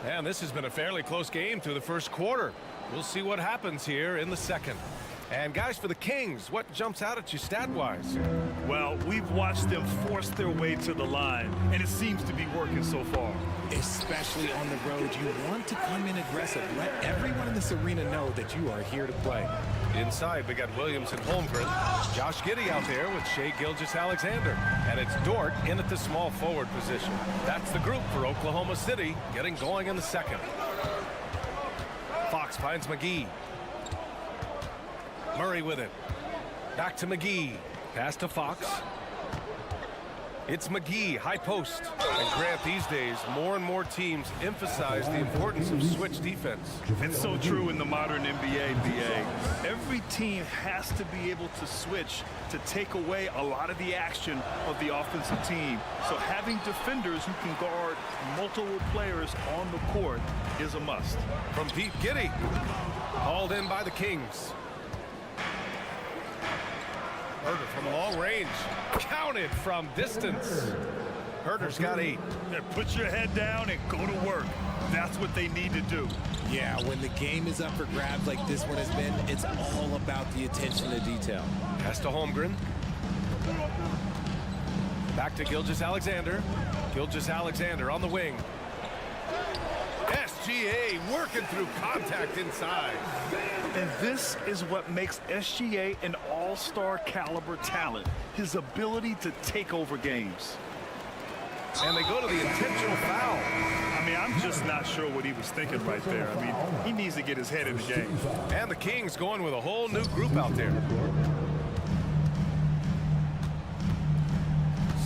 And this has been a fairly close game through the first quarter. We'll see what happens here in the second. And guys, for the Kings, what jumps out at you stat-wise?
Well, we've watched them force their way to the line, and it seems to be working so far.
Especially on the road, you want to come in aggressive. Let everyone in this arena know that you are here to play.
Inside, we got Williams and Holmgren. Josh Giddey out there with Shai Gilgeous-Alexander. And it's Dort in at the small forward position. That's the group for Oklahoma City, getting going in the second. Fox finds McGee. Murray with it. Back to McGee. Pass to Fox. It's McGee, high post. And Grant, these days, more and more teams emphasize the importance of switch defense.
It's so true in the modern NBA, BA. Every team has to be able to switch to take away a lot of the action of the offensive team. So having defenders who can guard multiple players on the court is a must.
From Pete Giddey. Hauled in by the Kings. Herter from long range. Counted from distance. Herter's got 8.
Put your head down and go to work. That's what they need to do.
Yeah, when the game is up for grabs like this one has been, it's all about the attention to detail.
Pass to Holmgren. Back to Gilgeous-Alexander. Gilgeous-Alexander on the wing. SGA working through contact inside.
And this is what makes SGA an all-star caliber talent. His ability to take over games.
And they go to the intentional foul.
I mean, I'm just not sure what he was thinking right there. I mean, he needs to get his head in the game.
And the Kings going with a whole new group out there.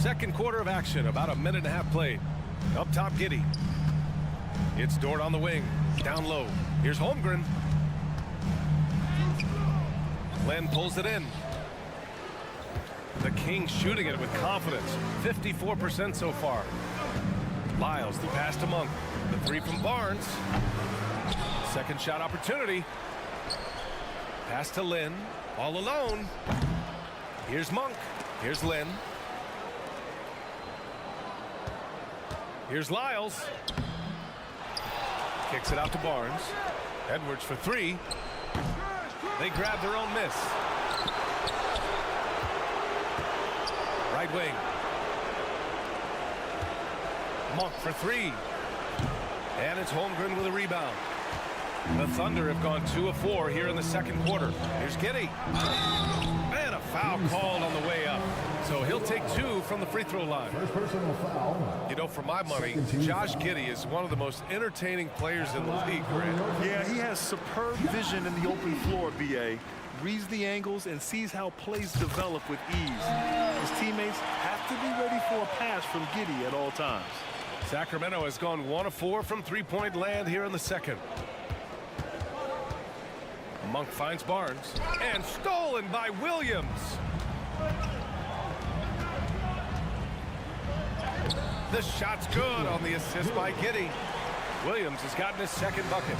Second quarter of action, about a minute and a half played. Up top, Giddey. It's Dort on the wing, down low. Here's Holmgren. Len pulls it in. The Kings shooting it with confidence. 54% so far. Lyles, the pass to Monk. The 3 from Barnes. Second shot opportunity. Pass to Lynn. All alone. Here's Monk. Here's Lynn. Here's Lyles. Kicks it out to Barnes. Edwards for 3. They grab their own miss. Right wing. Monk for 3. And it's Holmgren with a rebound. The Thunder have gone 2 of 4 here in the second quarter. Here's Giddey. And a foul called on the way up. So he'll take 2 from the free throw line.
First personal foul.
You know, for my money, Josh Giddey is one of the most entertaining players in the league, Grant.
Yeah, he has superb vision in the open floor, BA. Reads the angles and sees how plays develop with ease. His teammates have to be ready for a pass from Giddey at all times.
Sacramento has gone 1 of 4 from three-point land here in the second. Monk finds Barnes. And stolen by Williams. The shot's good on the assist by Giddey. Williams has gotten his second bucket.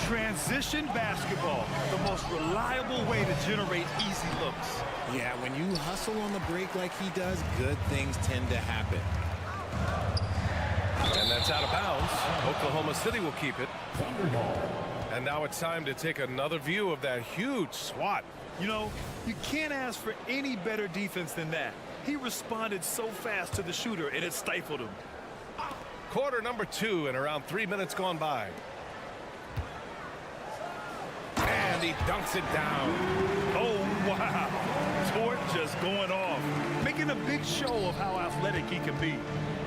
Transition basketball, the most reliable way to generate easy looks.
Yeah, when you hustle on the break like he does, good things tend to happen.
And that's out of bounds. Oklahoma City will keep it. And now it's time to take another view of that huge swat.
You know, you can't ask for any better defense than that. He responded so fast to the shooter, and it stifled him.
Quarter number 2 and around 3 minutes gone by. And he dunks it down.
Oh, wow. Dort just going off, making a big show of how athletic he can be.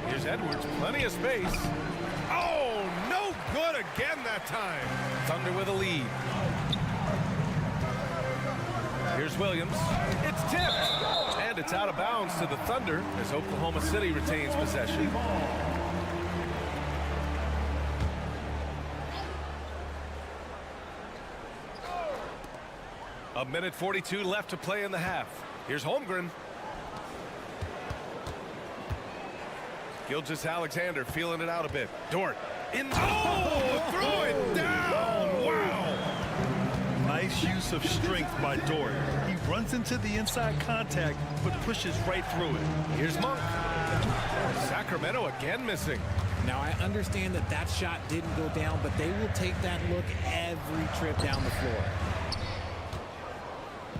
Here's Edwards, plenty of space. Oh, no good again that time. Thunder with a lead. Here's Williams. It's tipped. And it's out of bounds to the Thunder as Oklahoma City retains possession. A minute 42 left to play in the half. Here's Holmgren. Gilgeous-Alexander feeling it out a bit. Dort. Throw it down. Wow.
Nice use of strength by Dort. He runs into the inside contact, but pushes right through it.
Here's Monk. Sacramento again missing.
Now, I understand that that shot didn't go down, but they will take that look every trip down the floor.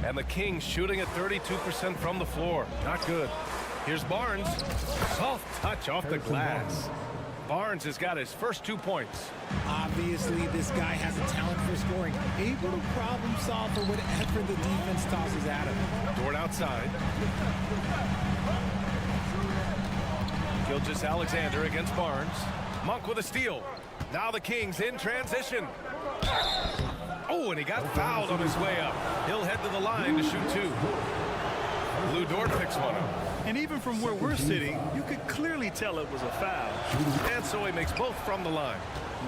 And the Kings shooting at 32% from the floor. Not good. Here's Barnes. Soft touch off the glass. Barnes has got his first 2 points.
Obviously, this guy has a talent for scoring. Able to problem solve for whatever the defense tosses at him.
Dort outside. Gilgeous-Alexander against Barnes. Monk with a steal. Now the Kings in transition. Oh, and he got fouled on his way up. He'll head to the line to shoot 2. Lou Dort picks one up.
And even from where we're sitting, you could clearly tell it was a foul.
And so he makes both from the line.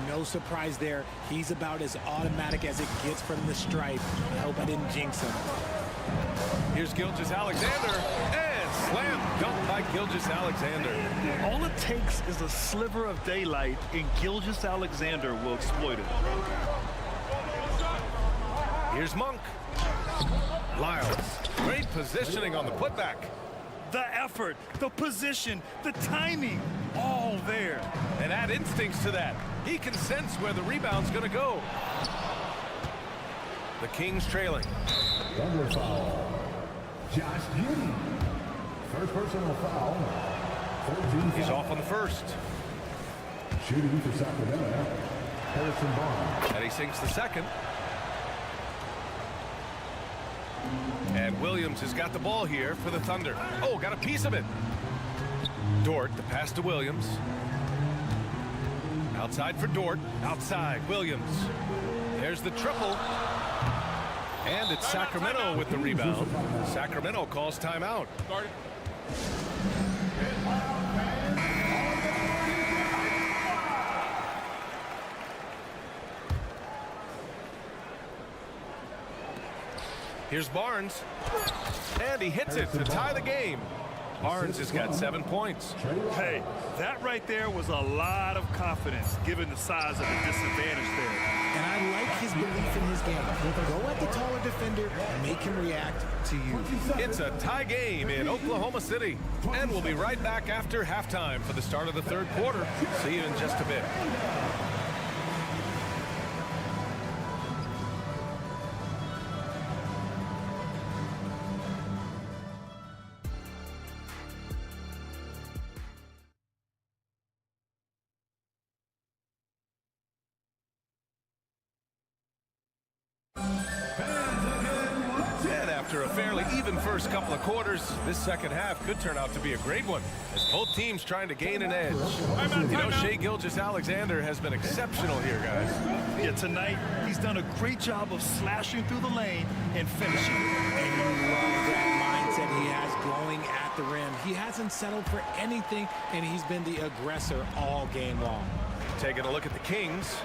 No surprise there. He's about as automatic as it gets from the stripe. I hope I didn't jinx him.
Here's Gilgeous-Alexander. And slam dunk by Gilgeous-Alexander.
All it takes is a sliver of daylight, and Gilgeous-Alexander will exploit it.
Here's Monk. Lyles. Great positioning on the putback.
The effort, the position, the timing, all there.
And add instincts to that. He can sense where the rebound's going to go. The Kings trailing.
Double foul. Josh Giddey. First personal foul. 14
He's off on the first.
Shooting for Sacramento. Harrison Barnes.
And he sinks the second. And Williams has got the ball here for the Thunder. Oh, got a piece of it. Dort, the pass to Williams. Outside for Dort. Outside, Williams. There's the triple. And it's Sacramento with the rebound. Sacramento calls timeout. Here's Barnes. And he hits it to tie the game. Barnes has got 7 points.
Hey, that right there was a lot of confidence, given the size of the disadvantage there.
And I like his belief in his game. Go at the taller defender, make him react to you.
It's a tie game in Oklahoma City. And we'll be right back after halftime for the start of the third quarter. See you in just a bit. After a fairly even first couple of quarters, this second half could turn out to be a great one as both teams trying to gain an edge. You know, Shai Gilgeous-Alexander has been exceptional here, guys.
Yeah, tonight he's done a great job of slashing through the lane and finishing.
And you love that mindset he has going at the rim. He hasn't settled for anything, and he's been the aggressor all game long.
Taking a look at the Kings.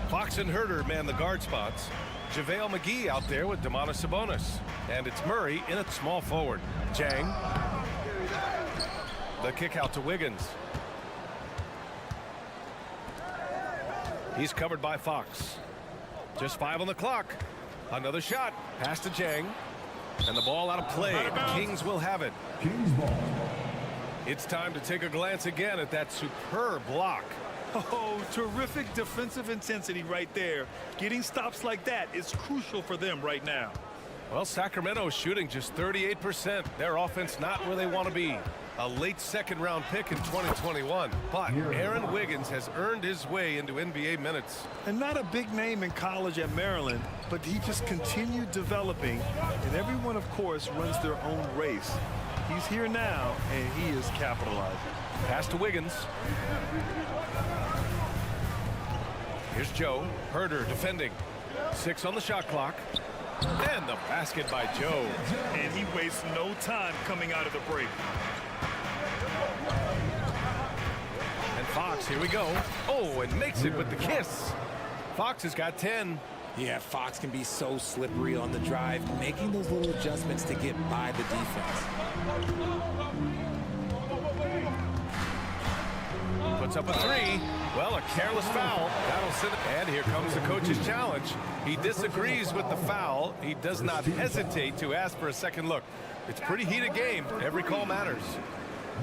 Fox and Herter man the guard spots. JaVale McGee out there with Domantas Sabonis. And it's Murray in at small forward. Jang. The kick out to Wiggins. He's covered by Fox. Just 5 on the clock. Another shot. Pass to Jang. And the ball out of play. The Kings will have it.
Kings ball.
It's time to take a glance again at that superb block.
Oh, terrific defensive intensity right there. Getting stops like that is crucial for them right now.
Well, Sacramento is shooting just 38%. Their offense not where they want to be. A late second-round pick in 2021. But Aaron Wiggins has earned his way into NBA minutes.
And not a big name in college at Maryland, but he just continued developing. And everyone, of course, runs their own race. He's here now, and he is capitalizing.
Pass to Wiggins. Here's Joe. Herter defending. 6 on the shot clock. And the basket by Joe.
And he wastes no time coming out of the break.
And Fox, here we go. Oh, and makes it with the kiss. Fox has got 10.
Yeah, Fox can be so slippery on the drive, making those little adjustments to get by the defense.
Puts up a 3. Well, a careless foul. That'll send it. And here comes the coach's challenge. He disagrees with the foul. He does not hesitate to ask for a second look. It's a pretty heated game. Every call matters.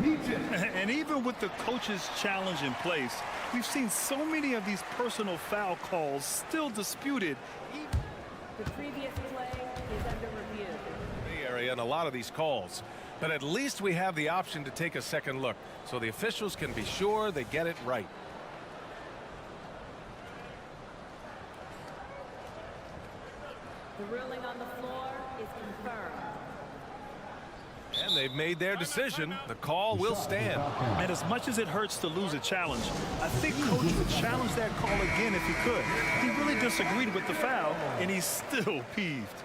And even with the coach's challenge in place, we've seen so many of these personal foul calls still disputed.
The previous play is under review.
The area and a lot of these calls. But at least we have the option to take a second look, so the officials can be sure they get it right.
The ruling on the floor is confirmed.
And they've made their decision. The call will stand.
And as much as it hurts to lose a challenge, I think Coach would challenge that call again if he could. He really disagreed with the foul, and he's still peeved.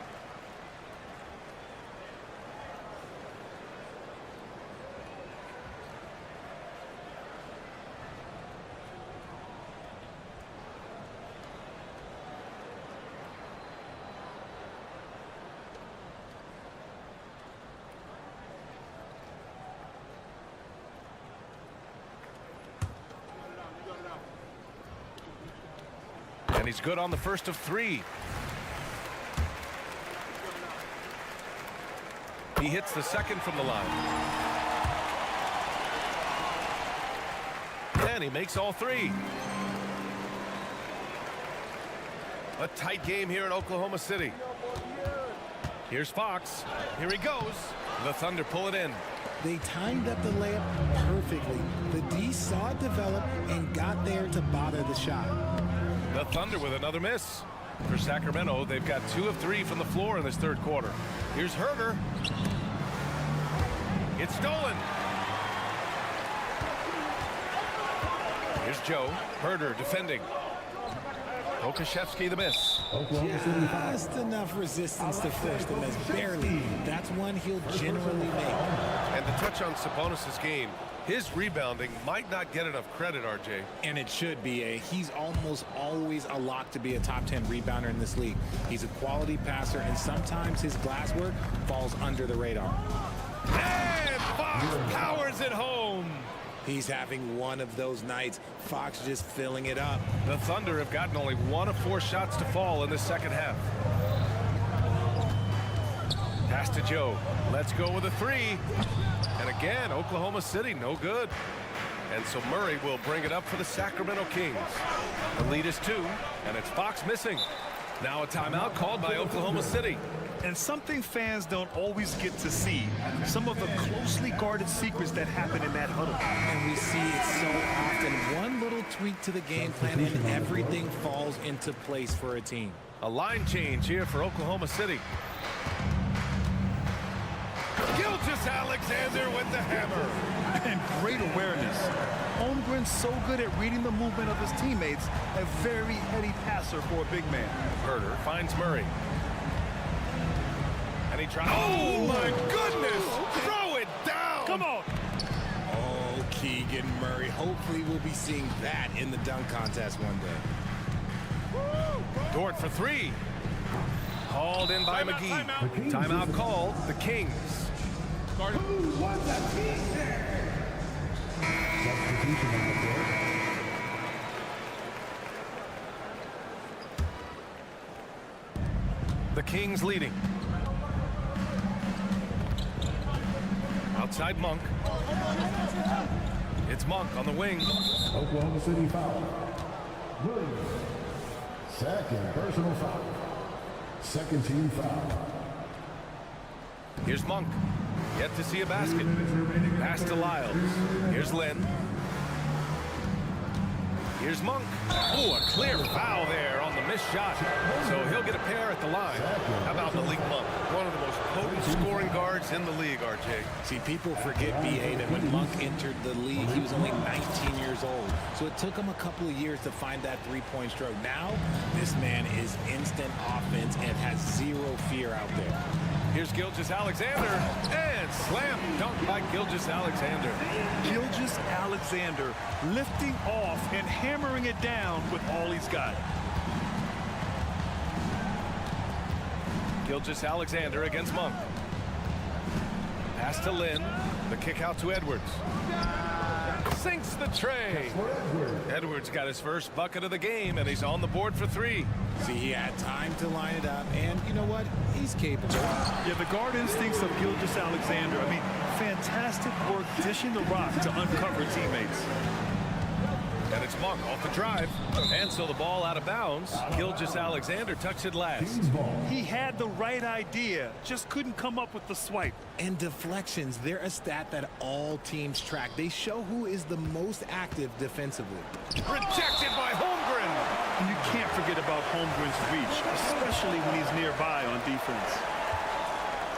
And he's good on the first of three. He hits the second from the line. And he makes all three. A tight game here in Oklahoma City. Here's Fox. Here he goes. The Thunder pull it in.
They timed up the layup perfectly. The D saw it develop and got there to bother the shot.
The Thunder with another miss. For Sacramento, they've got 2 of 3 from the floor in this third quarter. Here's Herder. It's stolen. Here's Joe. Herder defending. Okashevsky the miss.
Just enough resistance to force the miss. Barely. That's one he'll generally make.
And to touch on Sabonis' game, his rebounding might not get enough credit, RJ.
And it should be. He's almost always a lock to be a top 10 rebounder in this league. He's a quality passer, and sometimes his glass work falls under the radar.
And Fox powers it home.
He's having one of those nights. Fox just filling it up.
The Thunder have gotten only 1 of 4 shots to fall in the second half. Pass to Joe. Let's go with a 3. And again, Oklahoma City, no good. And so Murray will bring it up for the Sacramento Kings. The lead is 2, and it's Fox missing. Now a timeout called by Oklahoma City.
And something fans don't always get to see, some of the closely guarded secrets that happen in that huddle.
And we see it so often. One little tweak to the game plan and everything falls into place for a team.
A line change here for Oklahoma City. Gilgeous-Alexander with the hammer.
And great awareness. Holmgren's so good at reading the movement of his teammates, a very heady passer for a big man.
Herder finds Murray. And he tries. Oh, my goodness! Throw it down!
Come on!
Oh, Keegan Murray. Hopefully we'll be seeing that in the dunk contest one day.
Dort for 3. Called in by McGee. Timeout called. The Kings.
Who wants a t-shirt? Substitution on the court.
The Kings leading. Outside Monk. It's Monk on the wing.
Oklahoma City foul. Williams. Second personal foul. Second team foul.
Here's Monk. Yet to see a basket. Pass to Lyles. Here's Lynn. Here's Monk. Oh, a clear foul there on the missed shot. So he'll get a pair at the line. How about Malik Monk? One of the most potent scoring guards in the league, RJ.
See, people forget, B.A., that when Monk entered the league, he was only 19 years old. So it took him a couple of years to find that three-point stroke. Now, this man is instant offense and has zero fear out there.
Here's Gilgeous-Alexander, and slam dunk by Gilgeous-Alexander.
Gilgeous-Alexander lifting off and hammering it down with all he's got.
Gilgeous-Alexander against Monk. Pass to Lynn. The kick out to Edwards. Sinks the tray. Edwards got his first bucket of the game, and he's on the board for 3.
See, he had time to line it up, and you know what? He's capable.
Yeah, the guard instincts of Gilgeous-Alexander. I mean, fantastic work dishing the rock to uncover teammates.
And a It's Monk off the drive. And so the ball out of bounds. Gilgeous-Alexander touched it last.
He had the right idea, just couldn't come up with the swipe.
And deflections, they're a stat that all teams track. They show who is the most active defensively.
Rejected by Holmgren.
And you can't forget about Holmgren's reach, especially when he's nearby on defense.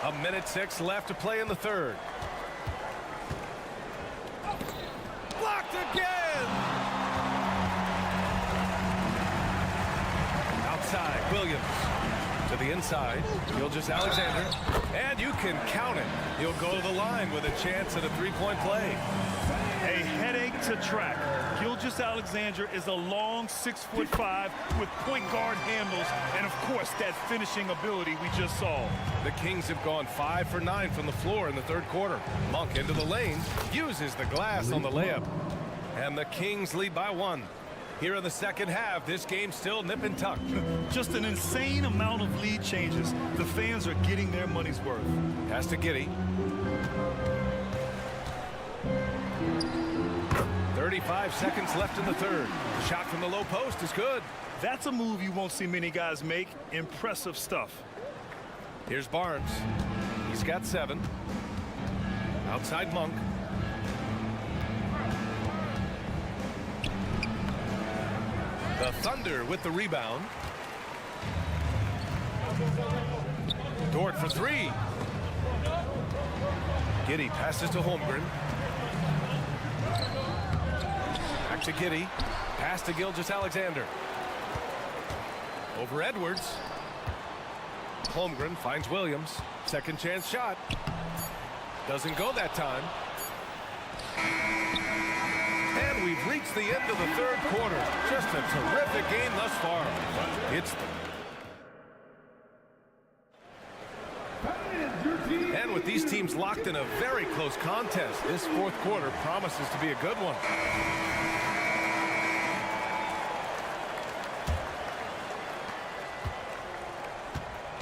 1:06 left to play in the third. Blocked again. Outside, Williams. To the inside, Gilgeous-Alexander. And you can count it. He'll go to the line with a chance at a three-point play.
A headache to track. Gilgeous-Alexander is a long 6'5" with point guard handles and, of course, that finishing ability we just saw.
The Kings have gone 5 for 9 from the floor in the third quarter. Monk into the lane, uses the glass on the layup. And the Kings lead by 1. Here in the second half, this game's still nip and tuck.
Just an insane amount of lead changes. The fans are getting their money's worth.
Pass to Giddey. 35 seconds left in the third. The shot from the low post is good.
That's a move you won't see many guys make. Impressive stuff.
Here's Barnes. He's got 7. Outside Monk. The Thunder with the rebound. Dort for 3. Giddey passes to Holmgren. Back to Giddey. Pass to Gilgeous-Alexander. Over Edwards. Holmgren finds Williams. Second chance shot. Doesn't go that time. And we've reached the end of the third quarter. Just a terrific game thus far. And with these teams locked in a very close contest, this fourth quarter promises to be a good one.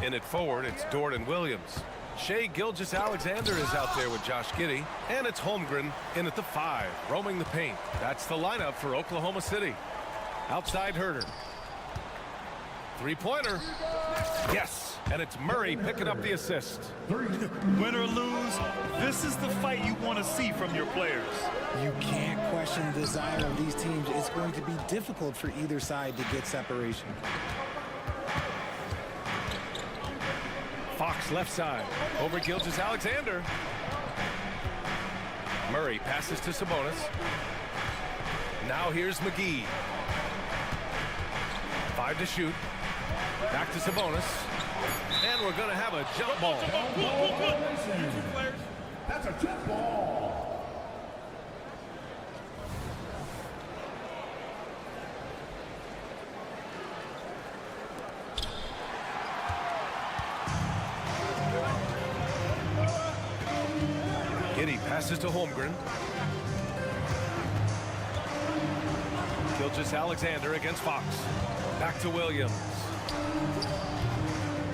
In it forward, it's Dort and Williams. Shai Gilgeous-Alexander is out there with Josh Giddey. And it's Holmgren in at the 5, roaming the paint. That's the lineup for Oklahoma City. Outside Herter. Three-pointer. Yes. And it's Murray picking up the assist.
Win or lose, this is the fight you want to see from your players.
You can't question the desire of these teams. It's going to be difficult for either side to get separation.
Fox left side. Over Gilgeous-Alexander. Murray passes to Sabonis. Now here's McGee. 5 to shoot. Back to Sabonis. And we're going to have a jump ball.
That's a jump ball.
Giddey passes to Holmgren. Gilgeous-Alexander against Fox. Back to Williams.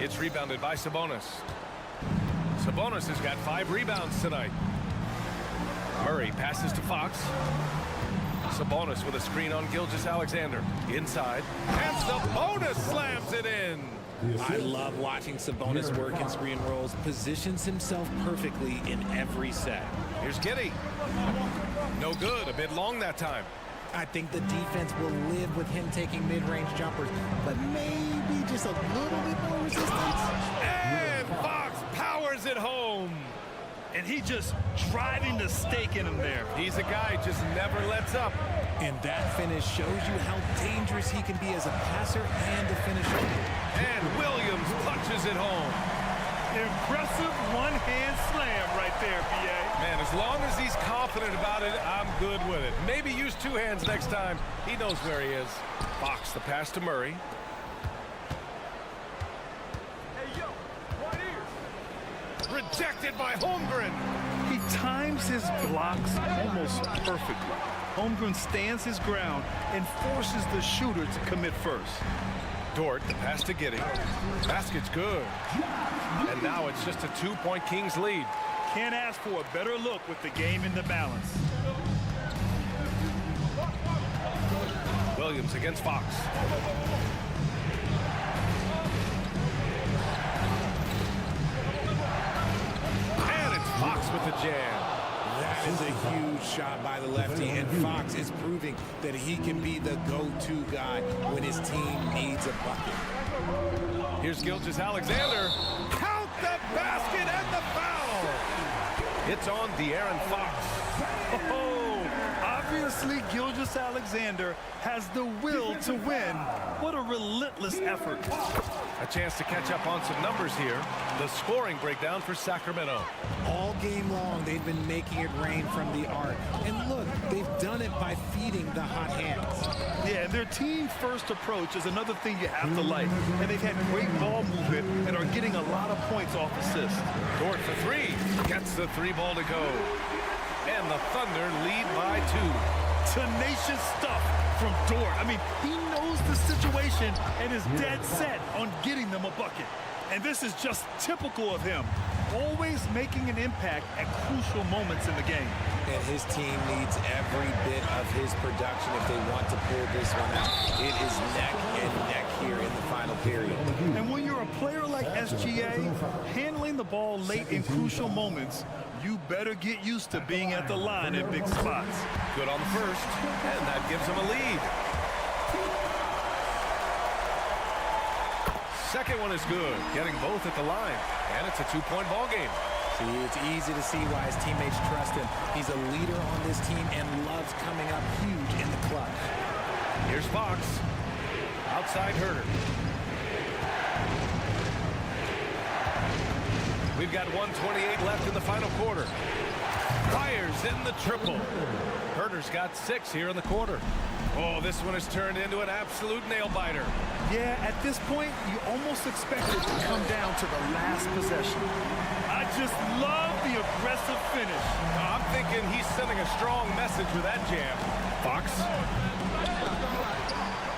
It's rebounded by Sabonis. Sabonis has got 5 rebounds tonight. Murray passes to Fox. Sabonis with a screen on Gilgeous-Alexander. Inside. And Sabonis slams it in.
I love watching Sabonis work in screen rolls. Positions himself perfectly in every set.
Here's Giddey. No good. A bit long that time.
I think the defense will live with him taking mid-range jumpers, but maybe just a little bit more resistance.
And Fox powers it home.
And he just driving the stake in him there.
He's a guy just never lets up.
And that finish shows you how dangerous he can be as a passer and a finisher.
And Williams punches it home.
Impressive one-hand slam right there, B.A.
Man, as long as he's confident about it, I'm good with it. Maybe use 2 hands next time. He knows where he is. Fox the pass to Murray.
Hey, yo, right here.
Rejected by Holmgren.
He times his blocks almost perfectly. Holmgren stands his ground and forces the shooter to commit first.
Dort, the pass to Giddey. Basket's good. And now it's just a 2-point Kings lead.
Can't ask for a better look with the game in the balance.
Williams against Fox. And it's Fox with the jam.
That is a huge shot by the lefty, and Fox is proving that he can be the go-to guy when his team needs a bucket.
Here's Gilgeous-Alexander. Count the basket and the foul. It's on De'Aaron Fox.
Oh, obviously Gilgeous-Alexander has the will to win. What a relentless effort.
A chance to catch up on some numbers here. The scoring breakdown for Sacramento.
All game long, they've been making it rain from the arc. And look, they've done it by feeding the hot hands.
Yeah, and their team-first approach is another thing you have to like. And they've had great ball movement and are getting a lot of points off assists.
Dort for three. Gets the three ball to go. And the Thunder lead by 2.
Tenacious stuff from Dort. I mean, he knows the situation and is dead set on getting them a bucket. And this is just typical of him. Always making an impact at crucial moments in the game.
And his team needs every bit of his production if they want to pull this one out. It is neck and neck here in the final period.
And when you're a player like SGA, handling the ball late in crucial moments, you better get used to being at the line in big spots.
Good on the first, and that gives him a lead. Second one is good, getting both at the line, and it's a 2-point ball game.
See, it's easy to see why his teammates trust him. He's a leader on this team and loves coming up huge in the clutch.
Here's Fox. Outside Herder. We've got 1:28 left in the final quarter. Fires in the triple. Herder's got 6 here in the quarter. Oh, this one has turned into an absolute nail-biter.
Yeah, at this point, you almost expect it to come down to the last possession. I just love the aggressive finish.
I'm thinking he's sending a strong message with that jam. Fox.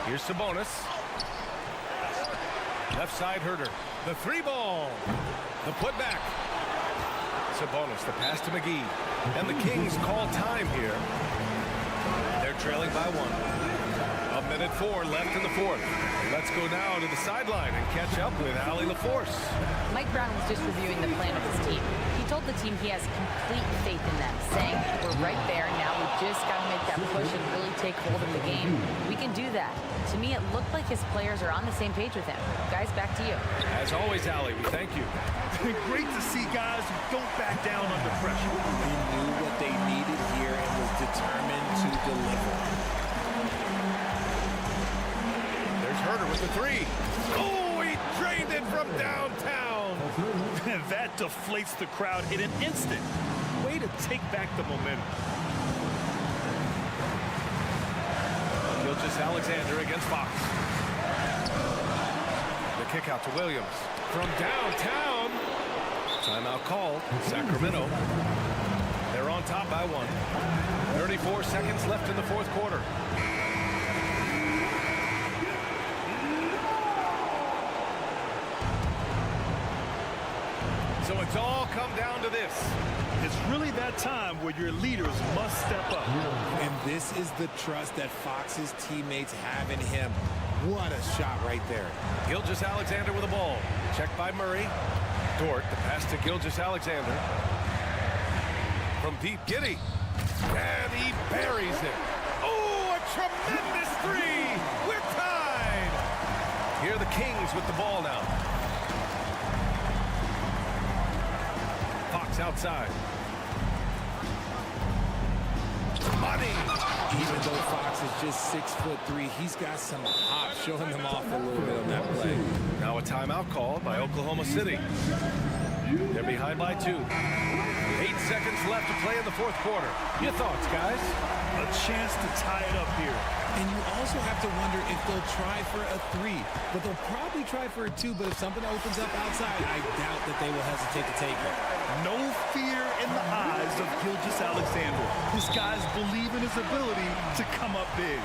Here's Sabonis. Left side Herder. The 3-ball. The putback. Sabonis, the pass to McGee. And the Kings call time here. They're trailing by 1. 1:04 left in the fourth. Let's go now to the sideline and catch up with Allie LaForce.
Mike Brown was just reviewing the plan of his team. He told the team he has complete faith in them, saying, we're right there now. We just got to make that push and really take hold of the game. We can do that. To me, it looked like his players are on the same page with him. Guys, back to you.
As always, Allie, we thank you.
Great to see guys who don't back down under pressure.
He knew what they needed here and was determined to deliver.
There's Herder with the 3. Oh, he drained it from downtown.
That deflates the crowd in an instant. Way to take back the momentum.
Gilgeous-Alexander against Fox. The kick out to Williams. From downtown. Timeout called. Sacramento. They're on top by 1. 34 seconds left in the fourth quarter. So it's all come down to this.
It's really that time where your leaders must step up.
And this is the trust that Fox's teammates have in him. What a shot right there.
Gilgeous-Alexander with the ball. Checked by Murray. Dort, the pass to Gilgeous-Alexander. From deep, Giddey. And he buries it. Oh, a tremendous 3. We're tied. Here are the Kings with the ball now. Fox outside. Money.
Even though Fox is just 6'3", he's got some hop, showing them off a little bit on that play.
Now a timeout called by Oklahoma City. They're behind by 2. 8 seconds left to play in the fourth quarter. Your thoughts, guys?
A chance to tie it up here.
And you also have to wonder if they'll try for a 3. But they'll probably try for a 2. But if something opens up outside, I doubt that they will hesitate to take it.
No fear in the eyes of Gilgeous-Alexander. This guy's believe in his ability to come up big.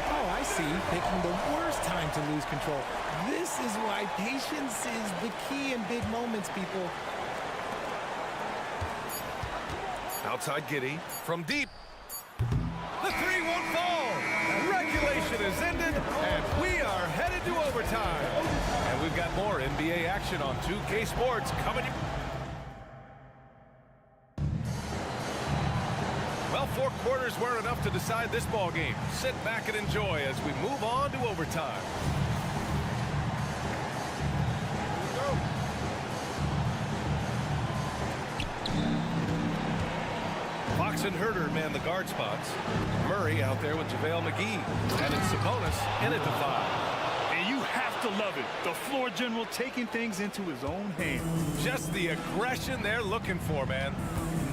Oh, I see. Picking the worst time to lose control. This is why patience is the key in big moments, people.
Outside Giddey from deep. The 3 won't fall. Regulation is in got more NBA action on 2K Sports coming. Well, 4 quarters weren't enough to decide this ball game. Sit back and enjoy as we move on to overtime. Fox and Herter man the guard spots. Murray out there with JaVale McGee. And it's Sabonis in at the 5.
And you have to love it. The floor general taking things into his own hands.
Just the aggression they're looking for, man.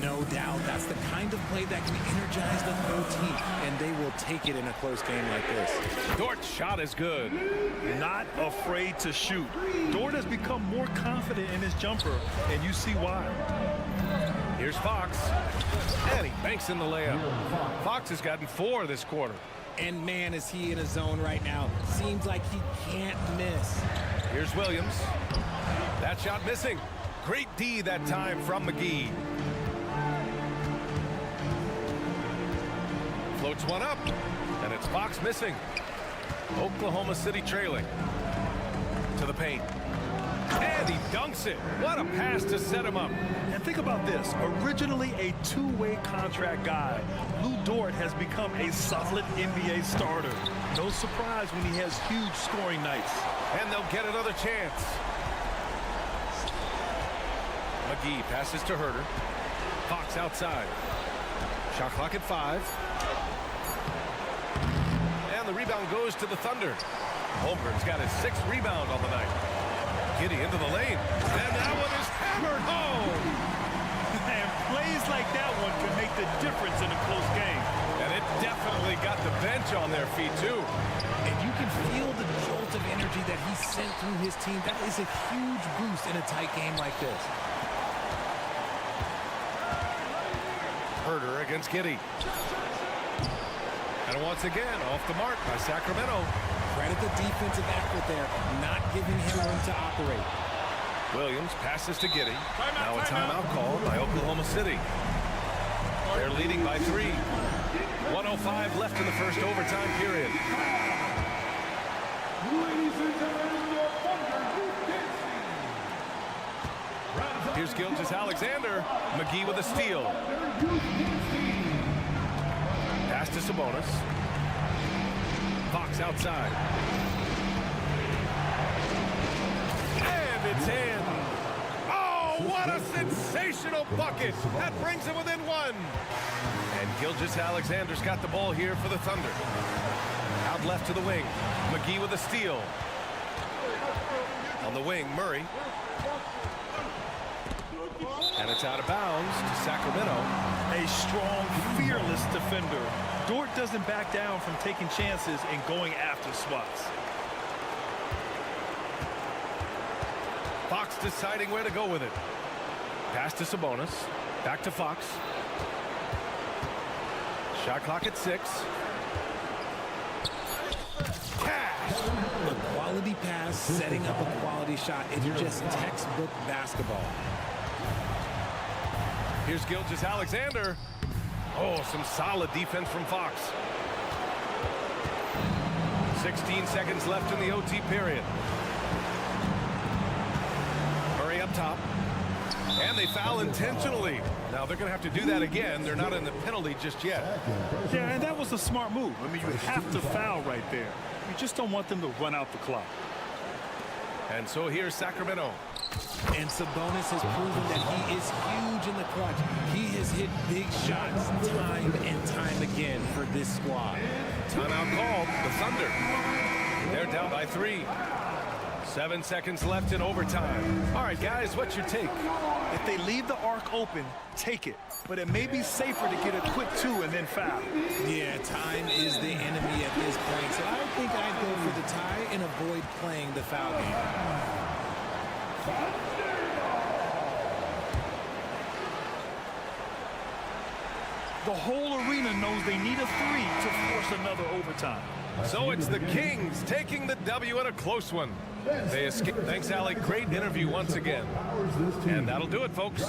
No doubt. That's the kind of play that can energize the whole team, and they will take it in a close game like this.
Dort's shot is good.
Not afraid to shoot. Dort has become more confident in his jumper, and you see why.
Here's Fox. And he banks in the layup. Fox has gotten 4 this quarter.
And man, is he in a zone right now. Seems like he can't miss.
Here's Williams. That shot missing. Great D that time from McGee. Floats one up, and it's Fox missing. Oklahoma City trailing. To the paint. And he dunks it. What a pass to set him up.
And think about this. Originally a two-way contract guy, Lou Dort has become a solid NBA starter. No surprise when he has huge scoring nights.
And they'll get another chance. McGee passes to Herter. Fox outside. Shot clock at 5. And the rebound goes to the Thunder. Holmgren's got his 6th rebound on the night. Giddey into the lane. And that one is hammered home.
And plays like that one can make the difference in a close game.
And it definitely got the bench on their feet, too.
And you can feel the jolt of energy that he sent through his team. That is a huge boost in a tight game like this.
Herter against Giddey. And once again, off the mark by Sacramento.
Credit the defensive effort there, not giving him room to operate.
Williams passes to Giddey. Now a timeout called by Oklahoma City. They're leading by 3. 1:05 left in the first overtime period. Here's Gilgeous-Alexander. McGee with a steal. Pass to Sabonis. Fox outside. And it's in. Oh, what a sensational bucket. That brings him within 1. And Gilgeous-Alexander's got the ball here for the Thunder. Out left to the wing. McGee with a steal. On the wing, Murray. And it's out of bounds to Sacramento.
A strong, fearless defender. Dort doesn't back down from taking chances and going after spots.
Fox deciding where to go with it. Pass to Sabonis. Back to Fox. Shot clock at 6. Cash!
A quality pass, setting up a quality shot. It's just textbook basketball.
Here's Gilgeous-Alexander. Oh, some solid defense from Fox. 16 seconds left in the OT period. Murray up top. And they foul intentionally. Now they're going to have to do that again. They're not in the penalty just yet.
Yeah, and that was a smart move. I mean, you have to foul right there. You just don't want them to run out the clock.
And so here's Sacramento.
And Sabonis has proven that he is huge in the clutch. He has hit big shots time and time again for this squad.
Timeout called. The Thunder. They're down by 3. 7 seconds left in overtime. All right, guys, what's your take?
If they leave the arc open, take it. But it may be safer to get a quick 2 and then foul.
Yeah, time is the enemy at this point. So I think I'd go for the tie and avoid playing the foul game.
The whole arena knows they need a 3 to force another overtime.
So it's the Kings taking the W in a close one. They escape. Thanks, Allie. Great interview once again. And that'll do it, folks.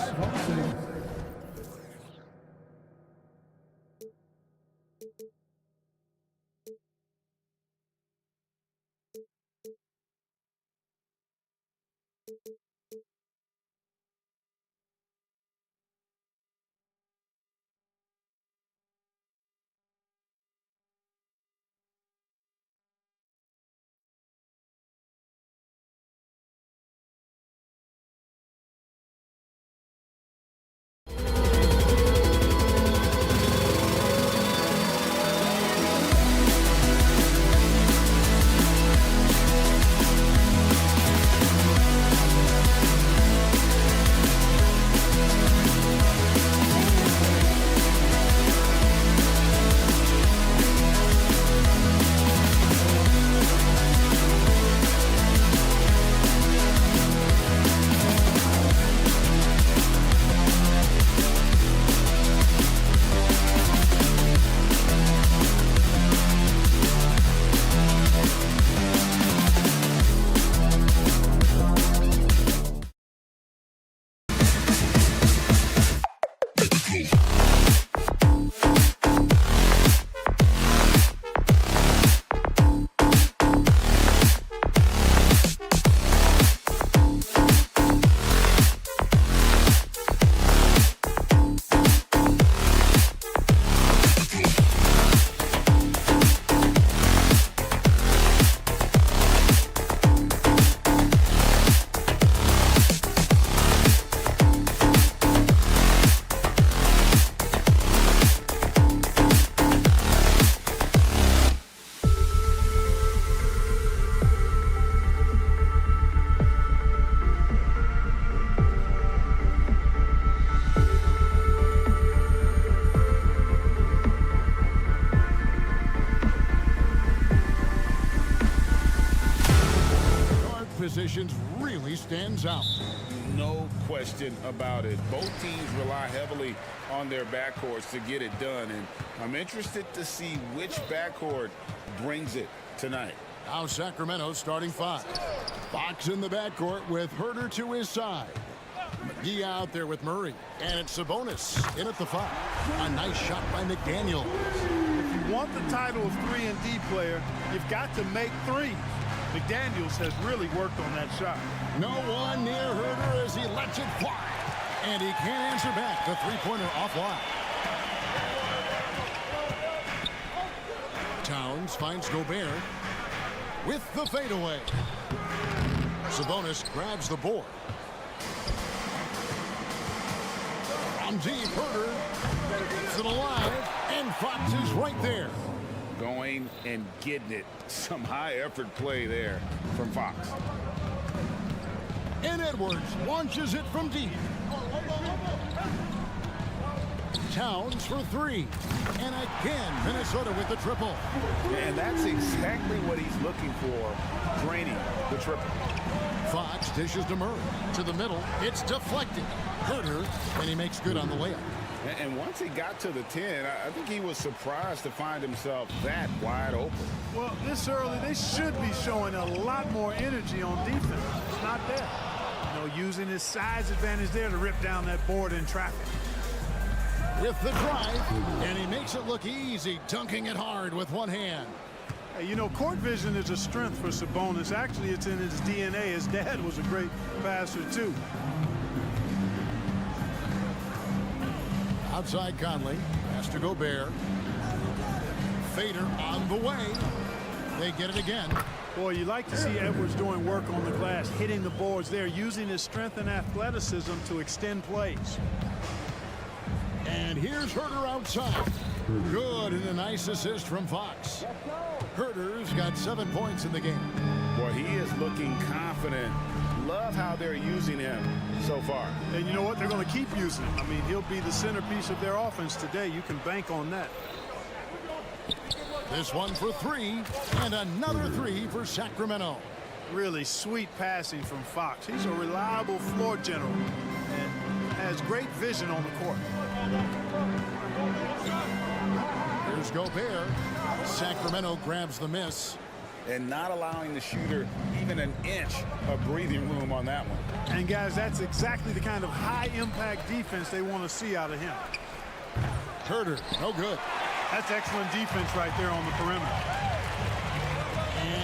Positions really stands out.
No question about it. Both teams rely heavily on their backcourts to get it done, and I'm interested to see which backcourt brings it tonight.
Now Sacramento's starting five. Fox in the backcourt with Herter to his side. McGee out there with Murray. And it's Sabonis in at the five. A nice shot by McDaniel.
If you want the title of 3-and-D player, you've got to make threes. McDaniels has really worked on that shot.
No one near Herter as he lets it fly. And he can't answer back. The three-pointer offline. Towns finds Gobert with the fadeaway. Sabonis grabs the board. From deep, Herter keeps it alive, and Fox is right there.
Going and getting it. Some high-effort play there from Fox.
And Edwards launches it from deep. Towns for three. And again, Minnesota with the triple.
And that's exactly what he's looking for, draining the triple.
Fox dishes to Murray. To the middle, it's deflected. Herter, and he makes good on the layup.
And once he got to the 10, I think he was surprised to find himself that wide open.
Well, this early, they should be showing a lot more energy on defense. It's not there. You know, using his size advantage there to rip down that board in traffic.
With the drive, and he makes it look easy, dunking it hard with one hand.
Hey, you know, court vision is a strength for Sabonis. Actually, it's in his DNA. His dad was a great passer, too.
Outside Conley, pass to Gobert. Fader on the way. They get it again.
Boy, you like to see Edwards doing work on the glass, hitting the boards there, using his strength and athleticism to extend plays.
And here's Herter outside. Good, and a nice assist from Fox. Herter's got 7 points in the game.
Boy, he is looking confident. Love how they're using him so far.
And you know what? They're going to keep using him. I mean, he'll be the centerpiece of their offense today. You can bank on that.
This one for three, and another three for Sacramento.
Really sweet passing from Fox. He's a reliable floor general and has great vision on the court.
Here's Gobert. Sacramento grabs the miss.
And not allowing the shooter even an inch of breathing room on that one.
And guys, that's exactly the kind of high-impact defense they want to see out of him.
Herter, no good.
That's excellent defense right there on the perimeter.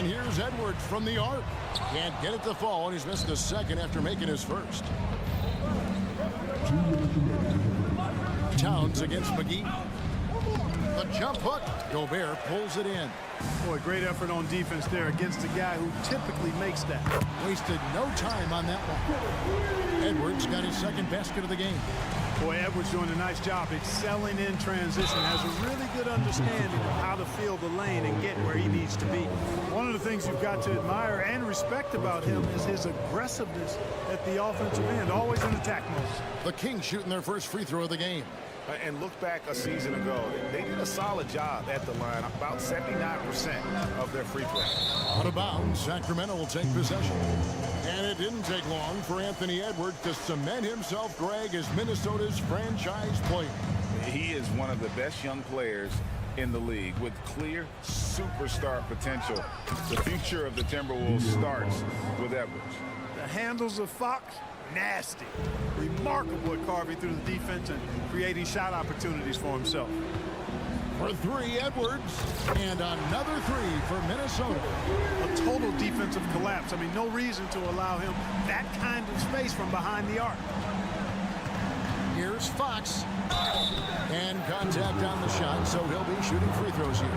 And here's Edwards from the arc. Can't get it to fall, and he's missed the second after making his first. Towns against McGee. The jump hook. Dobek pulls it in.
Boy, great effort on defense there against a guy who typically makes that.
Wasted no time on that one. Edwards got his second basket of the game.
Boy, Edwards doing a nice job excelling in transition. Has a really good understanding of how to fill the lane and get where he needs to be. One of the things you've got to admire and respect about him is his aggressiveness at the offensive end, always in attack mode.
The Kings shooting their first free throw of the game.
And look back a season ago, they did a solid job at the line, about 79% of their free throws.
Out of bounds, Sacramento will take possession. And it didn't take long for Anthony Edwards to cement himself, Greg, as Minnesota's franchise player.
He is one of the best young players in the league with clear superstar potential. The future of the Timberwolves starts with Edwards.
The handles of Fox, nasty. Remarkable at carving through the defense and creating shot opportunities for himself.
For three, Edwards, and another three for Minnesota.
A total defensive collapse. I mean, no reason to allow him that kind of space from behind the arc.
Here's Fox. And contact on the shot, so he'll be shooting free throws here.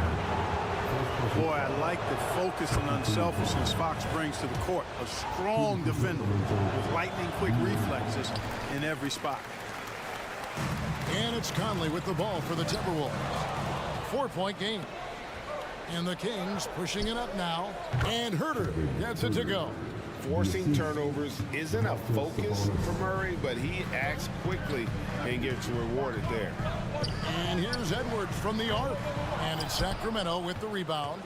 Boy, I like the focus and unselfishness Fox brings to the court. A strong defender with lightning-quick reflexes in every spot.
And it's Conley with the ball for the Timberwolves. 4-point game. And the Kings pushing it up now. And Herter gets it to go.
Forcing turnovers isn't a focus for Murray, but he acts quickly and gets rewarded there.
And here's Edwards from the arc. And it's Sacramento with the rebound.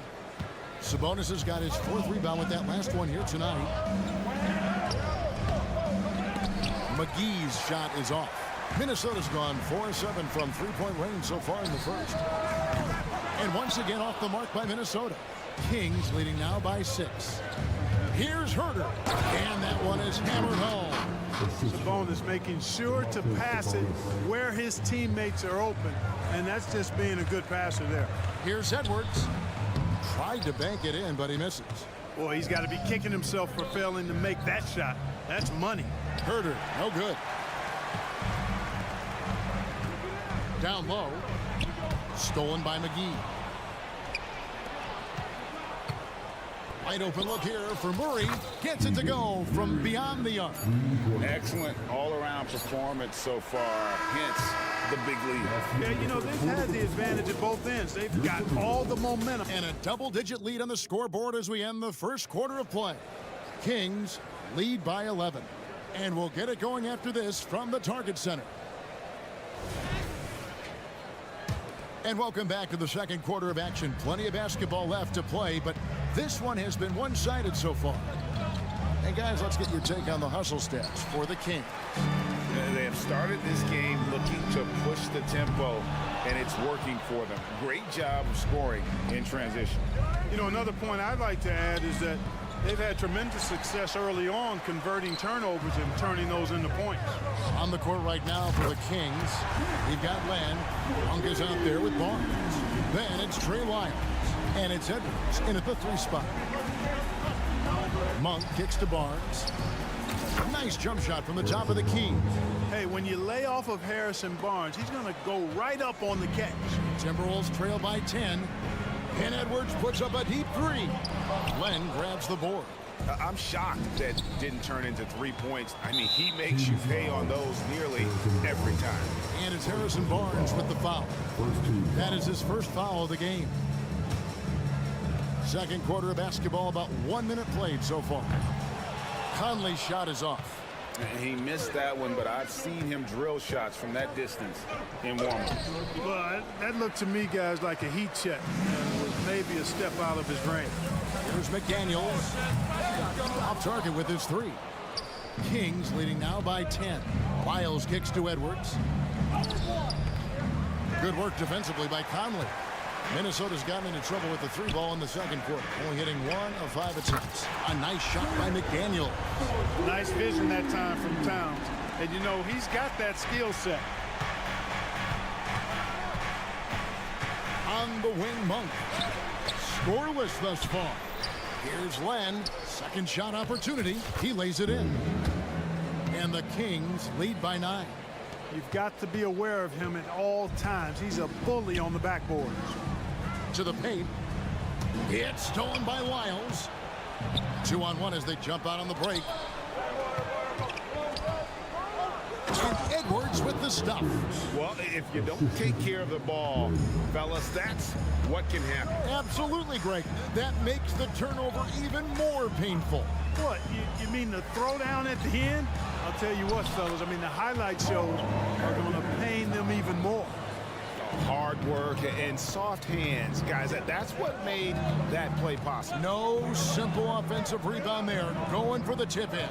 Sabonis has got his fourth rebound with that last one here tonight. McGee's shot is off. Minnesota's gone 4-7 from three-point range so far in the first. And once again off the mark by Minnesota. Kings leading now by 6. Here's Herter. And that one is hammered home.
Sabonis making sure to pass it where his teammates are open. And that's just being a good passer there.
Here's Edwards. Tried to bank it in, but he misses.
Boy, he's got to be kicking himself for failing to make that shot. That's money.
Herter, no good. Down low. Stolen by McGee. Wide open look here for Murray. Gets it to go from beyond the arc.
Excellent all-around performance so far. Hence the big lead.
Yeah, you know, they've had the advantage at both ends. They've got all the momentum.
And a double-digit lead on the scoreboard as we end the first quarter of play. Kings lead by 11. And we'll get it going after this from the Target Center. And welcome back to the second quarter of action. Plenty of basketball left to play, but this one has been one-sided so far. And guys, let's get your take on the hustle stats for the Kings.
They have started this game looking to push the tempo, and it's working for them. Great job of scoring in transition.
You know, another point I'd like to add is that they've had tremendous success early on converting turnovers and turning those into points.
On the court right now for the Kings, we've got Len. Monk is out there with Barnes. Then it's Trey Lyles. And it's Edwards in at the 3 spot. Monk kicks to Barnes. Nice jump shot from the top of the key.
Hey, when you lay off of Harrison Barnes, he's going to go right up on the catch.
Timberwolves trail by 10. And Edwards puts up a deep 3. Len grabs the board.
I'm shocked that didn't turn into 3 points. I mean, he makes you pay on those nearly every time.
And it's Harrison Barnes with the foul. That is his first foul of the game. Second quarter of basketball, about 1 minute played so far. Conley's shot is off.
He missed that one, but I've seen him drill shots from that distance in warm-up.
Well, that looked to me, guys, like a heat check. And was maybe a step out of his range.
Here's McDaniels. Off target with his 3. Kings leading now by 10. Lyles kicks to Edwards. Good work defensively by Conley. Minnesota's gotten into trouble with the 3 ball in the second quarter, only hitting 1 of 5 attempts. A nice shot by McDaniel.
Nice vision that time from Towns. And, you know, he's got that skill set.
On the wing, Monk. Scoreless thus far. Here's Len. Second shot opportunity. He lays it in. And the Kings lead by 9.
You've got to be aware of him at all times. He's a bully on the backboard.
To the paint. It's stolen by Lyles. 2-on-1 as they jump out on the break. And Edwards with the stuff.
Well, if you don't take care of the ball, fellas, that's what can happen.
Absolutely, Greg. That makes the turnover even more painful.
What, you mean the throwdown at the end? I'll tell you what, fellas, I mean, the highlight shows are going to pain them even more.
Hard work and soft hands, guys. That's what made that play possible.
No simple offensive rebound there. Going for the tip in.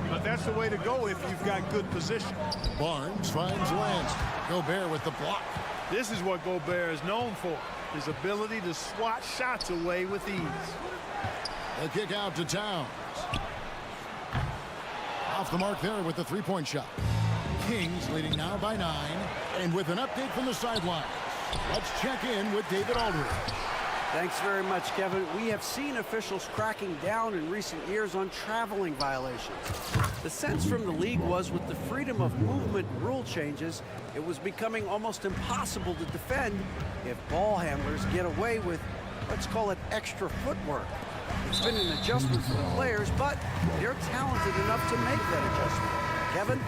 But that's the way to go if you've got good position.
Barnes finds Lance. Gobert with the block.
This is what Gobert is known for, his ability to swat shots away with ease.
The kick out to Towns. Off the mark there with the three-point shot. Kings leading now by 9. And with an update from the sideline, let's check in with David Aldridge.
Thanks very much, Kevin. We have seen officials cracking down in recent years on traveling violations. The sense from the league was with the freedom of movement rule changes, it was becoming almost impossible to defend if ball handlers get away with, let's call it, extra footwork. It's been an adjustment for the players, but they're talented enough to make that adjustment. Kevin?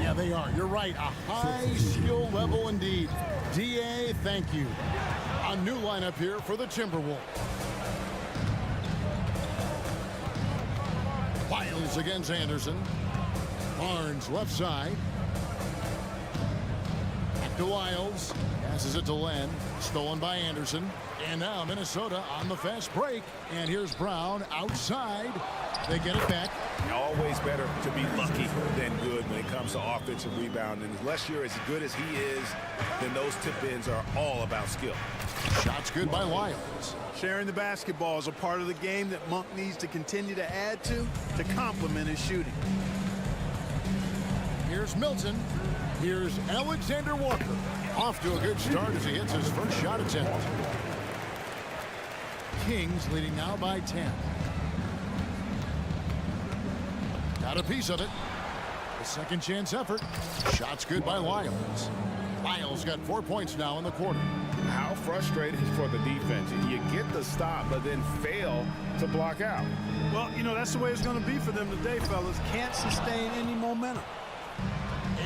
Yeah, they are. You're right. A high skill level indeed. DA, thank you. A new lineup here for the Timberwolves. Lyles against Anderson. Barnes left side. Back to Lyles. Passes it to Len. Stolen by Anderson. And now Minnesota on the fast break. And here's Brown outside. They get it back.
Always better to be lucky than good when it comes to offensive rebound. And unless you're as good as he is, then those tip-ins are all about skill.
Shots good by Lyles.
Sharing the basketball is a part of the game that Monk needs to continue to add to complement his shooting.
Here's Milton. Here's Alexander Walker. Off to a good start as he hits his first shot attempt. Kings leading now by 10. Got a piece of it. A second chance effort. Shots good by Lyles. Lyles got 4 points now in the quarter.
How frustrating for the defense. You get the stop, but then fail to block out.
Well, you know, that's the way it's going to be for them today, fellas. Can't sustain any momentum.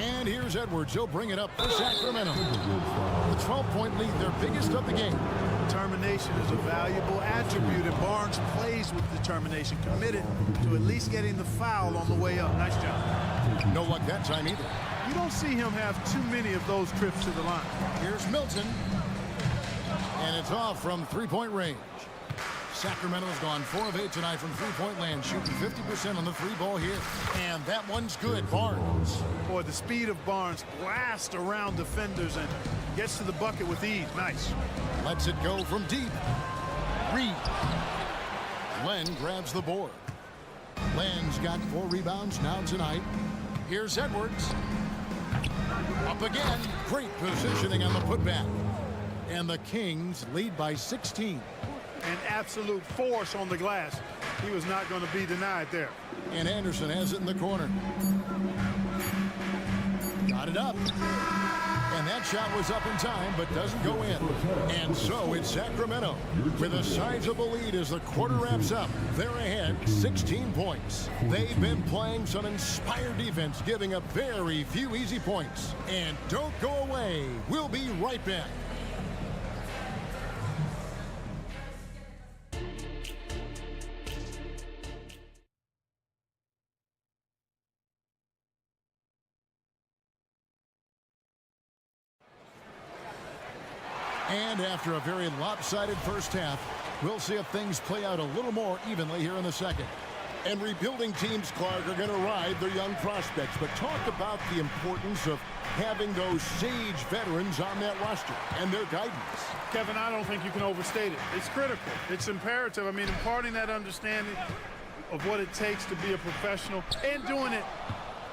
And here's Edwards. He'll bring it up for Sacramento. The 12-point lead, their biggest of the game.
Determination is a valuable attribute, and Barnes plays with determination, committed to at least getting the foul on the way up. Nice job.
No luck that time either.
You don't see him have too many of those trips to the line.
Here's Milton. And it's off from three-point range. Sacramento's gone 4 of 8 tonight from three-point land, shooting 50% on the three ball here. And that one's good. Barnes.
Boy, the speed of Barnes blasts around defenders and gets to the bucket with ease. Nice.
Lets it go from deep. Reed. Len grabs the board. Len's got 4 rebounds now tonight. Here's Edwards. Up again. Great positioning on the putback. And the Kings lead by 16.
An absolute force on the glass. He was not going to be denied there.
And Anderson has it in the corner. Got it up. And that shot was up in time, but doesn't go in. And so it's Sacramento with a sizable lead as the quarter wraps up. They're ahead 16 points. They've been playing some inspired defense, giving up very few easy points. And don't go away. We'll be right back. And after a very lopsided first half, we'll see if things play out a little more evenly here in the second. And rebuilding teams, Clark, are going to ride their young prospects. But talk about the importance of having those sage veterans on that roster and their guidance.
Kevin, I don't think you can overstate it. It's critical. It's imperative. I mean, imparting that understanding of what it takes to be a professional and doing it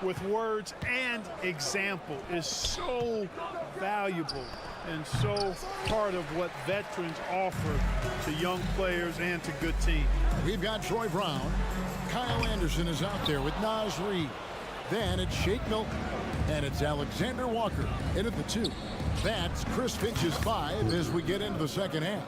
with words and example is so valuable and so part of what veterans offer to young players and to good teams.
We've got Troy Brown. Kyle Anderson is out there with Naz Reid. Then it's Shake Milton. And it's Alexander Walker in at the 2. That's Chris Finch's 5 as we get into the second half.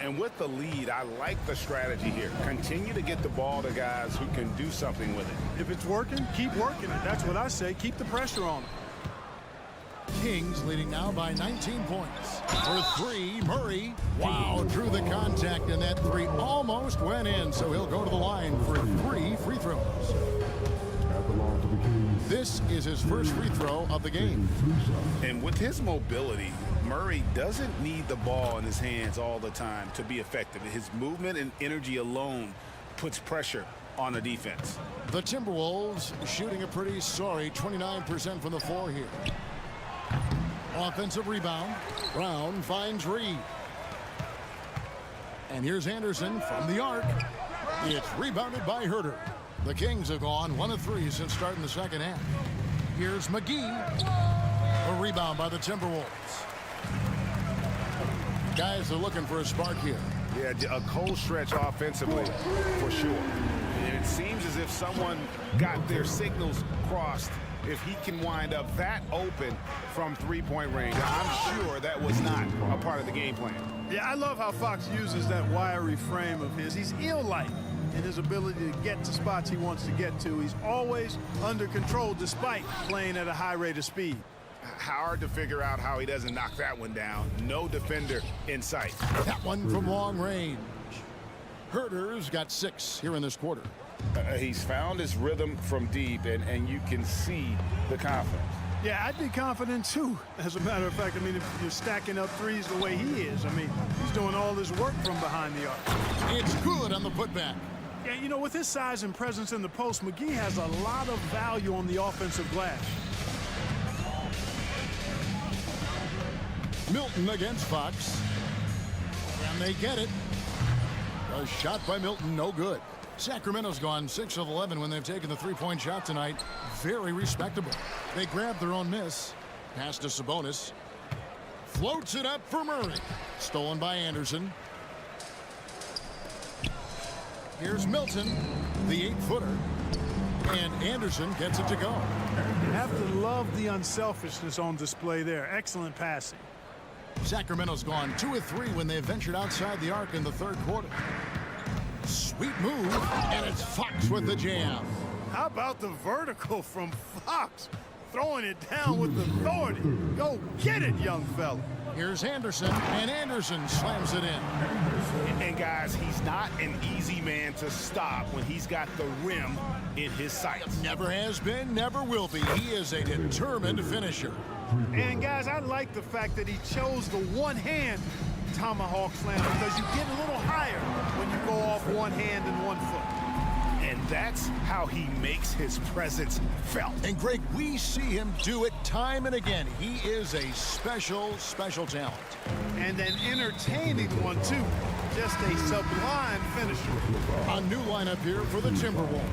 And with the lead, I like the strategy here. Continue to get the ball to guys who can do something with it.
If it's working, keep working it. That's what I say. Keep the pressure on them.
Kings leading now by 19 points. For 3, Murray. Wow, drew the contact, and that 3 almost went in, so he'll go to the line for 3 free throws. This is his first free throw of the game.
And with his mobility, Murray doesn't need the ball in his hands all the time to be effective. His movement and energy alone puts pressure on the defense.
The Timberwolves shooting a pretty sorry 29% from the floor here. Offensive rebound. Brown finds Reed. And here's Anderson from the arc. It's rebounded by Herter. The Kings have gone 1 of 3 since starting the second half. Here's McGee. A rebound by the Timberwolves. Guys are looking for a spark here.
Yeah, a cold stretch offensively for sure. And it seems as if someone got their signals crossed. If he can wind up that open from three-point range, I'm sure that was not a part of the game plan.
Yeah, I love how Fox uses that wiry frame of his. He's eel-like in his ability to get to spots he wants to get to. He's always under control despite playing at a high rate of speed.
Hard to figure out how he doesn't knock that one down. No defender in sight.
That one from long range. Herter's got 6 here in this quarter.
He's found his rhythm from deep, and you can see the confidence.
Yeah, I'd be confident too. As a matter of fact, I mean, if you're stacking up threes the way he is, I mean, he's doing all this work from behind the arc.
It's good on the putback.
Yeah, you know, with his size and presence in the post, McGee has a lot of value on the offensive glass.
Milton against Fox. And they get it. A shot by Milton, no good. Sacramento's gone 6 of 11 when they've taken the three-point shot tonight. Very respectable. They grab their own miss. Pass to Sabonis. Floats it up for Murray. Stolen by Anderson. Here's Milton, the 8-footer. And Anderson gets it to go.
You have to love the unselfishness on display there. Excellent passing.
Sacramento's gone 2 of 3 when they ventured outside the arc in the third quarter. Sweet move, and it's Fox with the jam.
How about the vertical from Fox? Throwing it down with authority. Go get it, young fella.
Here's Anderson, and Anderson slams it in.
And guys, he's not an easy man to stop when he's got the rim in his sights.
Never has been, never will be. He is a determined finisher.
And guys, I like the fact that he chose the one-hand tomahawk slam because you get a little higher when you go off one hand and 1 foot.
And that's how he makes his presence felt.
And Greg, we see him do it time and again. He is a special, special talent.
And an entertaining one, too. Just a sublime finisher.
A new lineup here for the Timberwolves.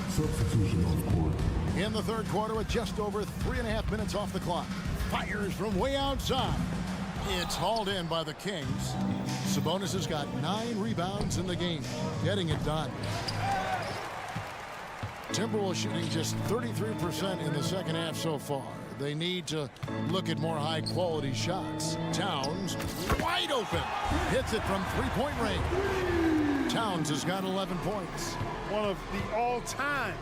Substitution on court.
In the third quarter with just over 3.5 minutes off the clock. Fires from way outside. It's hauled in by the Kings. Sabonis has got 9 rebounds in the game, getting it done. Timberwolves shooting just 33% in the second half so far. They need to look at more high-quality shots. Towns, wide open, hits it from three-point range. Towns has got 11 points.
One of the all-time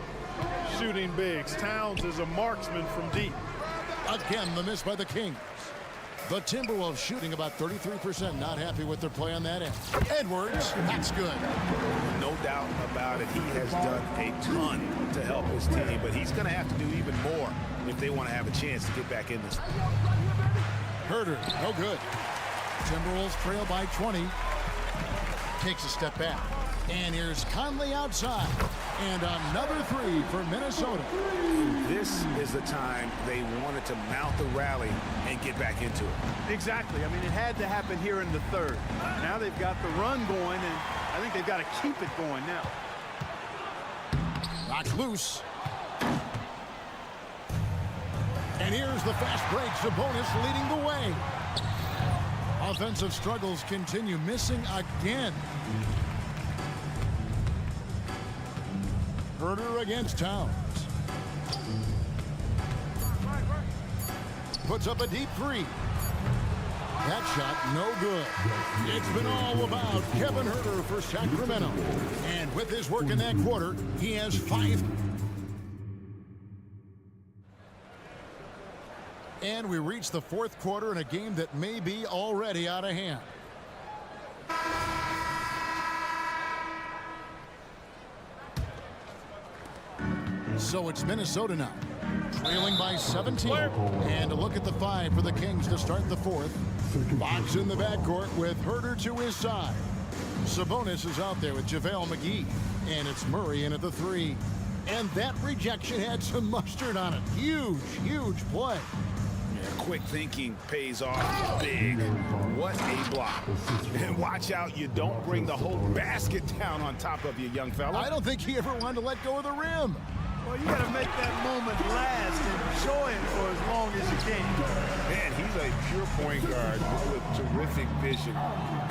shooting bigs. Towns is a marksman from deep.
Again, the miss by the Kings. The Timberwolves shooting about 33%. Not happy with their play on that end. Edwards, that's good.
No doubt about it. He has done a ton to help his team, but he's going to have to do even more if they want to have a chance to get back in this.
Herter, no good. Timberwolves trail by 20. Takes a step back. And here's Conley outside. And another 3 for Minnesota.
This is the time they wanted to mount the rally and get back into it.
Exactly. I mean, it had to happen here in the third. Now they've got the run going, and I think they've got to keep it going now.
Knocked loose. And here's the fast break. Sabonis leading the way. Offensive struggles continue, missing again. Herder against Towns. Puts up a deep three. That shot, no good. It's been all about Kevin Herder for Sacramento. And with his work in that quarter, he has 5. And we reach the fourth quarter in a game that may be already out of hand. So it's Minnesota now, trailing by 17. And a look at the 5 for the Kings to start the fourth. Fox in the backcourt with Herder to his side. Sabonis is out there with JaVale McGee. And it's Murray in at the 3. And that rejection had some mustard on it. Huge, huge play.
Quick thinking pays off big. What a block. And watch out you don't bring the whole basket down on top of you, young fella.
I don't think he ever wanted to let go of the rim.
Well, you got to make that moment last and enjoy it for as long as you can.
Man, he's a pure point guard with terrific vision.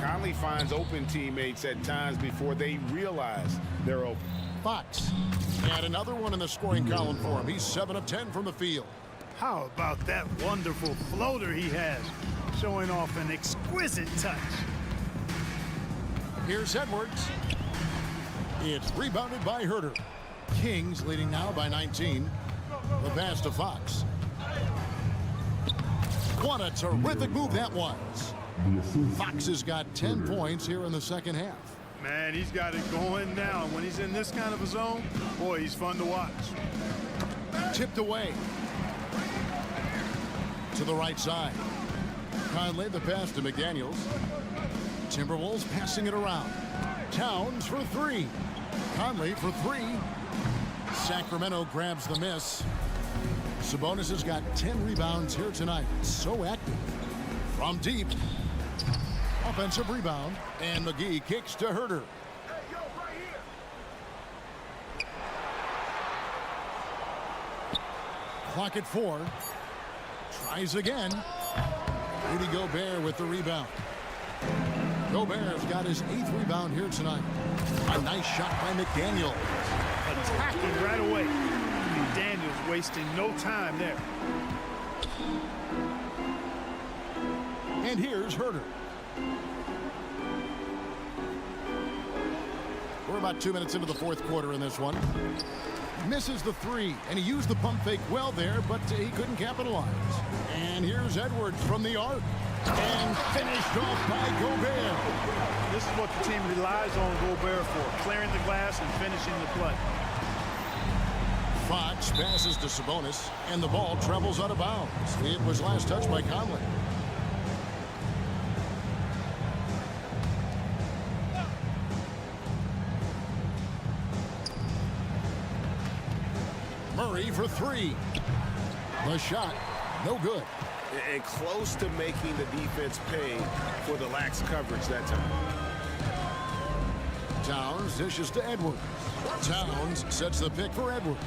Conley finds open teammates at times before they realize they're open.
Fox had another one in the scoring column for him. He's 7 of 10 from the field.
How about that wonderful floater he has, showing off an exquisite touch.
Here's Edwards. It's rebounded by Herder. Kings leading now by 19. The pass to Fox. What a terrific move that was. Fox has got 10 points here in the second half.
Man, he's got it going now. When he's in this kind of a zone, boy, he's fun to watch.
Tipped away. To the right side. Conley the pass to McDaniels. Timberwolves passing it around. Towns for 3. Conley for 3. Sacramento grabs the miss. Sabonis has got 10 rebounds here tonight. So active. From deep. Offensive rebound. And McGee kicks to Herder. Clock at 4. Tries again. Rudy Gobert with the rebound. Gobert's got his 8th rebound here tonight. A nice shot by McDaniels.
Attacking right away. McDaniels wasting no time there.
And here's Herder. We're about 2 minutes into the fourth quarter in this one. Misses the 3, and he used the pump fake well there, but he couldn't capitalize. And here's Edwards from the arc. And finished off by Gobert.
This is what the team relies on Gobert for, clearing the glass and finishing the play.
Fox passes to Sabonis, and the ball travels out of bounds. It was last touched by Conley. Murray for 3. The shot, no good.
And close to making the defense pay for the lax coverage that time.
Towns dishes to Edwards. Towns sets the pick for Edwards.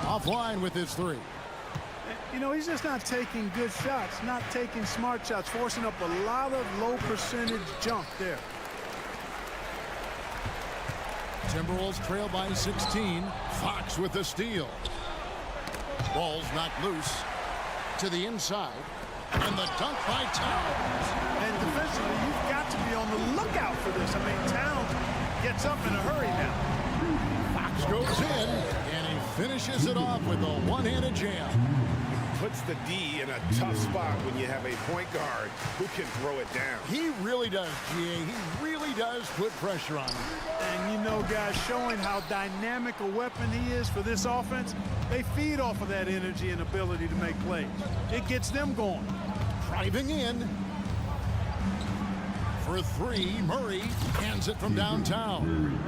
Offline with his 3.
You know, he's just not taking good shots, not taking smart shots, forcing up a lot of low percentage jump there.
Timberwolves trail by 16. Fox with the steal. Ball's knocked loose. To the inside. And the dunk by Towns.
And defensively, you've got to be on the lookout for this. I mean, Towns gets up in a hurry now.
Fox goes in, and he finishes it off with a one-handed jam.
Puts the D in a tough spot when you have a point guard who can throw it down.
He really does, GA. He really does put pressure on him.
And you know, guys, showing how dynamic a weapon he is for this offense, they feed off of that energy and ability to make plays. It gets them going.
Driving in. For 3, Murray hands it from downtown.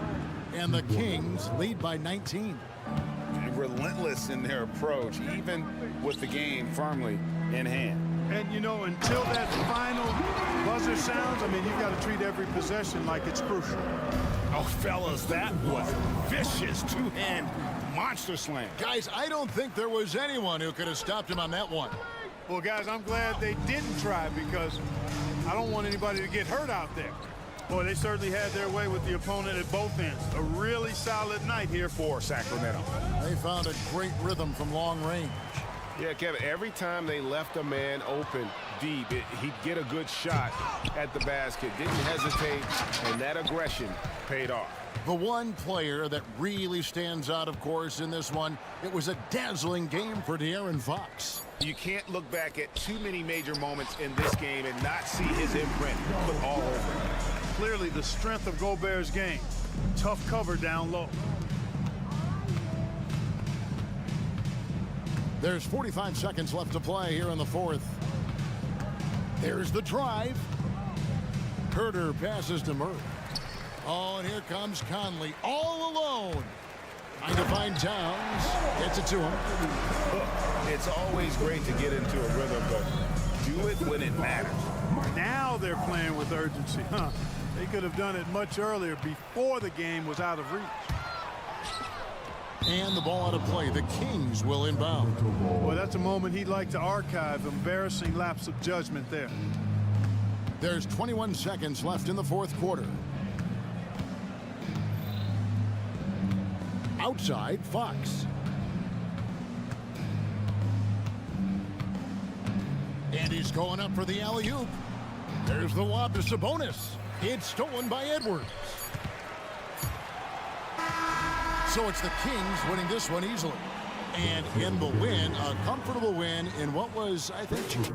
And the Kings lead by 19.
Relentless in their approach, even with the game firmly in hand.
And, you know, until that final buzzer sounds, I mean, you've got to treat every possession like it's crucial.
Oh, fellas, that was vicious two-hand monster slam.
Guys, I don't think there was anyone who could have stopped him on that one.
Well, guys, I'm glad they didn't try because I don't want anybody to get hurt out there. Boy, they certainly had their way with the opponent at both ends. A really solid night here for Sacramento.
They found a great rhythm from long range.
Yeah, Kevin, every time they left a man open deep, he'd get a good shot at the basket. Didn't hesitate, and that aggression paid off.
The one player that really stands out, of course, in this one, it was a dazzling game for De'Aaron Fox.
You can't look back at too many major moments in this game and not see his imprint put all over it.
Clearly the strength of Gobert's game. Tough cover down low.
There's 45 seconds left to play here in the fourth. There's the drive. Herter passes to Murray. Oh, and here comes Conley all alone. Trying to find Towns. Gets it to him.
Look, it's always great to get into a rhythm, but do it when it matters.
Now they're playing with urgency. They could have done it much earlier before the game was out of reach.
And the ball out of play. The Kings will inbound.
Well, that's a moment he'd like to archive. Embarrassing lapse of judgment there.
There's 21 seconds left in the fourth quarter. Outside, Fox. And he's going up for the alley-oop. There's the lob to Sabonis. It's stolen by Edwards. So it's the Kings winning this one easily. And in the win, a comfortable win in what was, I think,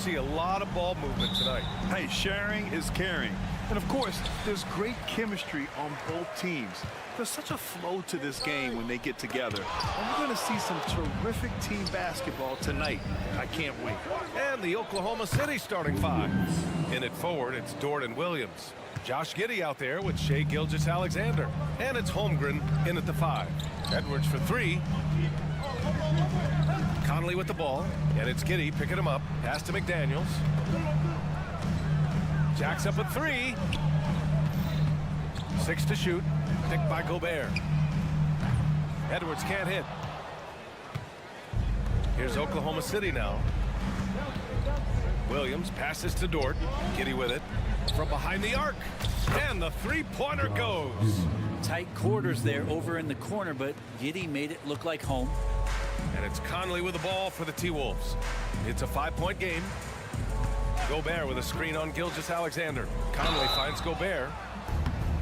see a lot of ball movement tonight.
Hey, sharing is caring. And of course, there's great chemistry on both teams. There's such a flow to this game when they get together. And we're going to see some terrific team basketball tonight. I can't wait.
And the Oklahoma City starting five. In it forward, it's Dort and Williams. Josh Giddey out there with Shai Gilgeous-Alexander. And it's Holmgren in at the 5. Edwards for 3. Conley with the ball. And it's Giddey picking him up. Pass to McDaniels. Jacks up at 3. 6 to shoot. Picked by Gobert. Edwards can't hit. Here's Oklahoma City now. Williams passes to Dort. Giddey with it. From behind the arc. And the three-pointer goes.
Tight quarters there over in the corner, but Giddey made it look like home.
And it's Conley with the ball for the T-Wolves. It's a 5-point game. Gobert with a screen on Gilgeous-Alexander. Conley finds Gobert.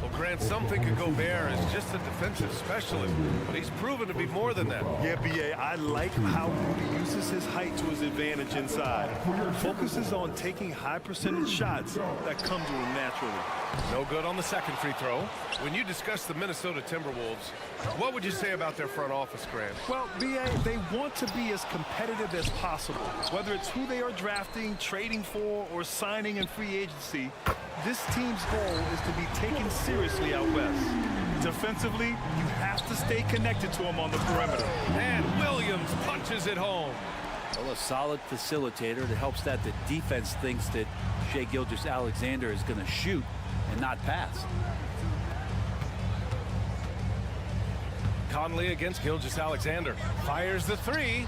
Well, Grant, some think of Gobert as just a defensive specialist, but he's proven to be more than that.
Yeah, B.A., I like how Rudy uses his height to his advantage inside. Focuses on taking high percentage shots that come to him naturally.
No good on the second free throw. When you discuss the Minnesota Timberwolves, what would you say about their front office, Grant?
Well, B.A., they want to be as competitive as possible. Whether it's who they are drafting, trading for, or signing in free agency, this team's goal is to be taken seriously out west. Defensively, you have to stay connected to him on the perimeter.
And Williams punches it home.
Well, a solid facilitator that helps that the defense thinks that Shai Gilgeous-Alexander is going to shoot and not pass.
Conley against Gilgeous-Alexander. Fires the 3.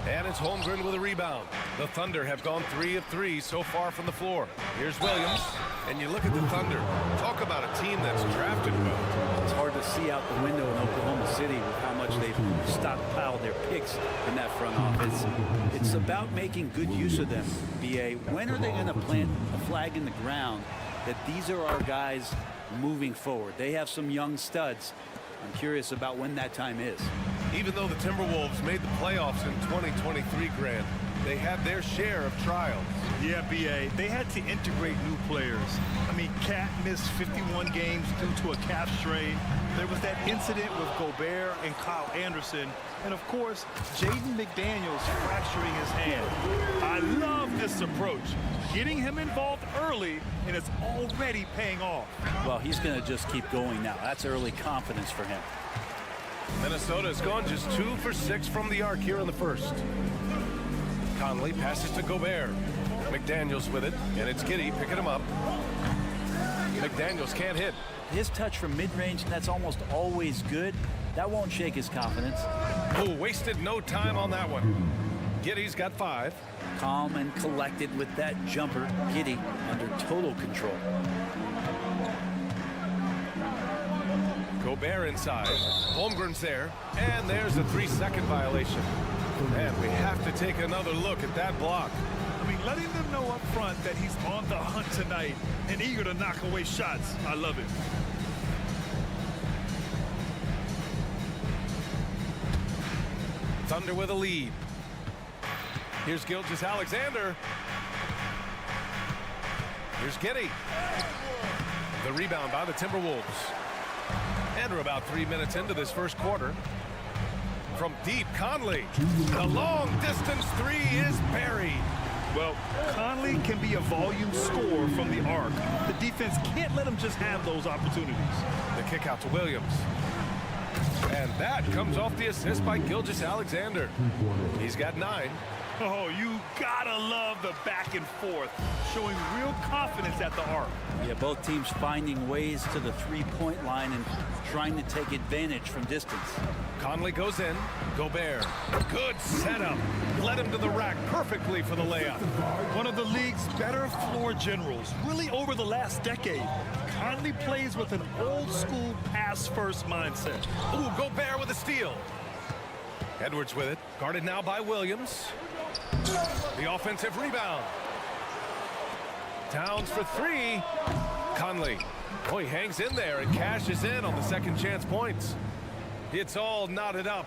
And it's Holmgren with a rebound. The Thunder have gone 3 of 3 so far from the floor. Here's Williams. And you look at the Thunder. Talk about a team that's drafted well.
It's hard to see out the window in Oklahoma City with how much they've stockpiled their picks in that front office. It's about making good use of them, B.A. When are they going to plant a flag in the ground that these are our guys moving forward? They have some young studs. I'm curious about when that time is.
Even though the Timberwolves made the playoffs in 2023, Grant, they had their share of trials.
Yeah, B.A., they had to integrate new players. I mean, Cat missed 51 games due to a calf strain. There was that incident with Gobert and Kyle Anderson. And, of course, Jaden McDaniels fracturing his hand. I love this approach. Getting him involved early, and it's already paying off.
Well, he's going to just keep going now. That's early confidence for him.
Minnesota has gone just 2 for 6 from the arc here in the first. Conley passes to Gobert. McDaniels with it, and it's Giddey picking him up. McDaniels can't hit.
His touch from mid-range, that's almost always good. That won't shake his confidence.
Oh, wasted no time on that one. Giddey's got 5.
Calm and collected with that jumper. Giddey under total control.
Gobert inside. Holmgren's there. And there's a 3-second violation. And we have to take another look at that block.
I mean, letting them know up front that he's on the hunt tonight and eager to knock away shots. I love it.
Thunder with a lead. Here's Gilgeous-Alexander. Here's Giddey. The rebound by the Timberwolves. And we're about 3 minutes into this first quarter. From deep, Conley. The long-distance 3 is buried.
Well, Conley can be a volume scorer from the arc. The defense can't let him just have those opportunities.
The kick out to Williams. And that comes off the assist by Gilgeous-Alexander. He's got 9.
Oh, you gotta love the back and forth, showing real confidence at the arc.
Yeah, both teams finding ways to the three-point line and trying to take advantage from distance.
Conley goes in. Gobert. Good setup. Led him to the rack perfectly for the layup.
One of the league's better floor generals, really over the last decade. Conley plays with an old-school pass-first mindset.
Ooh, Gobert with a steal. Edwards with it. Guarded now by Williams. The offensive rebound. Towns for 3. Conley. Oh, he hangs in there and cashes in on the second chance points. It's all knotted up.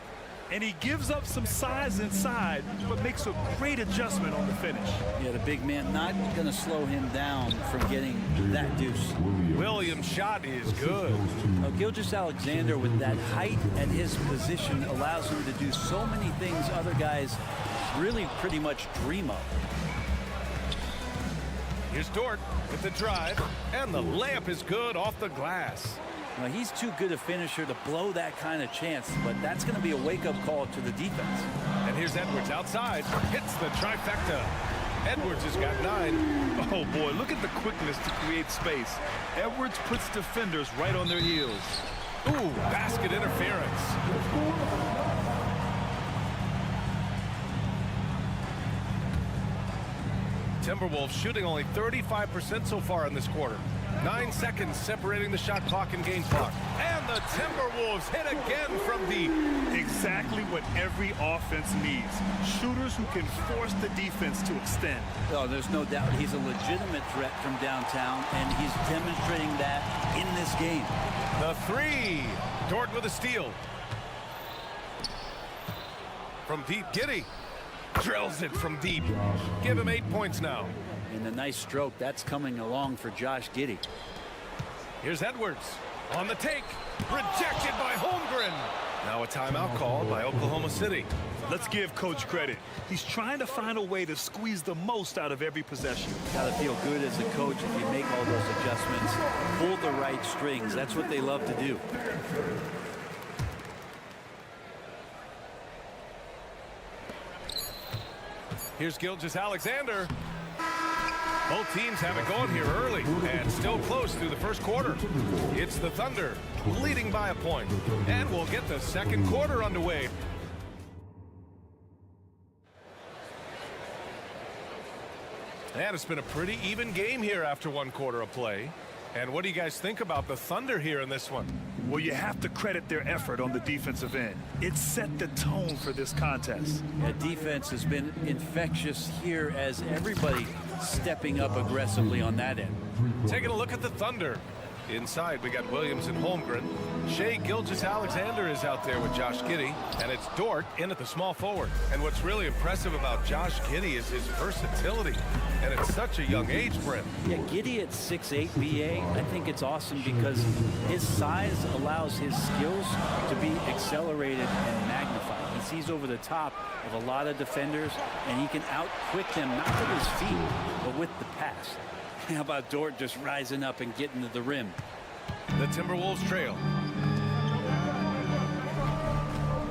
And he gives up some size inside, but makes a great adjustment on the finish.
Yeah, the big man not going to slow him down from getting that deuce.
Williams' shot is good.
Now, Gilgeous-Alexander, with that height and his position, allows him to do so many things other guys really pretty much dream of.
Here's Dort with the drive, and the layup is good off the glass.
Now, he's too good a finisher to blow that kind of chance, but that's going to be a wake-up call to the defense.
And here's Edwards outside, hits the trifecta. Edwards has got 9.
Oh boy, look at the quickness to create space. Edwards puts defenders right on their heels.
Ooh, basket interference. Timberwolves shooting only 35% so far in this quarter. 9 seconds separating the shot clock and game clock. And the Timberwolves hit again from deep.
Exactly what every offense needs. Shooters who can force the defense to extend.
Oh, there's no doubt he's a legitimate threat from downtown, and he's demonstrating that in this game.
The 3. Dort with a steal. From deep, Giddey drills it from deep. Give him 8 points now.
And a nice stroke that's coming along for Josh Giddey.
Here's Edwards on the take, rejected by Holmgren. Now a timeout called by Oklahoma City.
Let's give coach credit. He's trying to find a way to squeeze the most out of every possession.
Got to feel good as a coach if you make all those adjustments, pull the right strings. That's what they love to do.
Here's Gilgeous-Alexander. Both teams have it going here early and still close through the first quarter. It's the Thunder leading by a point, and we'll get the second quarter underway. And it's been a pretty even game here after 1 quarter of play. And what do you guys think about the Thunder here in this one?
Well, you have to credit their effort on the defensive end. It set the tone for this contest.
Yeah, defense has been infectious here as everybody stepping up aggressively on that end.
Taking a look at the Thunder. Inside, we got Williams and Holmgren. Shea Gilgeous-Alexander is out there with Josh Giddey, and it's Dort in at the small forward. And what's really impressive about Josh Giddey is his versatility, and at such a young age, Brent.
Yeah, Giddey at 6'8", BA, I think it's awesome because his size allows his skills to be accelerated and magnified. He sees over the top of a lot of defenders, and he can out-quick them, not with his feet, but with the pass. How about Dort just rising up and getting to the rim?
The Timberwolves trail.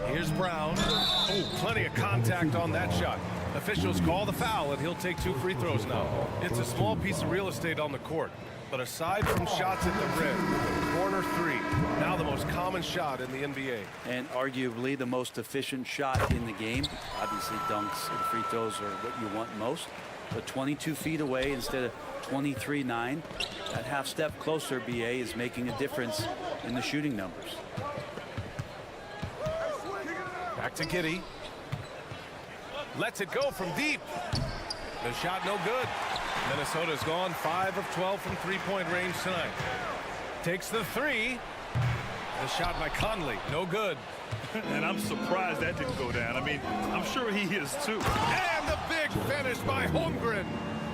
Here's Brown. Oh, plenty of contact on that shot. Officials call the foul, and he'll take 2 free throws now. It's a small piece of real estate on the court, but aside from shots at the rim, corner 3, now the most common shot in the NBA.
And arguably the most efficient shot in the game. Obviously, dunks and free throws are what you want most, but 22 feet away instead of 23-9. That half step closer, BA, is making a difference in the shooting numbers.
Back to Giddey. Lets it go from deep. The shot no good. Minnesota's gone 5 of 12 from three-point range tonight. Takes the 3. The shot by Conley, no good.
And I'm surprised that didn't go down. I mean, I'm sure he is too.
And the big finish by Holmgren.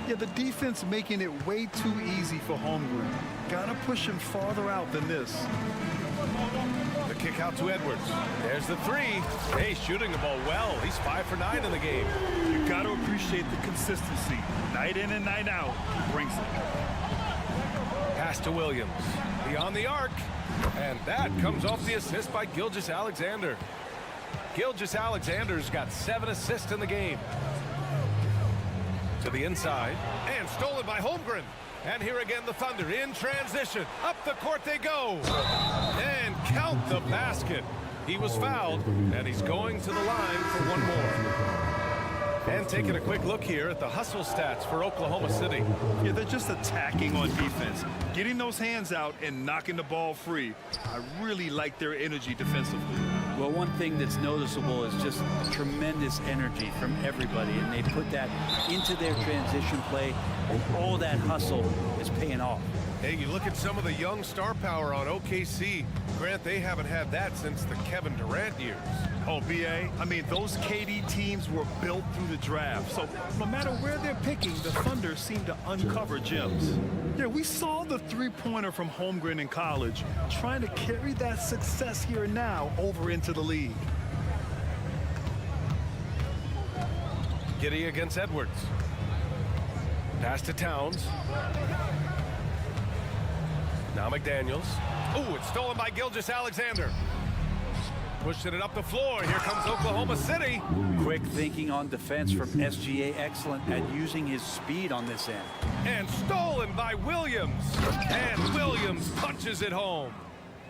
Yeah, the defense making it way too easy for Holmgren. Gotta push him farther out than this.
The kick out to Edwards. There's the 3. Hey, shooting the ball well. He's 5 for 9 in the game.
You got to appreciate the consistency. Night in and night out, he brings it.
Pass to Williams. Beyond the arc. And that comes off the assist by Gilgeous-Alexander. Gilgeous-Alexander's got 7 assists in the game. To the inside. And stolen by Holmgren. And here again the Thunder in transition. Up the court they go. And count the basket. He was fouled, and he's going to the line for one more. And taking a quick look here at the hustle stats for Oklahoma City.
Yeah, they're just attacking on defense. Getting those hands out and knocking the ball free. I really like their energy defensively.
Well, one thing that's noticeable is just tremendous energy from everybody, and they put that into their transition play, and all that hustle is paying off.
Hey, you look at some of the young star power on OKC. Grant, they haven't had that since the Kevin Durant years.
Oh, BA, I mean, those KD teams were built through the draft. So no matter where they're picking, the Thunder seem to uncover gems. Yeah, we saw the three-pointer from Holmgren in college trying to carry that success here and now over into the league.
Giddey against Edwards. Pass to Towns. Now McDaniels. Oh, it's stolen by Gilgeous-Alexander. Pushing it up the floor. Here comes Oklahoma City.
Quick thinking on defense from SGA. Excellent at using his speed on this end.
And stolen by Williams. And Williams punches it home.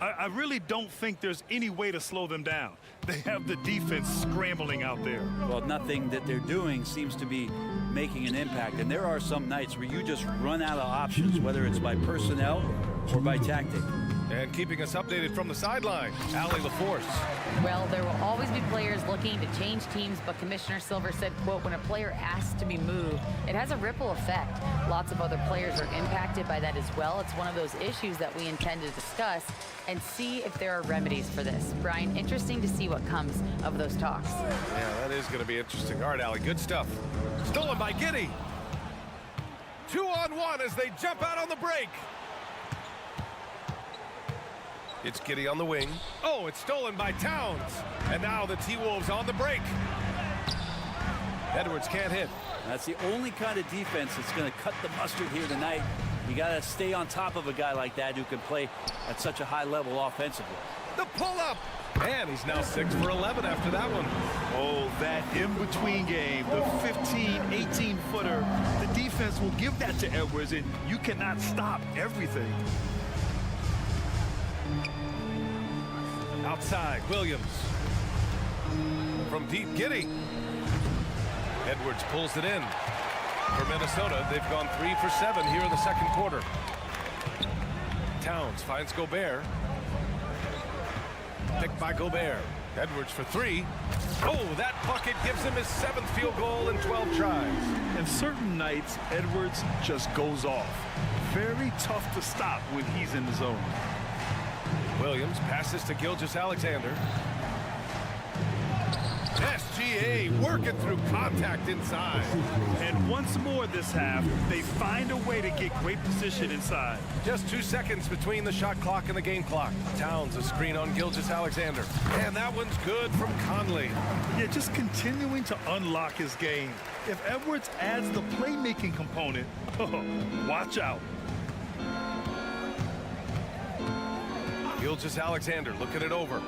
I really don't think there's any way to slow them down. They have the defense scrambling out there.
Well, nothing that they're doing seems to be making an impact. And there are some nights where you just run out of options, whether it's by personnel or by tactic.
And keeping us updated from the sideline, Allie LaForce.
Well, there will always be players looking to change teams, but Commissioner Silver said, quote, when a player asks to be moved, it has a ripple effect. Lots of other players are impacted by that as well. It's one of those issues that we intend to discuss and see if there are remedies for this. Brian, interesting to see what comes of those talks.
Yeah, that is going to be interesting. All right, Allie, good stuff. Stolen by Giddey. 2-on-1 as they jump out on the break. It's Giddey on the wing. Oh, it's stolen by Towns. And now the T-Wolves on the break. Edwards can't hit.
That's the only kind of defense that's going to cut the mustard here tonight. You got to stay on top of a guy like that who can play at such a high level offensively.
The pull-up. And he's now 6 for 11 after that one.
Oh, that in-between game, the 15, 18-footer. The defense will give that to Edwards, and you cannot stop everything.
Outside, Williams. From deep, Giddey. Edwards pulls it in. For Minnesota, they've gone 3 for 7 here in the second quarter. Towns finds Gobert. Picked by Gobert. Edwards for 3. Oh, that bucket gives him his 7th field goal in 12 tries.
And certain nights, Edwards just goes off. Very tough to stop when he's in the zone.
Williams passes to Gilgeous-Alexander. SGA working through contact inside.
And once more this half, they find a way to get great position inside.
Just 2 seconds between the shot clock and the game clock. Towns a screen on Gilgeous-Alexander. And that one's good from Conley.
Yeah, just continuing to unlock his game. If Edwards adds the playmaking component, watch out.
Gilgeous-Alexander looking it over.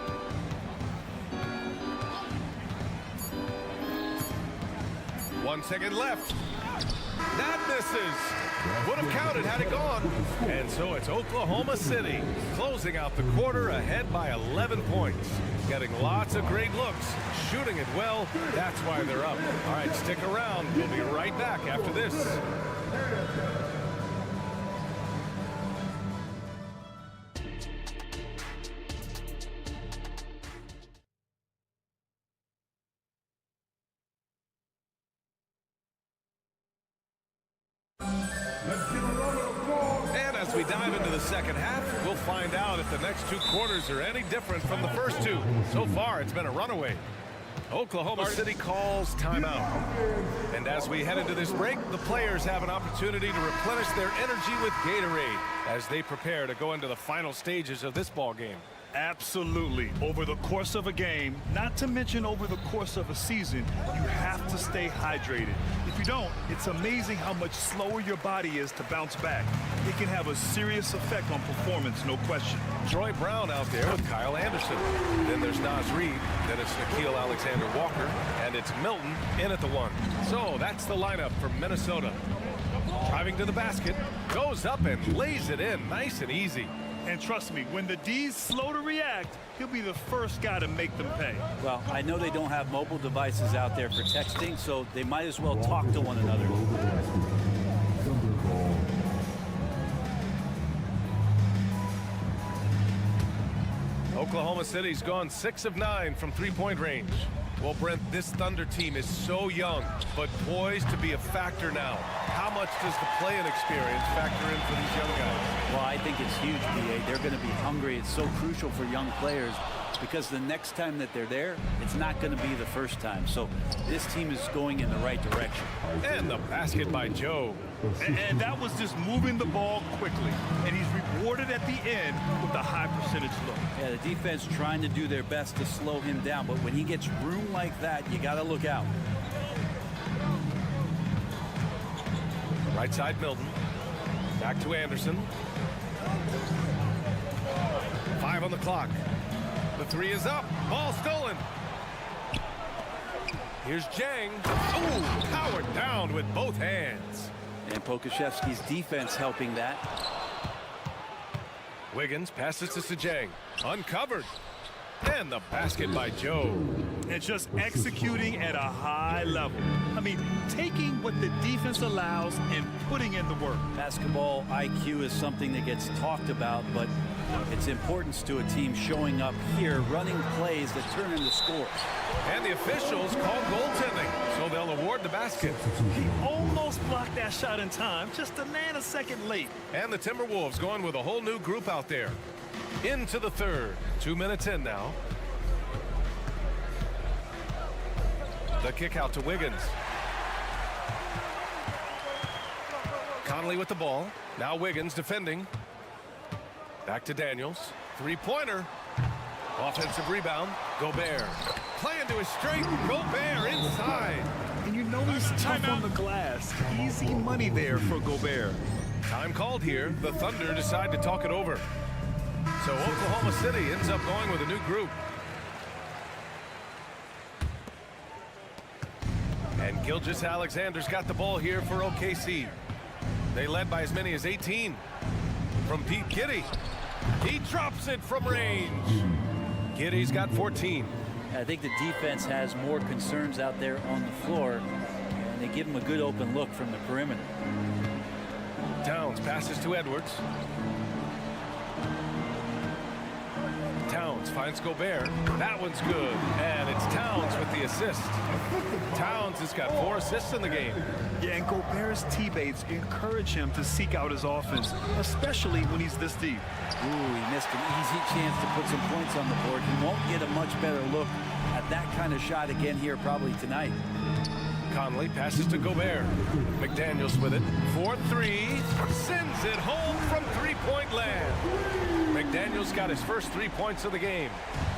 One second left. That misses. Would have counted had it gone. And so it's Oklahoma City closing out the quarter ahead by 11 points. Getting lots of great looks, shooting it well. That's why they're up. All right, stick around. We'll be right back after this. And as we dive into the second half, we'll find out if the next 2 quarters are any different from the first 2. So far, it's been a runaway. Oklahoma City calls timeout. And as we head into this break, the players have an opportunity to replenish their energy with Gatorade as they prepare to go into the final stages of this ball game.
Absolutely. Over the course of a game, not to mention over the course of a season, you have to stay hydrated. If you don't, it's amazing how much slower your body is to bounce back. It can have a serious effect on performance, no question.
Troy Brown out there with Kyle Anderson. Then there's Naz Reid. Then it's Nickeil Alexander-Walker. And it's Milton in at the 1. So that's the lineup for Minnesota. Driving to the basket. Goes up and lays it in. Nice and easy.
And trust me, when the D's slow to react, he'll be the first guy to make them pay.
Well, I know they don't have mobile devices out there for texting, so they might as well talk to one another.
Oklahoma City's gone 6 of 9 from 3-point range. Well, Brent, this Thunder team is so young, but poised to be a factor now. How much does the playing experience factor in for these young guys?
Well, I think it's huge, B.A. They're going to be hungry. It's so crucial for young players because the next time that they're there, it's not going to be the first time. So this team is going in the right direction.
And the basket by Joe.
And that was just moving the ball quickly. And he's rewarded at the end with a high percentage look.
Yeah, the defense trying to do their best to slow him down. But when he gets room like that, you got to look out.
Right side, Milton. Back to Anderson. 5 on the clock. The three is up. Ball stolen. Here's Jang. Ooh, powered down with both hands.
And Pokashevsky's defense helping that.
Wiggins passes to Sajang. Uncovered. And the basket by Joe.
And just executing at a high level. I mean, taking what the defense allows and putting in the work.
Basketball IQ is something that gets talked about, but its importance to a team showing up here, running plays that turn into scores.
And the officials call goaltending, so they'll award the basket.
He almost blocked that shot in time, just a nanosecond late.
And the Timberwolves going with a whole new group out there. Into the third. 2 minutes in now. The kick out to Wiggins. Conley with the ball. Now Wiggins defending. Back to Daniels. Three-pointer. Offensive rebound. Gobert. Play into his straight. Gobert inside.
And you know he's tough on the glass. Easy money there for Gobert.
Time called here. The Thunder decide to talk it over. So Oklahoma City ends up going with a new group. And Gilgeous-Alexander's got the ball here for OKC. They led by as many as 18. From Pete Giddey. He drops it from range. Giddey's got 14.
I think the defense has more concerns out there on the floor, and they give him a good open look from the perimeter.
Towns passes to Edwards. Towns finds Gobert. That one's good. And it's Towns with the assist. Towns has got 4 assists in the game.
Yeah, and Gobert's teammates encourage him to seek out his offense, especially when he's this deep.
Ooh, he missed an easy chance to put some points on the board. He won't get a much better look at that kind of shot again here probably tonight.
Conley passes to Gobert. McDaniels with it. 4-3. Sends it home from three-point land. McDaniels got his first 3 points of the game.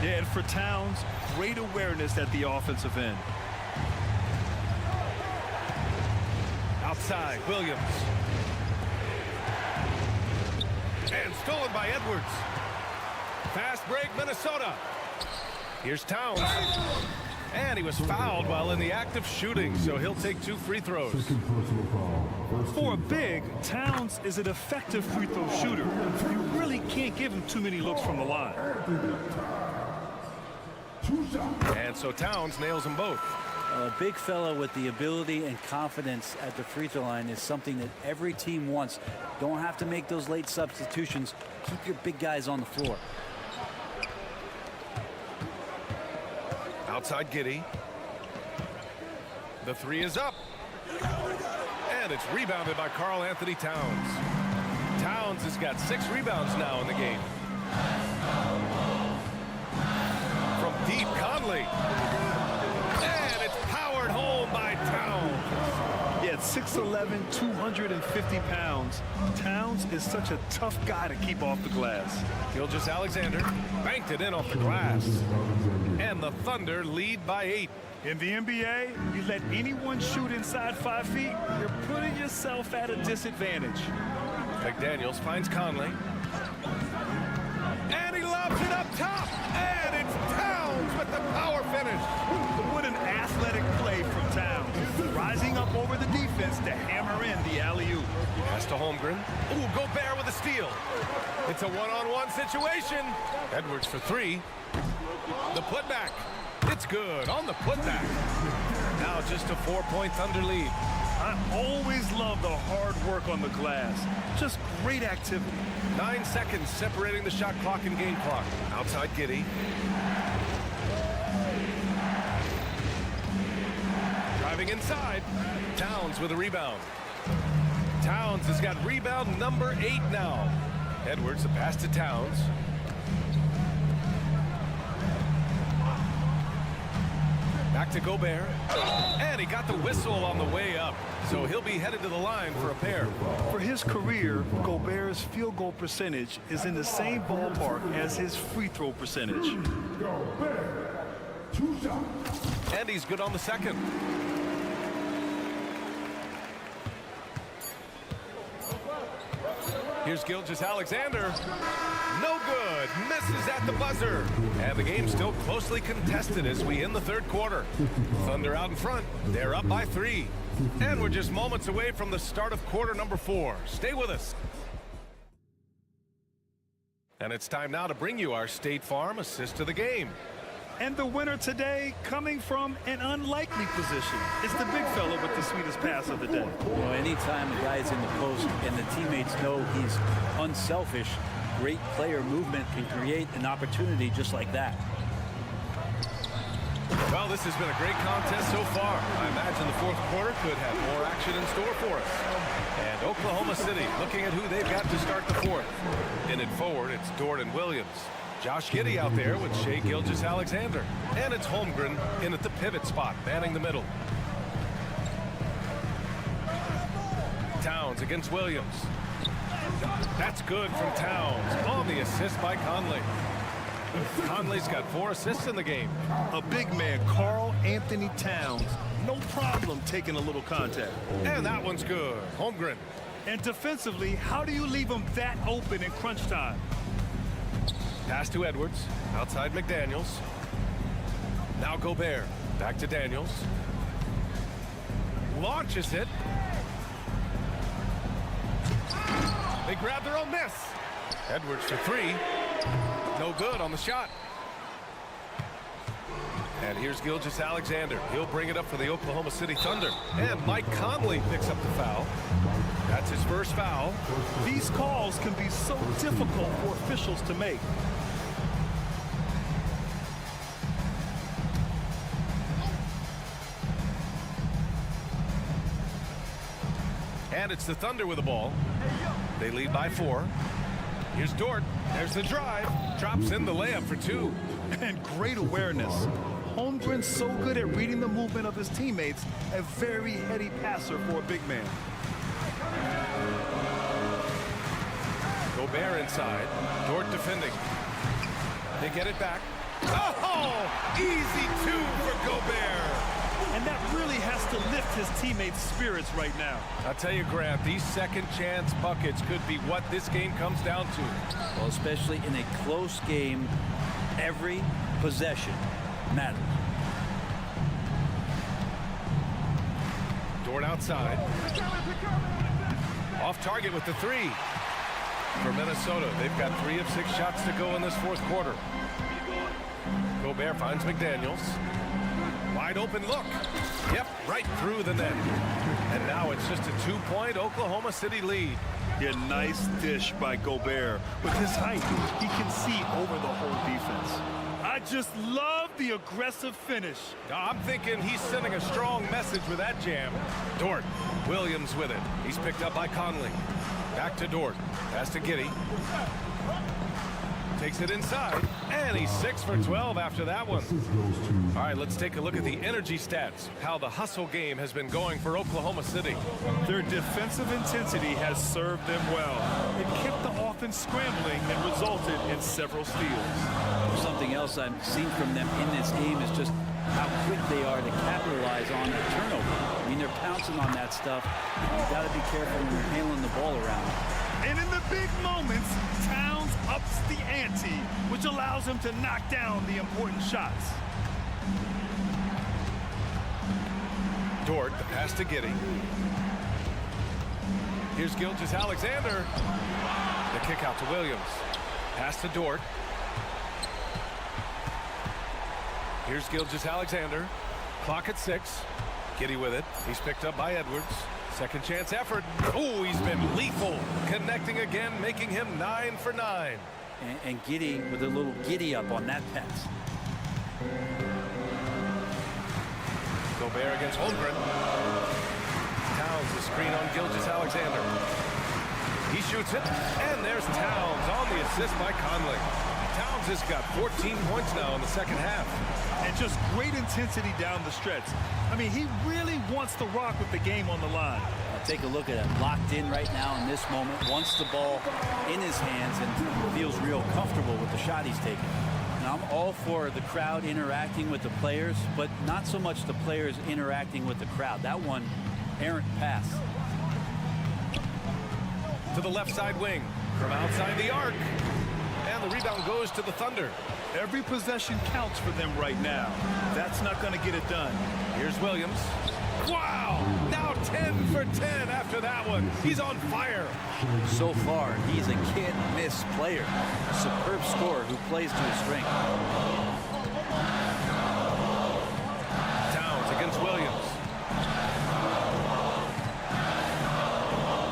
Yeah, and for Towns, great awareness at the offensive end.
Outside, Williams. And stolen by Edwards. Fast break, Minnesota. Here's Towns. And he was fouled while in the act of shooting, so he'll take 2 free throws.
For a big, Towns is an effective free throw shooter. You really can't give him too many looks from the line.
And so Towns nails them both.
A big fella with the ability and confidence at the free throw line is something that every team wants. Don't have to make those late substitutions. Keep your big guys on the floor.
Outside Giddey. The 3 is up. And it's rebounded by Karl Anthony Towns. Towns has got 6 rebounds now in the game. From deep, Conley. And it's powered home by Towns.
Yeah, at 6'11", 250 pounds, Towns is such a tough guy to keep off the glass.
Gilgeous-Alexander banked it in off the glass. And the Thunder lead by 8.
In the NBA, you let anyone shoot inside 5 feet, you're putting yourself at a disadvantage.
McDaniels finds Conley. And he lobs it up top. And it's Towns with the power finish.
What an athletic play from Towns. Rising up over the defense to hammer in the alley-oop.
Pass to Holmgren. Ooh, Gobert with a steal. It's a one-on-one situation. Edwards for 3. The putback. It's good on the putback. Now just a 4-point Thunder lead.
I always love the hard work on the glass. Just great activity.
9 seconds separating the shot clock and game clock. Outside Giddey. Driving inside. Towns with a rebound. Towns has got rebound number 8 now. Edwards, the pass to Towns. Back to Gobert. And he got the whistle on the way up. So he'll be headed to the line for a pair.
For his career, Gobert's field goal percentage is in the same ballpark as his free throw percentage.
And he's good on the second. Here's Gilgeous-Alexander. No good. Misses at the buzzer. And the game's still closely contested as we end the third quarter. Thunder out in front. They're up by 3. And we're just moments away from the start of quarter number 4. Stay with us. And it's time now to bring you our State Farm assist of the game.
And the winner today coming from an unlikely position. It's the big fella with the sweetest pass of the day.
Well, anytime a guy is in the post and the teammates know he's unselfish, great player movement can create an opportunity just like that.
Well, this has been a great contest so far. I imagine the fourth quarter could have more action in store for us. And Oklahoma City looking at who they've got to start the fourth. In it forward, it's Dort and Williams. Josh Giddey out there with Shai Gilgeous-Alexander. And it's Holmgren in at the pivot spot, manning the middle. Towns against Williams. That's good from Towns on the assist by Conley. Conley's got 4 assists in the game.
A big man, Karl Anthony Towns. No problem taking a little contact.
And that one's good. Holmgren.
And defensively, how do you leave him that open in crunch time?
Pass to Edwards. Outside McDaniels. Now Gobert. Back to Daniels. Launches it. They grab their own miss. Edwards for 3. No good on the shot. And here's Gilgeous-Alexander. He'll bring it up for the Oklahoma City Thunder. And Mike Conley picks up the foul. That's his first foul.
These calls can be so difficult for officials to make.
And it's the Thunder with the ball. They lead by 4. Here's Dort. There's the drive. Drops in the layup for 2.
And great awareness. Holmgren's so good at reading the movement of his teammates. A very heady passer for a big man.
Gobert inside. Dort defending. They get it back. Oh! Easy 2 for Gobert.
And that really has to lift his teammates' spirits right now.
I'll tell you, Grant, these second chance buckets could be what this game comes down to.
Well, especially in a close game, every possession matters.
Dort outside. Off target with the 3. For Minnesota, they've got 3 of 6 shots to go in this fourth quarter. Gobert finds McDaniels. Wide open look. Yep, right through the net. And now it's just a 2-point Oklahoma City lead.
Yeah, nice dish by Gobert. With his height, he can see over the whole defense. I just love the aggressive finish.
I'm thinking he's sending a strong message with that jam. Dort, Williams with it. He's picked up by Conley. Back to Dort. Pass to Giddey. Takes it inside, and he's 6 for 12 after that one. All right, let's take a look at the energy stats, how the hustle game has been going for Oklahoma City.
Their defensive intensity has served them well. It kept the offense scrambling and resulted in several steals.
Something else I've seen from them in this game is just how quick they are to capitalize on a turnover. I mean, they're pouncing on that stuff. You've got to be careful when you're handling the ball around.
And in the big moments, Towns ups the ante, which allows him to knock down the important shots.
Dort, the pass to Giddey. Here's Gilgeous-Alexander. The kick out to Williams. Pass to Dort. Here's Gilgeous-Alexander. Clock at 6. Giddey with it. He's picked up by Edwards. Second chance effort. Oh, he's been lethal. Connecting again, making him 9 for 9.
And Giddey with a little giddy up on that pass.
Gobert against Holmgren. Towns the screen on Gilgeous-Alexander. He shoots it, and there's Towns on the assist by Conley. Towns has got 14 points now in the second half.
And just great intensity down the stretch. I mean, he really wants to rock with the game on the line.
Take a look at it. Locked in right now in this moment. Wants the ball in his hands and feels real comfortable with the shot he's taking. Now, I'm all for the crowd interacting with the players, but not so much the players interacting with the crowd. That one, errant pass.
To the left side wing. From outside the arc. And the rebound goes to the Thunder.
Every possession counts for them right now. That's not going to get it done.
Here's Williams. Wow! Now 10 for 10 after that one. He's on fire.
So far, he's a can't-miss player. A superb scorer who plays to his strength.
Towns against Williams.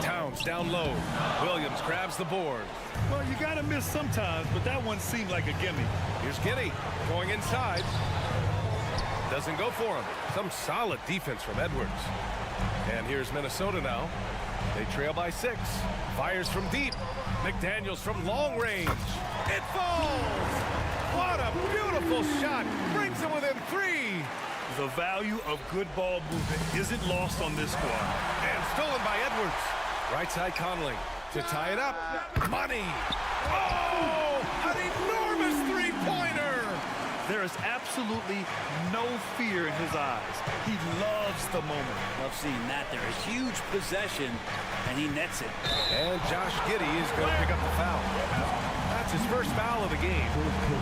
Towns down low. Williams grabs the board.
Well, you got to miss sometimes, but that one seemed like a gimme.
Here's Giddey going inside. Doesn't go for him. Some solid defense from Edwards. And here's Minnesota now. They trail by 6. Fires from deep. McDaniels from long range. It falls! What a beautiful shot. Brings him within 3.
The value of good ball movement isn't lost on this squad.
And stolen by Edwards. Right side Conley to tie it up. Money. Oh! An enormous three-pointer!
There is absolutely no fear in his eyes. He loves the moment.
Love seeing that there. A huge possession, and he nets it.
And Josh Giddey is going to pick up the foul. That's his first foul of the game.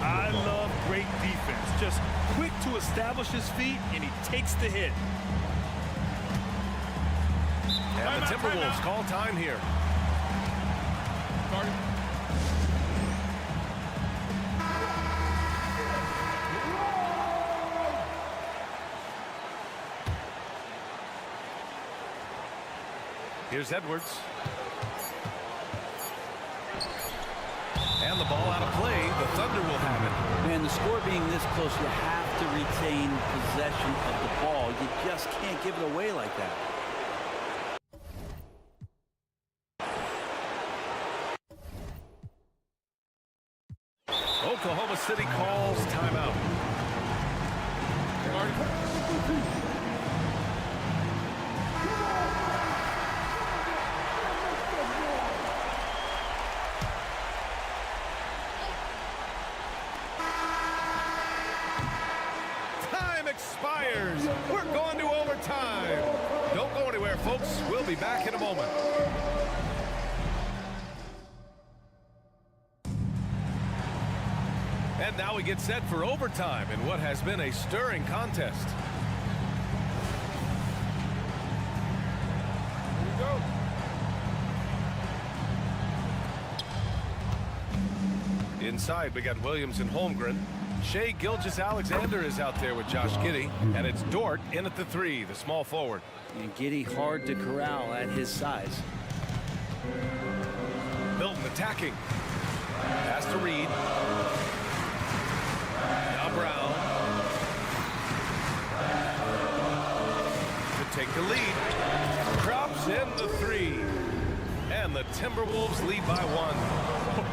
I love great defense. Just quick to establish his feet, and he takes the hit.
And the Timberwolves call time here. Here's Edwards. And the ball out of play. The Thunder will have it.
Man, the score being this close, you have to retain possession of the ball. You just can't give it away like that.
Oklahoma City calls timeout. Time expires. We're going to overtime. Don't go anywhere, folks. We'll be back in a moment. And now we get set for overtime in what has been a stirring contest. Inside, we got Williams and Holmgren. Shai Gilgeous-Alexander is out there with Josh Giddey. And it's Dort in at the 3, the small forward.
And Giddey hard to corral at his size.
Milton attacking. Pass to Reed. Now Brown. To take the lead. Drops in the 3. And the Timberwolves lead by 1.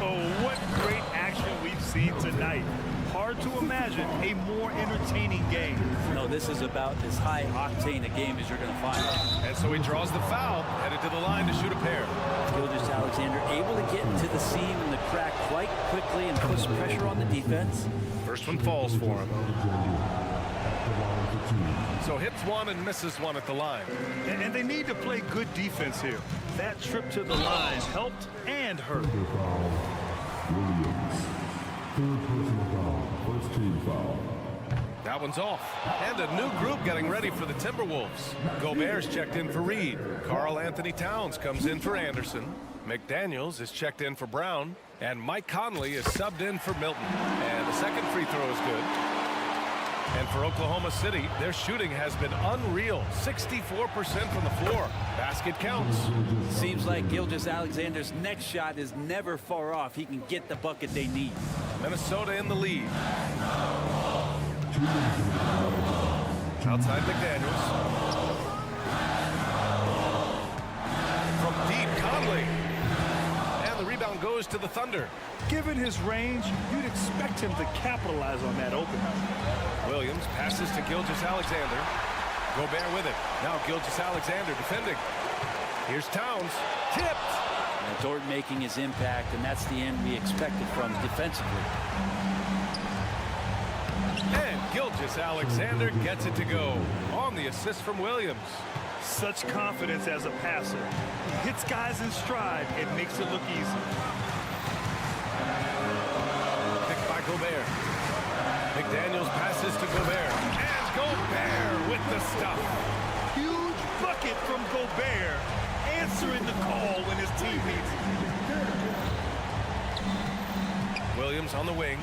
Oh, what great action we've seen tonight. Hard to imagine a more entertaining game.
No, this is about as high octane a game as you're going to find.
And so he draws the foul, headed to the line to shoot a pair.
Gilgeous-Alexander able to get into the seam and the crack quite quickly and puts pressure on the defense.
First one falls for him. So hits one and misses one at the line.
And they need to play good defense here. That trip to the line helped and hurt.
Williams. Third personal foul. First team foul.
That one's off. And a new group getting ready for the Timberwolves. Gobert's checked in for Reed. Karl Anthony Towns comes in for Anderson. McDaniels is checked in for Brown. And Mike Conley is subbed in for Milton. And the second free throw is good. And for Oklahoma City, their shooting has been unreal. 64% from the floor. Basket counts.
Seems like Gilgeous-Alexander's next shot is never far off. He can get the bucket they need.
Minnesota in the lead. Outside McDaniels. From deep, Conley. And the rebound goes to the Thunder.
Given his range, you'd expect him to capitalize on that opening.
Williams passes to Gilgeous-Alexander. Gobert with it. Now Gilgeous-Alexander defending. Here's Towns. Tipped.
Now Dort making his impact, and that's the end we expected from defensively.
And Gilgeous-Alexander gets it to go on the assist from Williams.
Such confidence as a passer. He hits guys in stride and makes it look easy.
Picked by Gobert. McDaniels passes to Gobert. And Gobert with the stuff.
Huge bucket from Gobert, answering the call when his team needs it.
Williams on the wing.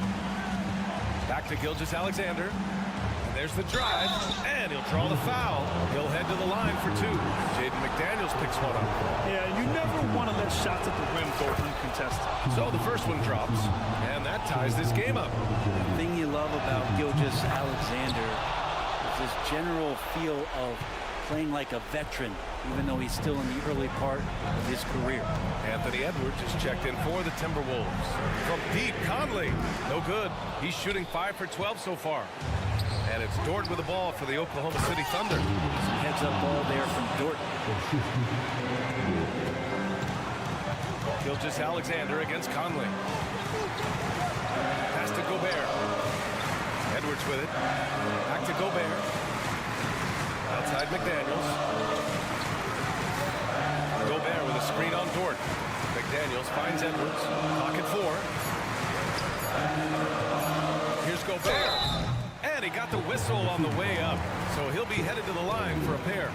Back to Gilgeous-Alexander. And there's the drive. And he'll draw the foul. He'll head to the line for two. Jaden McDaniels picks one up.
Yeah, you never want to let shots at the rim go uncontested.
So the first one drops. And that ties this game up.
The thing you love about Gilgeous-Alexander is his general feel of playing like a veteran, even though he's still in the early part of his career.
Anthony Edwards is checked in for the Timberwolves. From deep, Conley. No good. He's shooting 5 for 12 so far. And it's Dort with the ball for the Oklahoma City Thunder.
Some heads-up ball there from Dort.
Gilgeous-Alexander against Conley. Pass to Gobert. Edwards with it. Back to Gobert. Outside McDaniels. Gobert with a screen on Dort. McDaniels finds Edwards. Clock at 4. Here's Gobert. And he got the whistle on the way up. So he'll be headed to the line for a pair.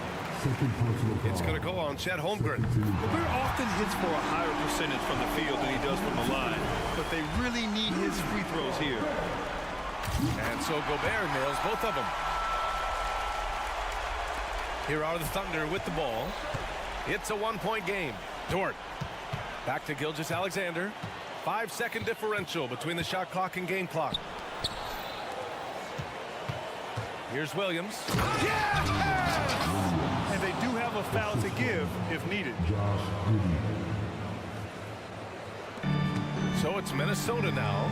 It's going to go on Chet Holmgren.
Gobert often hits for a higher percentage from the field than he does from the line. But they really need his free throws here.
And so Gobert nails both of them. Here are the Thunder with the ball. It's a one-point game. Dort. Back to Gilgeous-Alexander. 5-second differential between the shot clock and game clock. Here's Williams.
Yeah! And they do have a foul to give if needed.
So it's Minnesota now.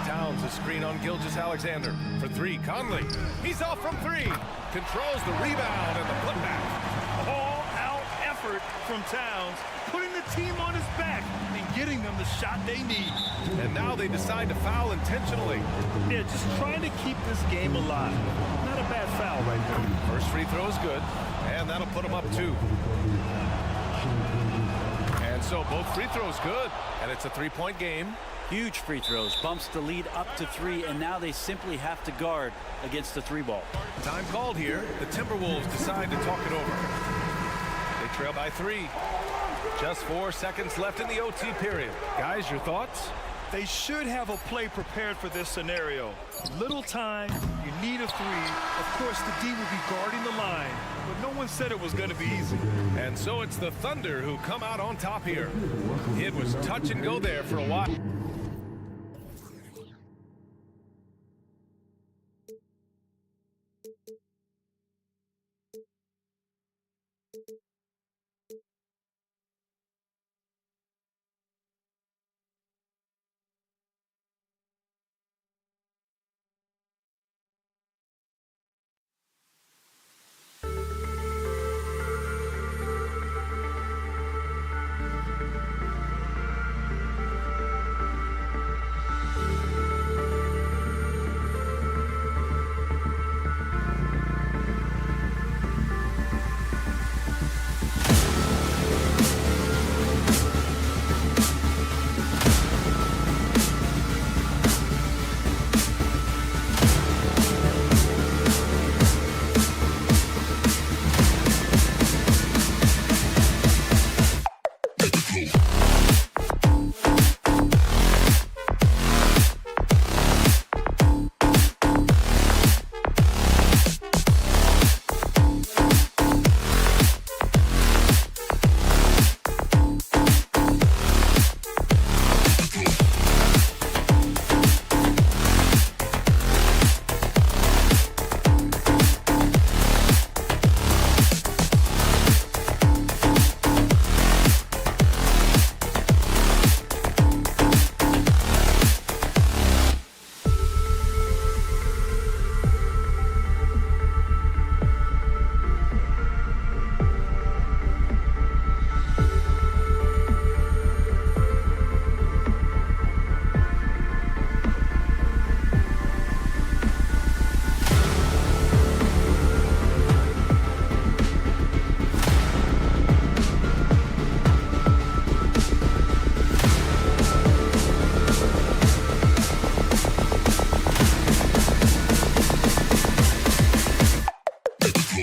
Towns a screen on Gilgeous-Alexander for 3. Conley. He's off from 3. Controls the rebound and the putback.
All-out effort from Towns, putting the team on his back and getting them the shot they need.
And now they decide to foul intentionally.
Yeah, just trying to keep this game alive. Not a bad foul right there.
First free throw is good, and that'll put them up 2. And so both free throws good, and it's a 3-point game.
Huge free throws, bumps the lead up to 3, and now they simply have to guard against the 3-ball.
Time called here. The Timberwolves decide to talk it over. They trail by 3. Just 4 seconds left in the OT period. Guys, your thoughts?
They should have a play prepared for this scenario. Little time, you need a 3. Of course, the D will be guarding the line, but no one said it was going to be easy.
And so it's the Thunder who come out on top here. It was touch and go there for a while.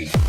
Boom.